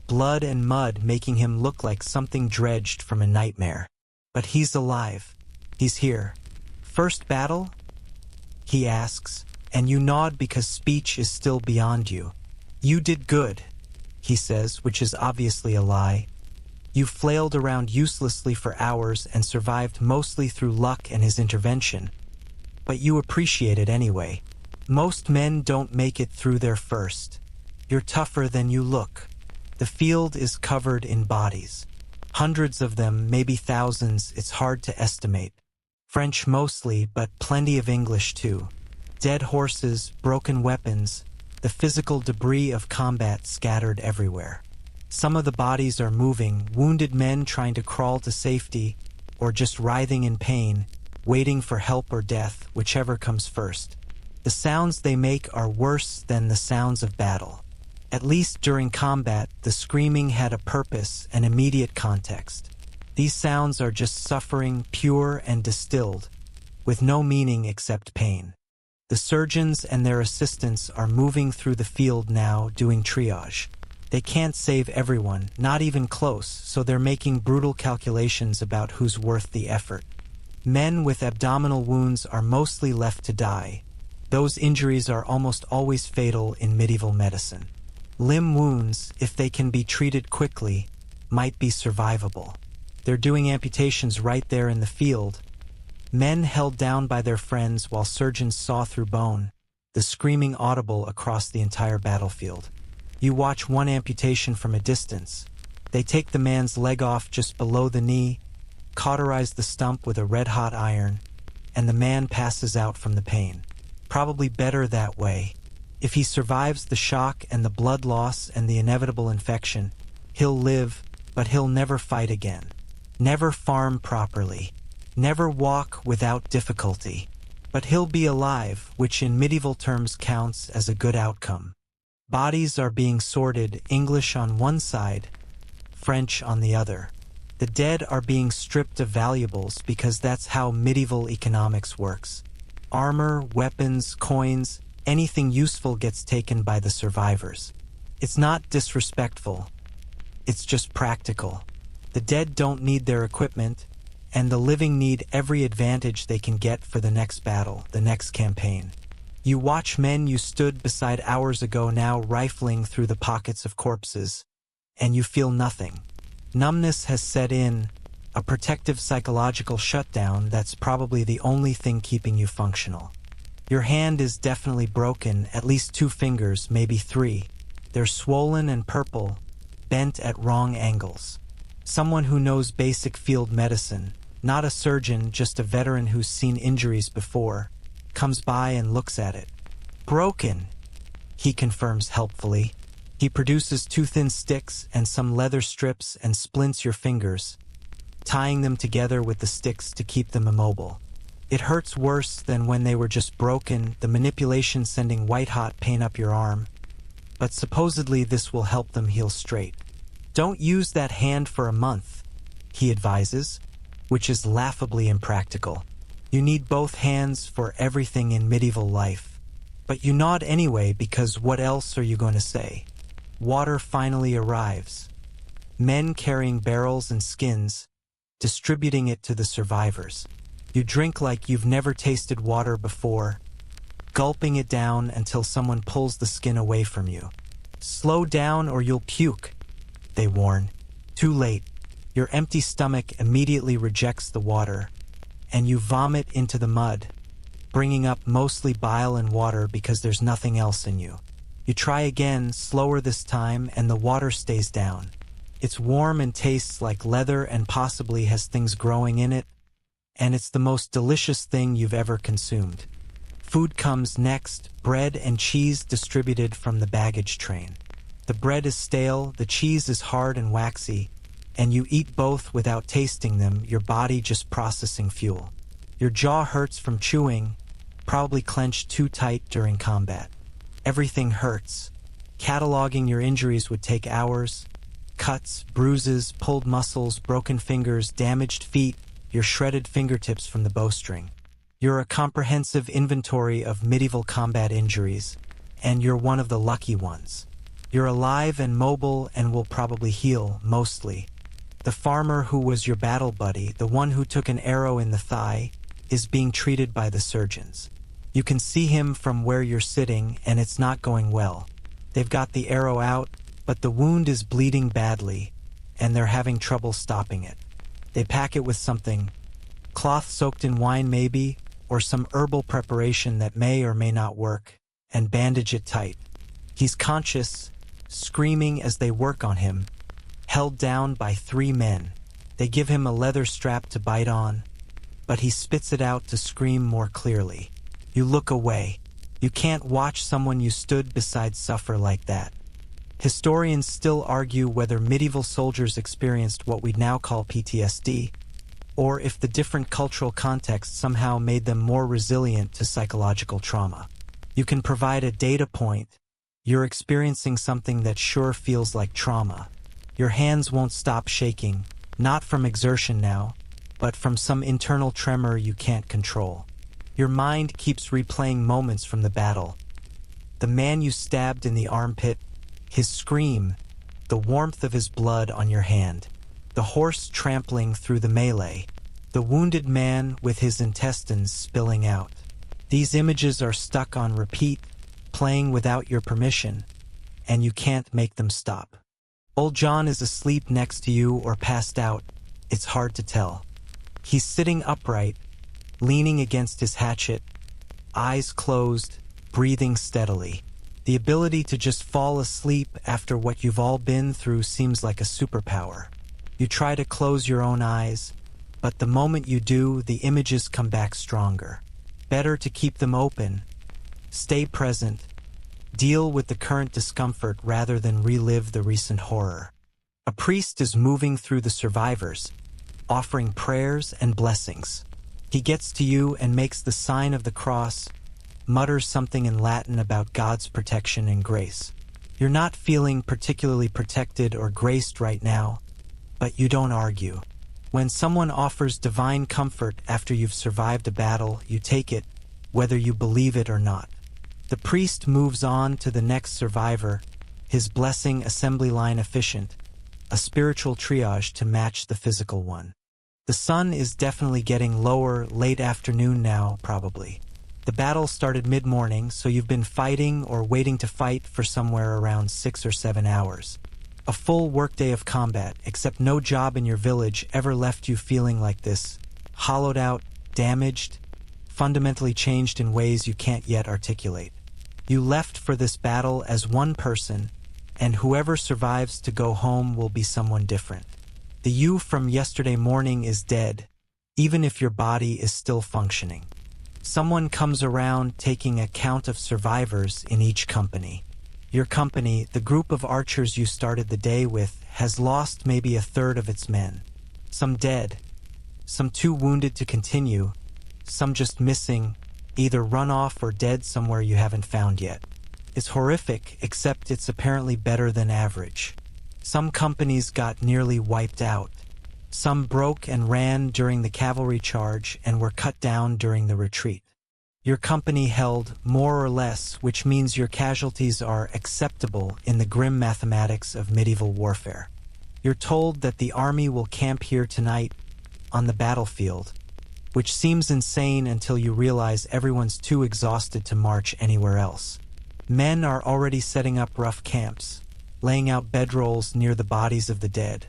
blood and mud making him look like something dredged from a nightmare. But he's alive. He's here. "First battle?" he asks, and you nod because speech is still beyond you. "You did good," he says, which is obviously a lie. You flailed around uselessly for hours and survived mostly through luck and his intervention. But you appreciate it anyway. Most men don't make it through their first. You're tougher than you look. The field is covered in bodies. Hundreds of them, maybe thousands, it's hard to estimate. French mostly, but plenty of English too. Dead horses, broken weapons, the physical debris of combat scattered everywhere. Some of the bodies are moving, wounded men trying to crawl to safety, or just writhing in pain, waiting for help or death, whichever comes first. The sounds they make are worse than the sounds of battle. At least during combat, the screaming had a purpose and immediate context. These sounds are just suffering, pure and distilled, with no meaning except pain. The surgeons and their assistants are moving through the field now, doing triage. They can't save everyone, not even close, so they're making brutal calculations about who's worth the effort. Men with abdominal wounds are mostly left to die. Those injuries are almost always fatal in medieval medicine. Limb wounds, if they can be treated quickly, might be survivable. They're doing amputations right there in the field. Men held down by their friends while surgeons saw through bone, the screaming audible across the entire battlefield. You watch one amputation from a distance. They take the man's leg off just below the knee, cauterize the stump with a red-hot iron, and the man passes out from the pain. Probably better that way. If he survives the shock and the blood loss and the inevitable infection, he'll live, but he'll never fight again. Never farm properly. Never walk without difficulty. But he'll be alive, which in medieval terms counts as a good outcome. Bodies are being sorted, English on one side, French on the other. The dead are being stripped of valuables because that's how medieval economics works. Armor, weapons, coins, anything useful gets taken by the survivors. It's not disrespectful. It's just practical. The dead don't need their equipment, and the living need every advantage they can get for the next battle, the next campaign. You watch men you stood beside hours ago now rifling through the pockets of corpses, and you feel nothing. Numbness has set in, a protective psychological shutdown that's probably the only thing keeping you functional. Your hand is definitely broken, at least 2 fingers, maybe 3. They're swollen and purple, bent at wrong angles. Someone who knows basic field medicine, not a surgeon, just a veteran who's seen injuries before, comes by and looks at it. Broken, he confirms helpfully. He produces 2 thin sticks and some leather strips and splints your fingers, tying them together with the sticks to keep them immobile. It hurts worse than when they were just broken, the manipulation sending white-hot pain up your arm, but supposedly this will help them heal straight. Don't use that hand for a month, he advises, which is laughably impractical. You need both hands for everything in medieval life. But you nod anyway because what else are you going to say? Water finally arrives. Men carrying barrels and skins, distributing it to the survivors. You drink like you've never tasted water before, gulping it down until someone pulls the skin away from you. Slow down or you'll puke, they warn. Too late. Your empty stomach immediately rejects the water, and you vomit into the mud, bringing up mostly bile and water because there's nothing else in you. You try again, slower this time, and the water stays down. It's warm and tastes like leather and possibly has things growing in it, and it's the most delicious thing you've ever consumed. Food comes next, bread and cheese distributed from the baggage train. The bread is stale, the cheese is hard and waxy, and you eat both without tasting them, your body just processing fuel. Your jaw hurts from chewing, probably clenched too tight during combat. Everything hurts. Cataloging your injuries would take hours. Cuts, bruises, pulled muscles, broken fingers, damaged feet, your shredded fingertips from the bowstring. You're a comprehensive inventory of medieval combat injuries, and you're one of the lucky ones. You're alive and mobile and will probably heal, mostly. The farmer who was your battle buddy, the one who took an arrow in the thigh, is being treated by the surgeons. You can see him from where you're sitting, and it's not going well. They've got the arrow out, but the wound is bleeding badly, and they're having trouble stopping it. They pack it with something, cloth soaked in wine maybe, or some herbal preparation that may or may not work, and bandage it tight. He's conscious, screaming as they work on him, held down by 3 men. They give him a leather strap to bite on, but he spits it out to scream more clearly. You look away. You can't watch someone you stood beside suffer like that. Historians still argue whether medieval soldiers experienced what we'd now call PTSD, or if the different cultural context somehow made them more resilient to psychological trauma. You can provide a data point. You're experiencing something that sure feels like trauma. Your hands won't stop shaking, not from exertion now, but from some internal tremor you can't control. Your mind keeps replaying moments from the battle. The man you stabbed in the armpit, his scream, the warmth of his blood on your hand, the horse trampling through the melee, the wounded man with his intestines spilling out. These images are stuck on repeat, playing without your permission, and you can't make them stop. Old John is asleep next to you or passed out, It's hard to tell. He's sitting upright, leaning against his hatchet, eyes closed, breathing steadily. The ability to just fall asleep after what you've all been through seems like a superpower. You try to close your own eyes, but the moment you do, the images come back stronger. Better to keep them open, stay present, deal with the current discomfort rather than relive the recent horror. A priest is moving through the survivors, offering prayers and blessings. He gets to you and makes the sign of the cross, mutters something in Latin about God's protection and grace. You're not feeling particularly protected or graced right now, but you don't argue. When someone offers divine comfort after you've survived a battle, you take it, whether you believe it or not. The priest moves on to the next survivor, his blessing assembly line efficient, a spiritual triage to match the physical one. The sun is definitely getting lower, late afternoon now, probably. The battle started mid-morning, so you've been fighting or waiting to fight for somewhere around 6 or 7 hours. A full workday of combat, except no job in your village ever left you feeling like this, hollowed out, damaged, fundamentally changed in ways you can't yet articulate. You left for this battle as one person, and whoever survives to go home will be someone different. The you from yesterday morning is dead, even if your body is still functioning. Someone comes around taking account of survivors in each company. Your company, the group of archers you started the day with, has lost maybe a third of its men. Some dead, some too wounded to continue, some just missing, either run off or dead somewhere you haven't found yet. It's horrific, except it's apparently better than average. Some companies got nearly wiped out. Some broke and ran during the cavalry charge and were cut down during the retreat. Your company held more or less, which means your casualties are acceptable in the grim mathematics of medieval warfare. You're told that the army will camp here tonight on the battlefield, which seems insane until you realize everyone's too exhausted to march anywhere else. Men are already setting up rough camps, laying out bedrolls near the bodies of the dead,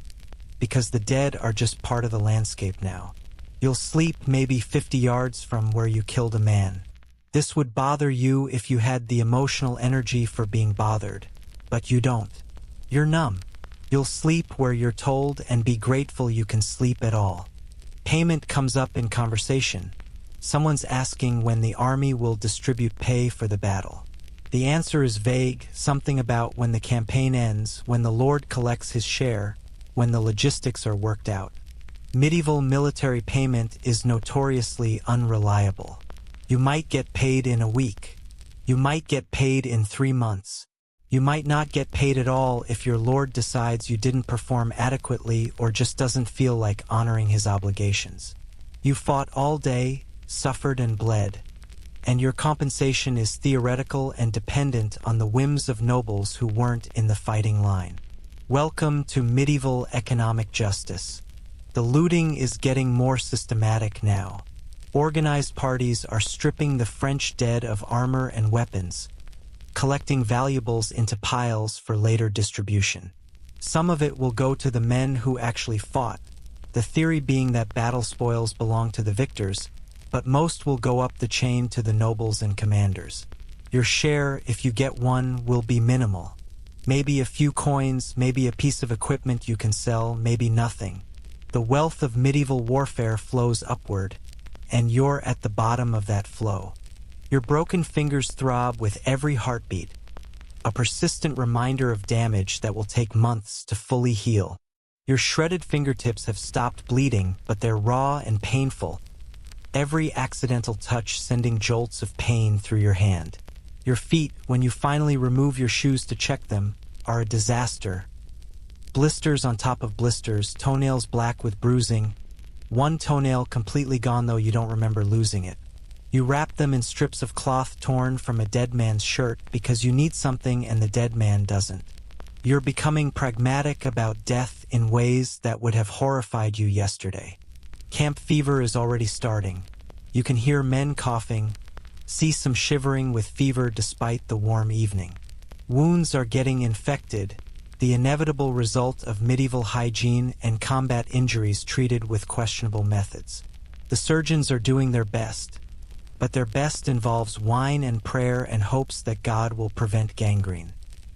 because the dead are just part of the landscape now. You'll sleep maybe 50 yards from where you killed a man. This would bother you if you had the emotional energy for being bothered, but you don't. You're numb. You'll sleep where you're told and be grateful you can sleep at all. Payment comes up in conversation. Someone's asking when the army will distribute pay for the battle. The answer is vague, something about when the campaign ends, when the Lord collects his share, when the logistics are worked out. Medieval military payment is notoriously unreliable. You might get paid in a week. You might get paid in 3 months. You might not get paid at all if your Lord decides you didn't perform adequately or just doesn't feel like honoring his obligations. You fought all day, suffered and bled, and your compensation is theoretical and dependent on the whims of nobles who weren't in the fighting line. Welcome to medieval economic justice. The looting is getting more systematic now. Organized parties are stripping the French dead of armor and weapons, collecting valuables into piles for later distribution. Some of it will go to the men who actually fought, the theory being that battle spoils belong to the victors, but most will go up the chain to the nobles and commanders. Your share, if you get one, will be minimal. Maybe a few coins, maybe a piece of equipment you can sell, maybe nothing. The wealth of medieval warfare flows upward, and you're at the bottom of that flow. Your broken fingers throb with every heartbeat, a persistent reminder of damage that will take months to fully heal. Your shredded fingertips have stopped bleeding, but they're raw and painful, every accidental touch sending jolts of pain through your hand. Your feet, when you finally remove your shoes to check them, are a disaster. Blisters on top of blisters, toenails black with bruising. One toenail completely gone, though you don't remember losing it. You wrap them in strips of cloth torn from a dead man's shirt because you need something and the dead man doesn't. You're becoming pragmatic about death in ways that would have horrified you yesterday. Camp fever is already starting. You can hear men coughing, see some shivering with fever despite the warm evening. Wounds are getting infected, the inevitable result of medieval hygiene and combat injuries treated with questionable methods. The surgeons are doing their best, but their best involves wine and prayer and hopes that God will prevent gangrene.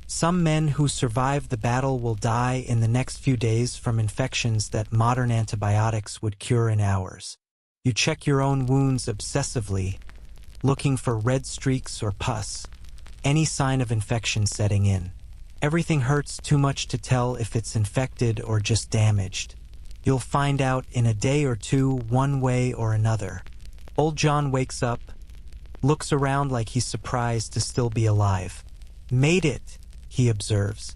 Some men who survive the battle will die in the next few days from infections that modern antibiotics would cure in hours. You check your own wounds obsessively, looking for red streaks or pus, any sign of infection setting in. Everything hurts too much to tell if it's infected or just damaged. You'll find out in a day or two, one way or another. Old John wakes up, looks around like he's surprised to still be alive. "Made it," he observes.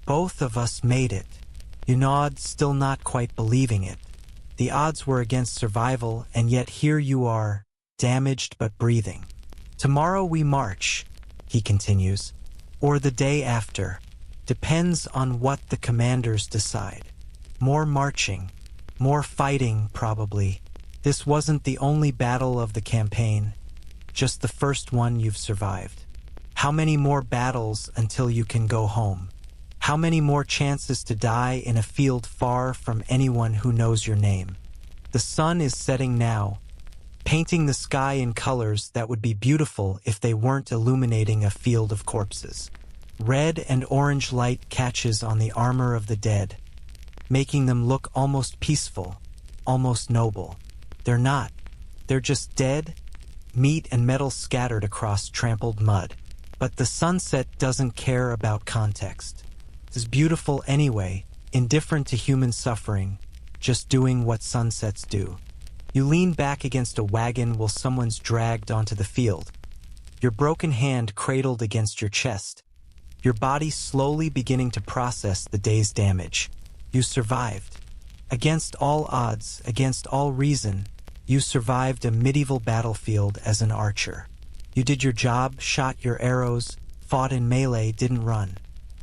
"Both of us made it." You nod, still not quite believing it. The odds were against survival, and yet here you are, damaged but breathing. "Tomorrow we march," he continues, "or the day after. Depends on what the commanders decide. More marching, more fighting, probably. This wasn't the only battle of the campaign, just the first one you've survived. How many more battles until you can go home? How many more chances to die in a field far from anyone who knows your name?" The sun is setting now, painting the sky in colors that would be beautiful if they weren't illuminating a field of corpses. Red and orange light catches on the armor of the dead, making them look almost peaceful, almost noble. They're not. They're just dead, meat and metal scattered across trampled mud. But the sunset doesn't care about context. It's beautiful anyway, indifferent to human suffering, just doing what sunsets do. You lean back against a wagon while someone's dragged onto the field, your broken hand cradled against your chest, your body slowly beginning to process the day's damage. You survived. Against all odds, against all reason, you survived a medieval battlefield as an archer. You did your job, shot your arrows, fought in melee, didn't run.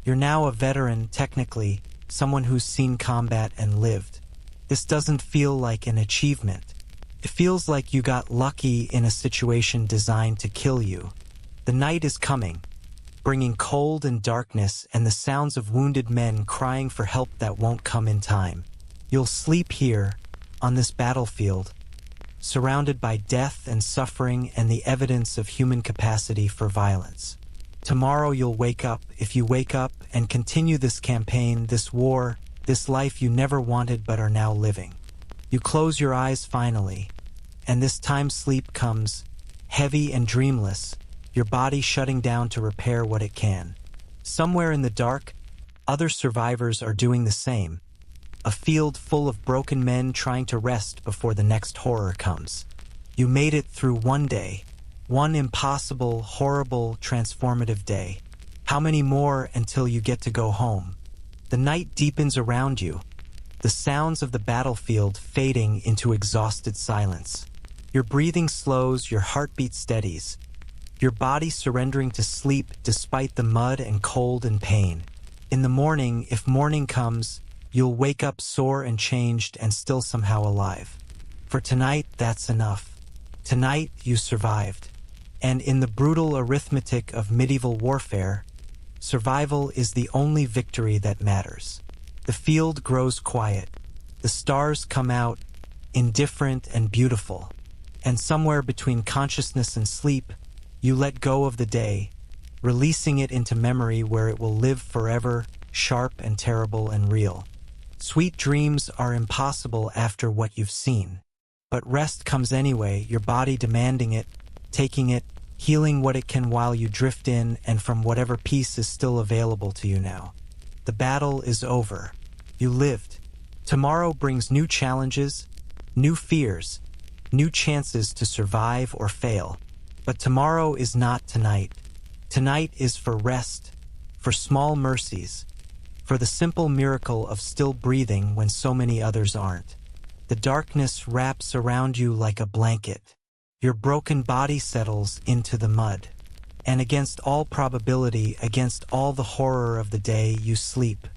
You're now a veteran, technically, someone who's seen combat and lived. This doesn't feel like an achievement. It feels like you got lucky in a situation designed to kill you. The night is coming, bringing cold and darkness and the sounds of wounded men crying for help that won't come in time. You'll sleep here, on this battlefield, surrounded by death and suffering and the evidence of human capacity for violence. Tomorrow you'll wake up, if you wake up, and continue this campaign, this war, this life you never wanted but are now living. You close your eyes finally, and this time sleep comes, heavy and dreamless, your body shutting down to repair what it can. Somewhere in the dark, other survivors are doing the same. A field full of broken men trying to rest before the next horror comes. You made it through one day, one impossible, horrible, transformative day. How many more until you get to go home? The night deepens around you, the sounds of the battlefield fading into exhausted silence. Your breathing slows, your heartbeat steadies, your body surrendering to sleep despite the mud and cold and pain. In the morning, if morning comes, you'll wake up sore and changed and still somehow alive. For tonight, that's enough. Tonight, you survived. And in the brutal arithmetic of medieval warfare, survival is the only victory that matters. The field grows quiet. The stars come out, indifferent and beautiful. And somewhere between consciousness and sleep, you let go of the day, releasing it into memory where it will live forever, sharp and terrible and real. Sweet dreams are impossible after what you've seen. But rest comes anyway, your body demanding it, taking it, healing what it can while you drift in and from whatever peace is still available to you now. The battle is over. You lived. Tomorrow brings new challenges, new fears, new chances to survive or fail. But tomorrow is not tonight. Tonight is for rest, for small mercies, for the simple miracle of still breathing when so many others aren't. The darkness wraps around you like a blanket. Your broken body settles into the mud. And against all probability, against all the horror of the day, you sleep.